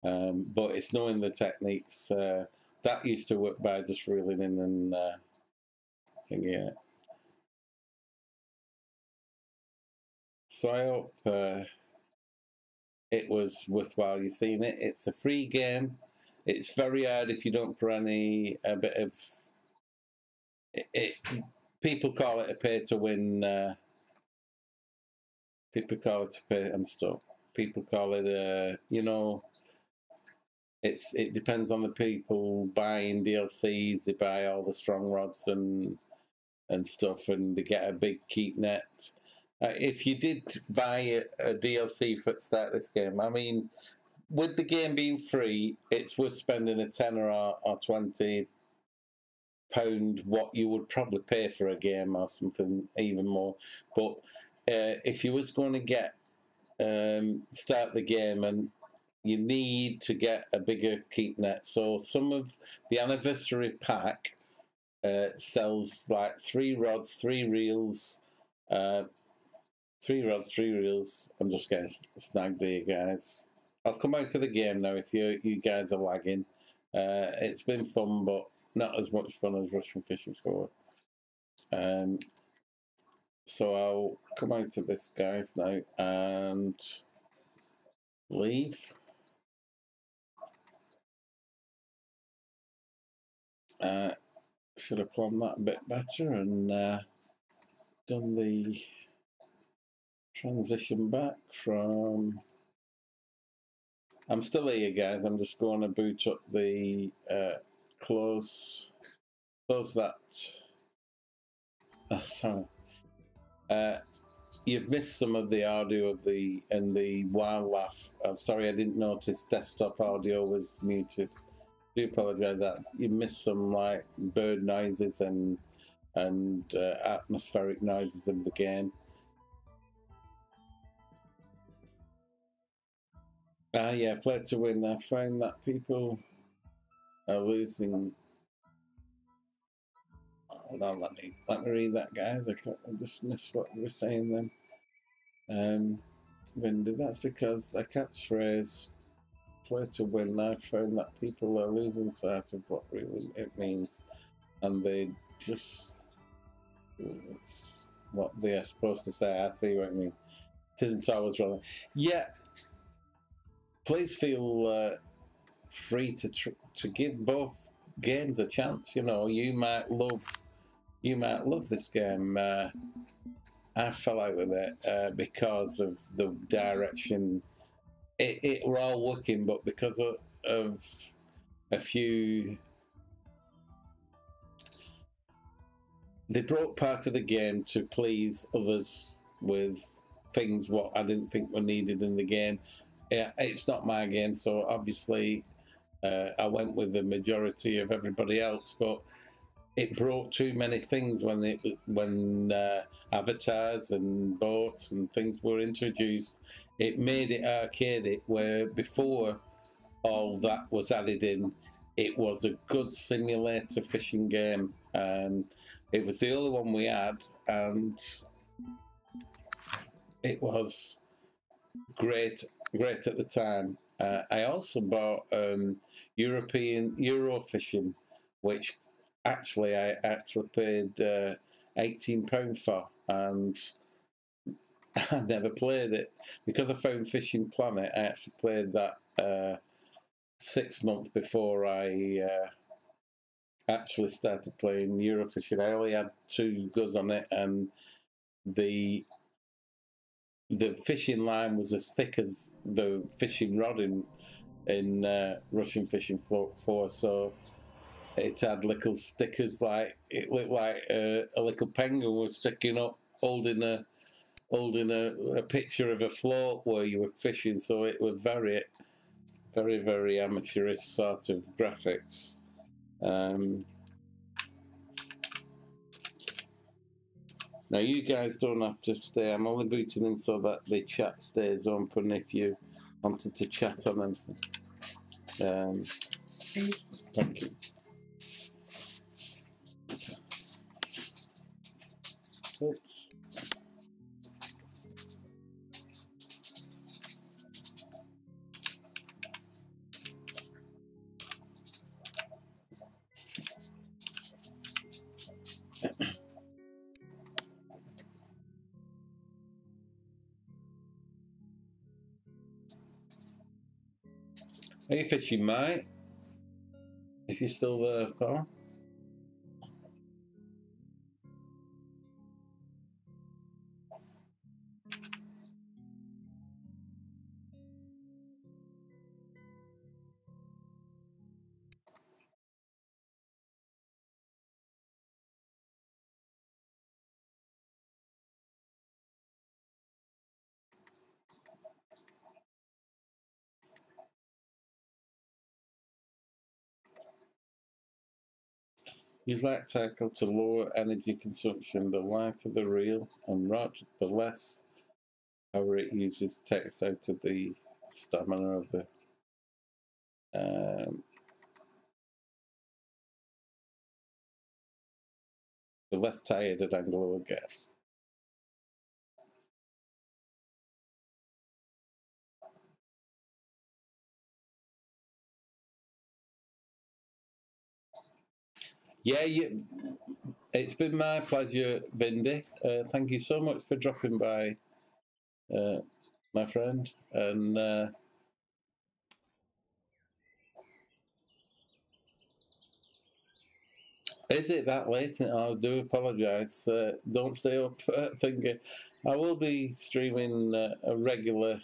but it's knowing the techniques. That used to work by just reeling in and thinking it. So I hope it was worthwhile you seen it. It's a free game. It's very hard if you don't put a bit of people call it a pay to win. People call it a pay and stuff. People call it you know, it depends on the people buying DLCs. They buy all the strong rods and stuff, and they get a big keep net. If you did buy a DLC for the start of this game, I mean, with the game being free, it's worth spending a £10 or £20 what you would probably pay for a game or something even more. But if you was going to get start the game, and you need to get a bigger keep net, so some of the anniversary pack sells like 3 rods, 3 reels, 3 rods, 3 reels. I'm just getting snagged here, guys. I'll come out to the game now if you guys are lagging. It's been fun, but not as much fun as Russian Fishing 4. So I'll come out to this, guys, now and leave. Should have planned that a bit better and done the transition back from... I'm still here, guys. I'm just going to boot up the close that. Oh, sorry. You've missed some of the audio of the wildlife. I'm sorry, I didn't notice desktop audio was muted. I do apologise that you missed some like bird noises and atmospheric noises of the game. Yeah, play to win. I find that people are losing. Hold on, let me read that, guys. I just missed what you were saying then. Windy. That's because the catchphrase "play to win." I found that people are losing sight of what really it means, and they just it's what they are supposed to say. I see what I mean. It isn't always wrong. Yeah. Please feel free to give both games a chance. You know, you might love this game. I fell out with it because of the direction. It were all working, but because of a few, they brought part of the game to please others with things what I didn't think were needed in the game. It's not my game, so obviously I went with the majority of everybody else, but it brought too many things when avatars and boats and things were introduced. It made it arcadic, where before all that was added in, it was a good simulator fishing game, and it was the only one we had, and it was great at the time. I also bought European Euro Fishing, which actually I paid £18 for, and I never played it because I found Fishing Planet. I actually played that 6 months before I actually started playing Eurofishing. I only had 2 goes on it, and the fishing line was as thick as the fishing rod in Russian Fishing 4, so it had little stickers, like it looked like a little penguin was sticking up, holding a picture of a float where you were fishing. So it was very, very, very amateurish sort of graphics. Now you guys don't have to stay. I'm only booting in so that the chat stays open if you wanted to chat on anything. Thank you. Oops. Are you fishing, mate? If you're still there, pal. Use light tackle to lower energy consumption. The lighter the reel and rod, the less power it uses takes out of the stamina of the less tired an angler will get. Yeah, it's been my pleasure, Vindy. Thank you so much for dropping by, my friend. And is it that late? I do apologise. Don't stay up thinking. I will be streaming a regular.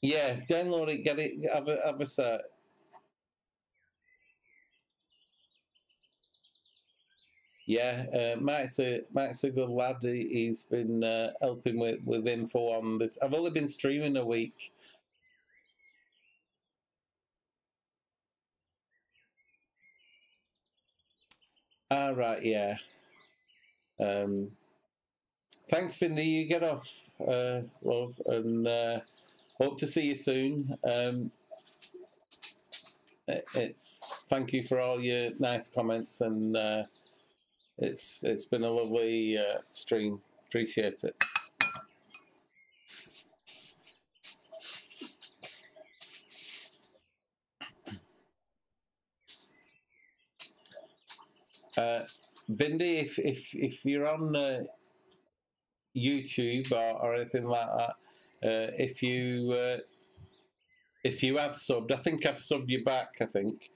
Yeah, download it, get it, have a start. Yeah, Mike's a good lad. He's been helping with info on this. I've only been streaming a week. Ah, right, yeah. Thanks, Finley. You get off, love, and hope to see you soon. Thank you for all your nice comments, and it's been a lovely stream. Appreciate it. Vindy, if you're on YouTube or anything like that, if you have subbed, I think I've subbed you back. I think.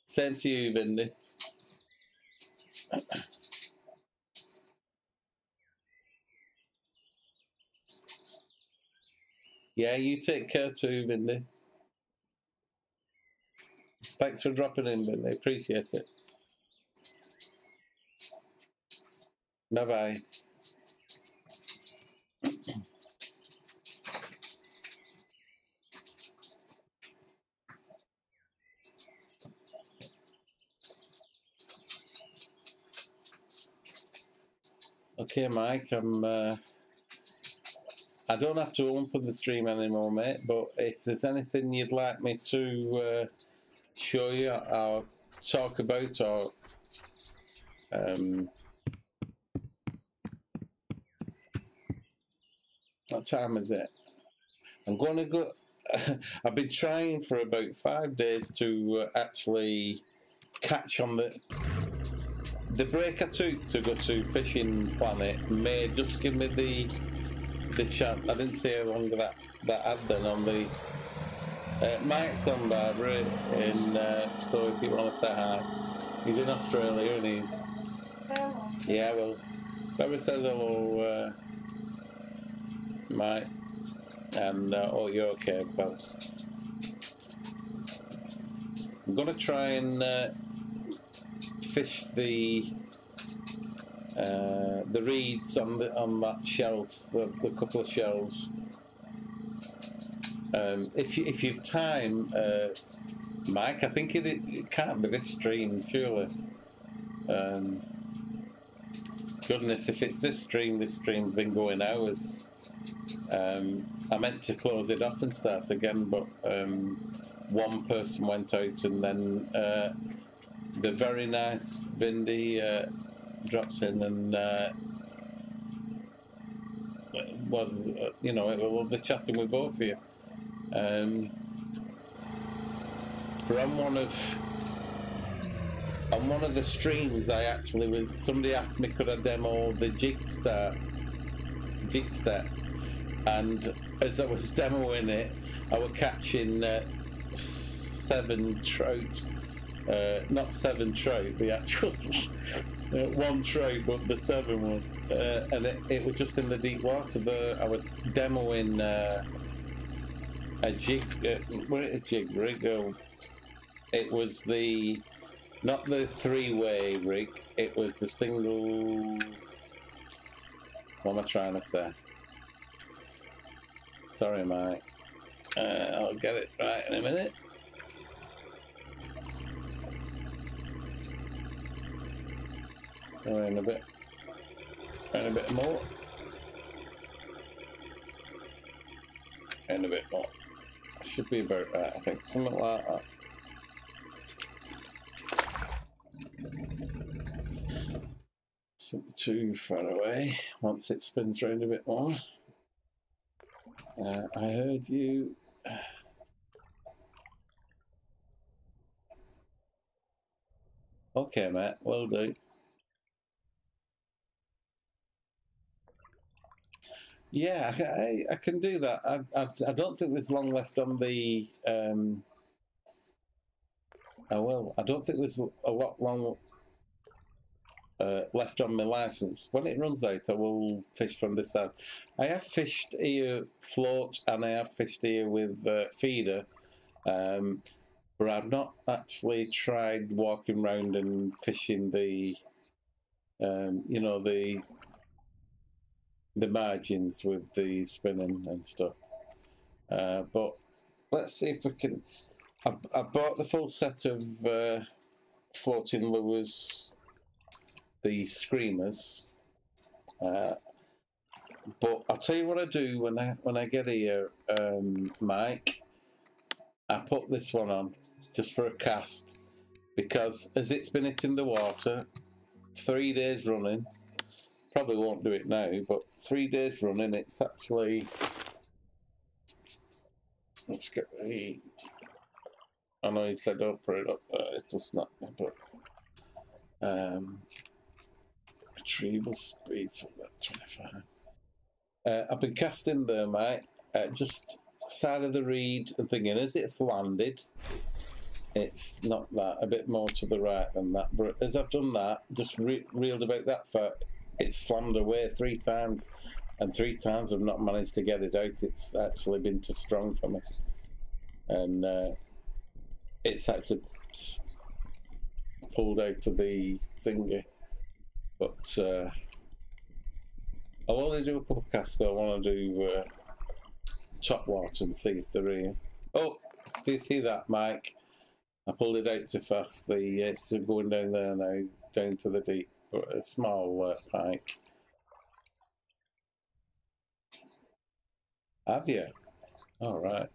Same to you, Vindy. Yeah, you take care too, Vindy. Thanks for dropping in, Vindy. Appreciate it. Bye-bye. Okay, Mike, I don't have to open the stream anymore, mate, but if there's anything you'd like me to show you or talk about, or what time is it? I'm going to go. I've been trying for about 5 days to actually catch on the break I took to go to Fishing Planet may just give me the chance. I didn't see how long that had done on the Mike's on Barbara, and so if you want to say hi, he's in Australia and he's yeah. Well, whoever says hello, Mike, and oh, you're okay, pal. I'm gonna try and fish the reeds on that shelf, the couple of shelves. If you've time, Mike, I think it can't be this stream, surely. Goodness, if it's this stream's been going hours. I meant to close it off and start again, but one person went out, and then the very nice Vindy drops in and was, you know, it was lovely chatting with both of you. But on one of the streams, somebody asked me could I demo the jig step, and as I was demoing it, I was catching 7 trout. Not 7 trout, the actual 1 trout, but the 7 one. And it was just in the deep water. I was demoing a jig, a jig rig. It was not the 3-way rig, it was the single. What am I trying to say? Sorry, Mike. I'll get it right in a minute. In a bit more. And a bit more. Should be about that, I think. Something like that. Shouldn't be too far away once it spins round a bit more. I heard you. Okay, mate, will do. Yeah, I can do that. I don't think there's long left on the. I don't think there's a lot long left on my license. When it runs out, I will fish from this side. I have fished here float, and I have fished here with feeder, but I've not actually tried walking around and fishing the, you know, the margins with the spinning and stuff. But let's see if we can. I bought the full set of floating lures, the screamers. But I'll tell you what I do when I get here, Mike. I put this one on just for a cast, because as it's been hitting the water 3 days running, probably won't do it now, but 3 days running, it's actually. Let's get the. I know you said don't put it up there, it'll snap me, but retrieval speed from that 25. I've been casting there, mate, just side of the reed and thinking, as it's landed, it's not that, a bit more to the right than that, but as I've done that, just reeled about that far, it's slammed away 3 times, and 3 times I've not managed to get it out. It's actually been too strong for me, and it's actually pulled out of the thingy. But I'll only do a couple of casts. I want to do topWater and see if they're here. Oh, do you see that, Mike? I pulled it out too fast. It's going down there now, down to the deep, but a small pike. Have you? All right.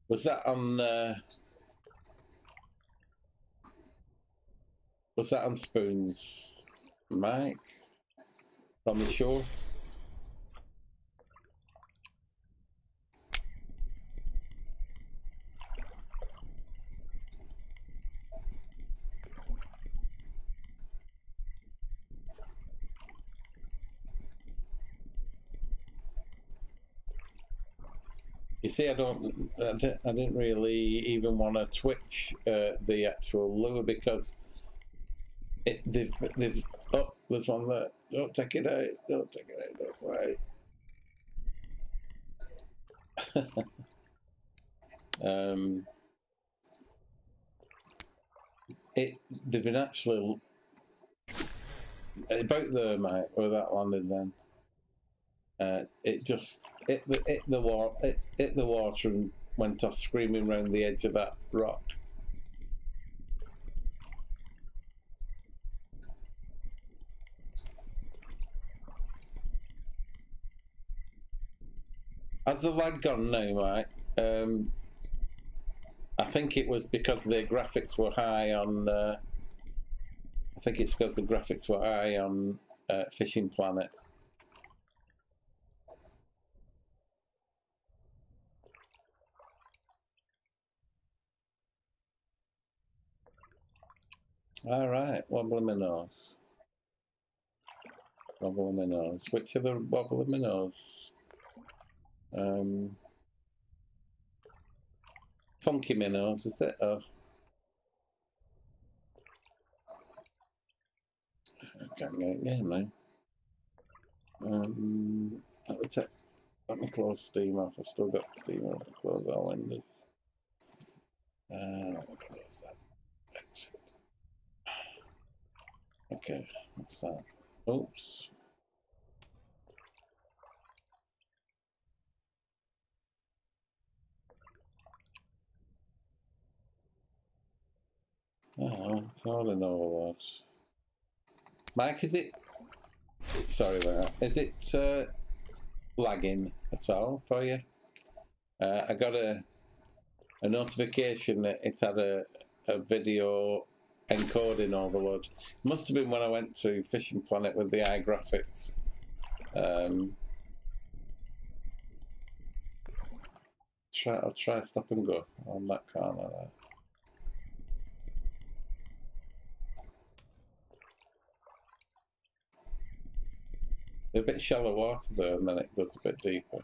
Was that on spoons, Mike? From the shore? You see, I didn't really even want to twitch the actual lure, because they've oh, there's one there. Don't take it out. Don't take it out. Don't worry. They've been actually about there, mate, where that landed then. It just hit the water and went off screaming round the edge of that rock. Has the lag gone now, mate? I think it was because their graphics were high on. I think it's because the graphics were high on Fishing Planet. All right, wobbling my nose. Wobble minnows. Which are the wobble minnows? Funky minnows, is it? Oh. I can't get it game now. Let me close Steam off. I've still got Steam off. Close all windows. Let me close that. Exit. Okay, what's that? Oops. Oh, calling overload. Mike, is it? Sorry about that. Is it lagging at all for you? I got a notification that it had a video encoding overload. Must have been when I went to Fishing Planet with the high graphics. I'll try stop and go on that corner there. They're a bit shallow water there, and then it goes a bit deeper.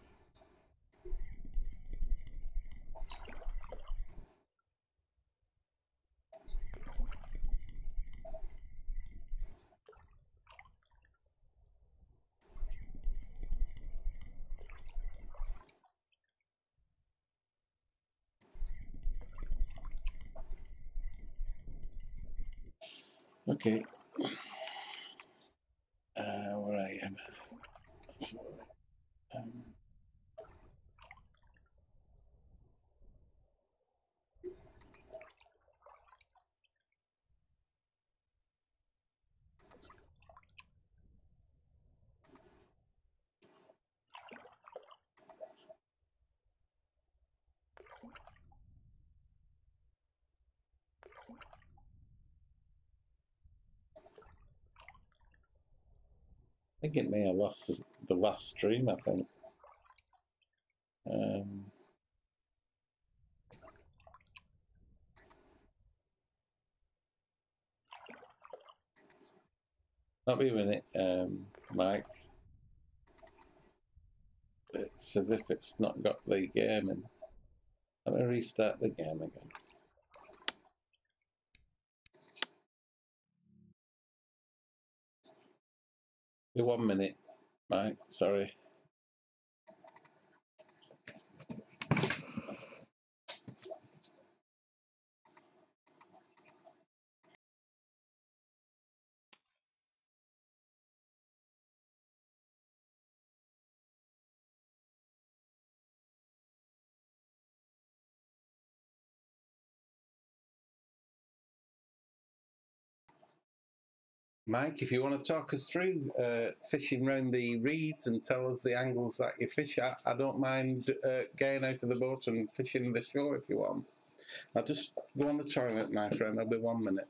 Okay. Where I am. I think it may have lost the last stream, I think. Not be a minute, Mike. It's as if it's not got the game in. Let me restart the game again. Be 1 minute, Mike, sorry. Mike, if you want to talk us through fishing around the reeds and tell us the angles that you fish at, I don't mind getting out of the boat and fishing the shore if you want. I'll just go on the toilet, my friend. I'll be 1 minute.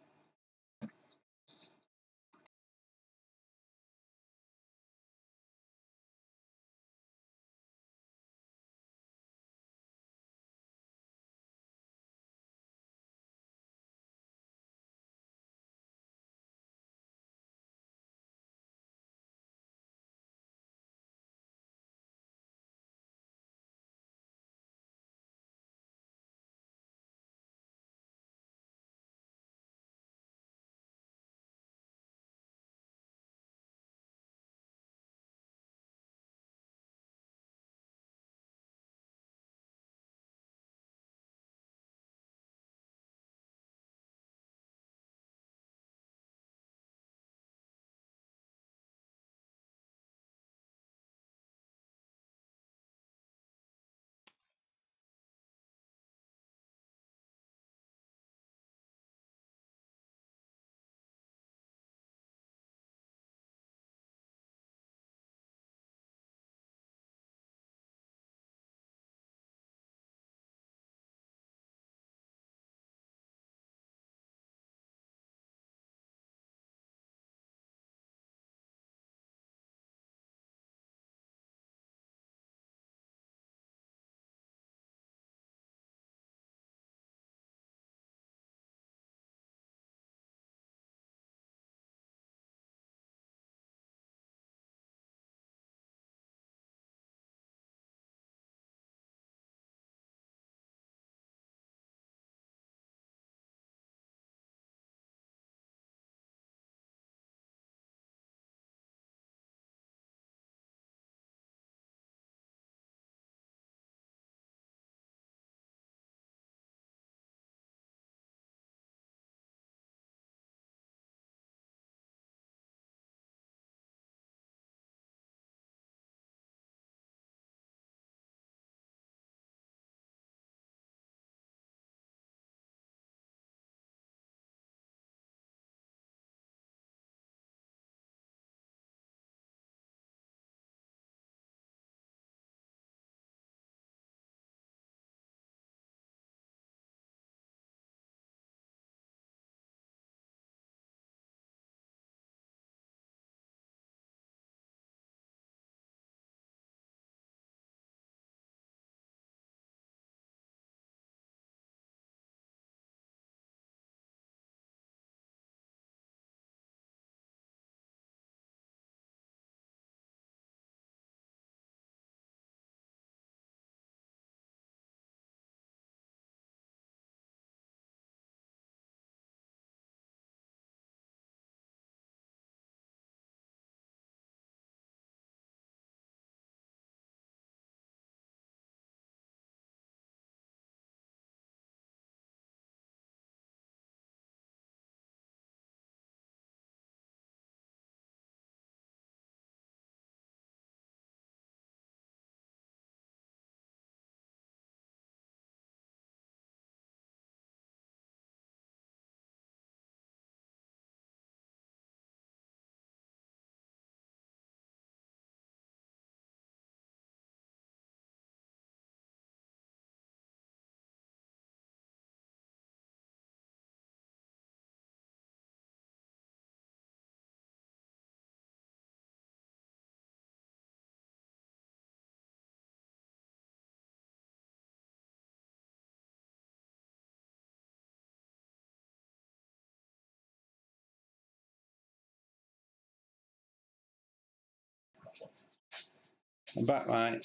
I'm back, mate.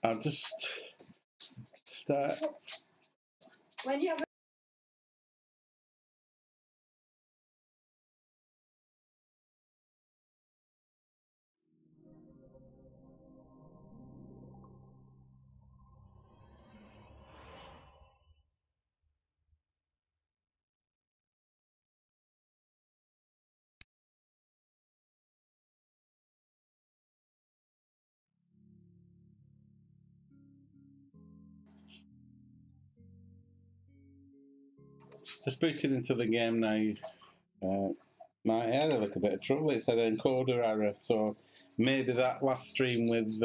I'll just start. When you have Just booted into the game now. My had a little bit of trouble. It said encoder error, so maybe that last stream with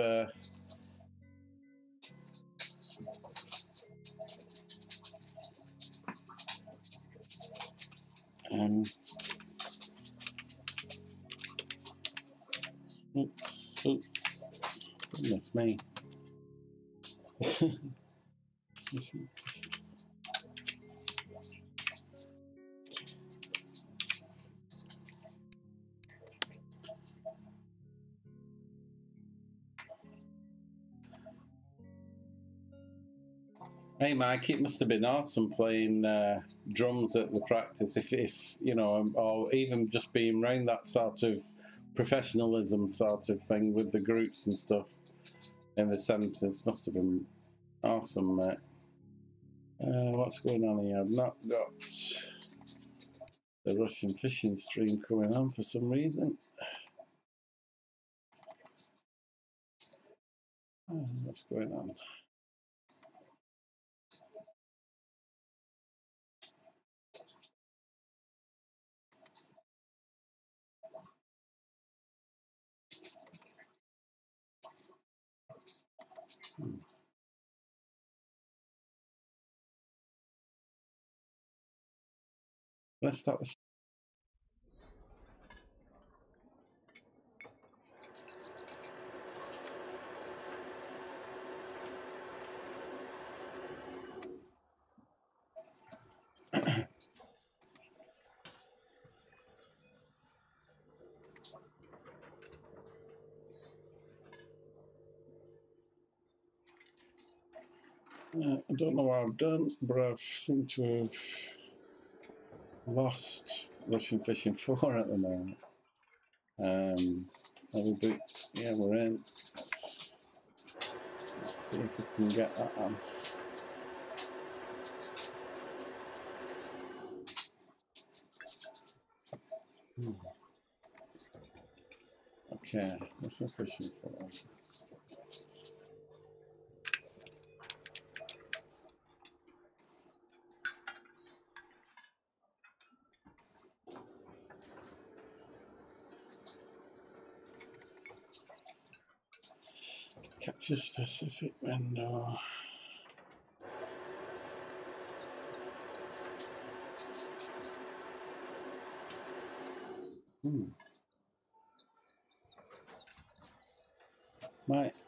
oops, goodness me. Hey Mike, it must have been awesome playing drums at the practice, if you know, or even just being around that sort of professionalism sort of thing with the groups and stuff in the centres. Must have been awesome, mate. What's going on here? I've not got the Russian fishing stream coming on for some reason. What's going on? Let's start this. I don't know what I've done, but I seem to have lost Russian Fishing 4 at the moment. Yeah, we're in. Let's see if we can get that on. Okay, Russian Fishing 4. Capture specific window. Right.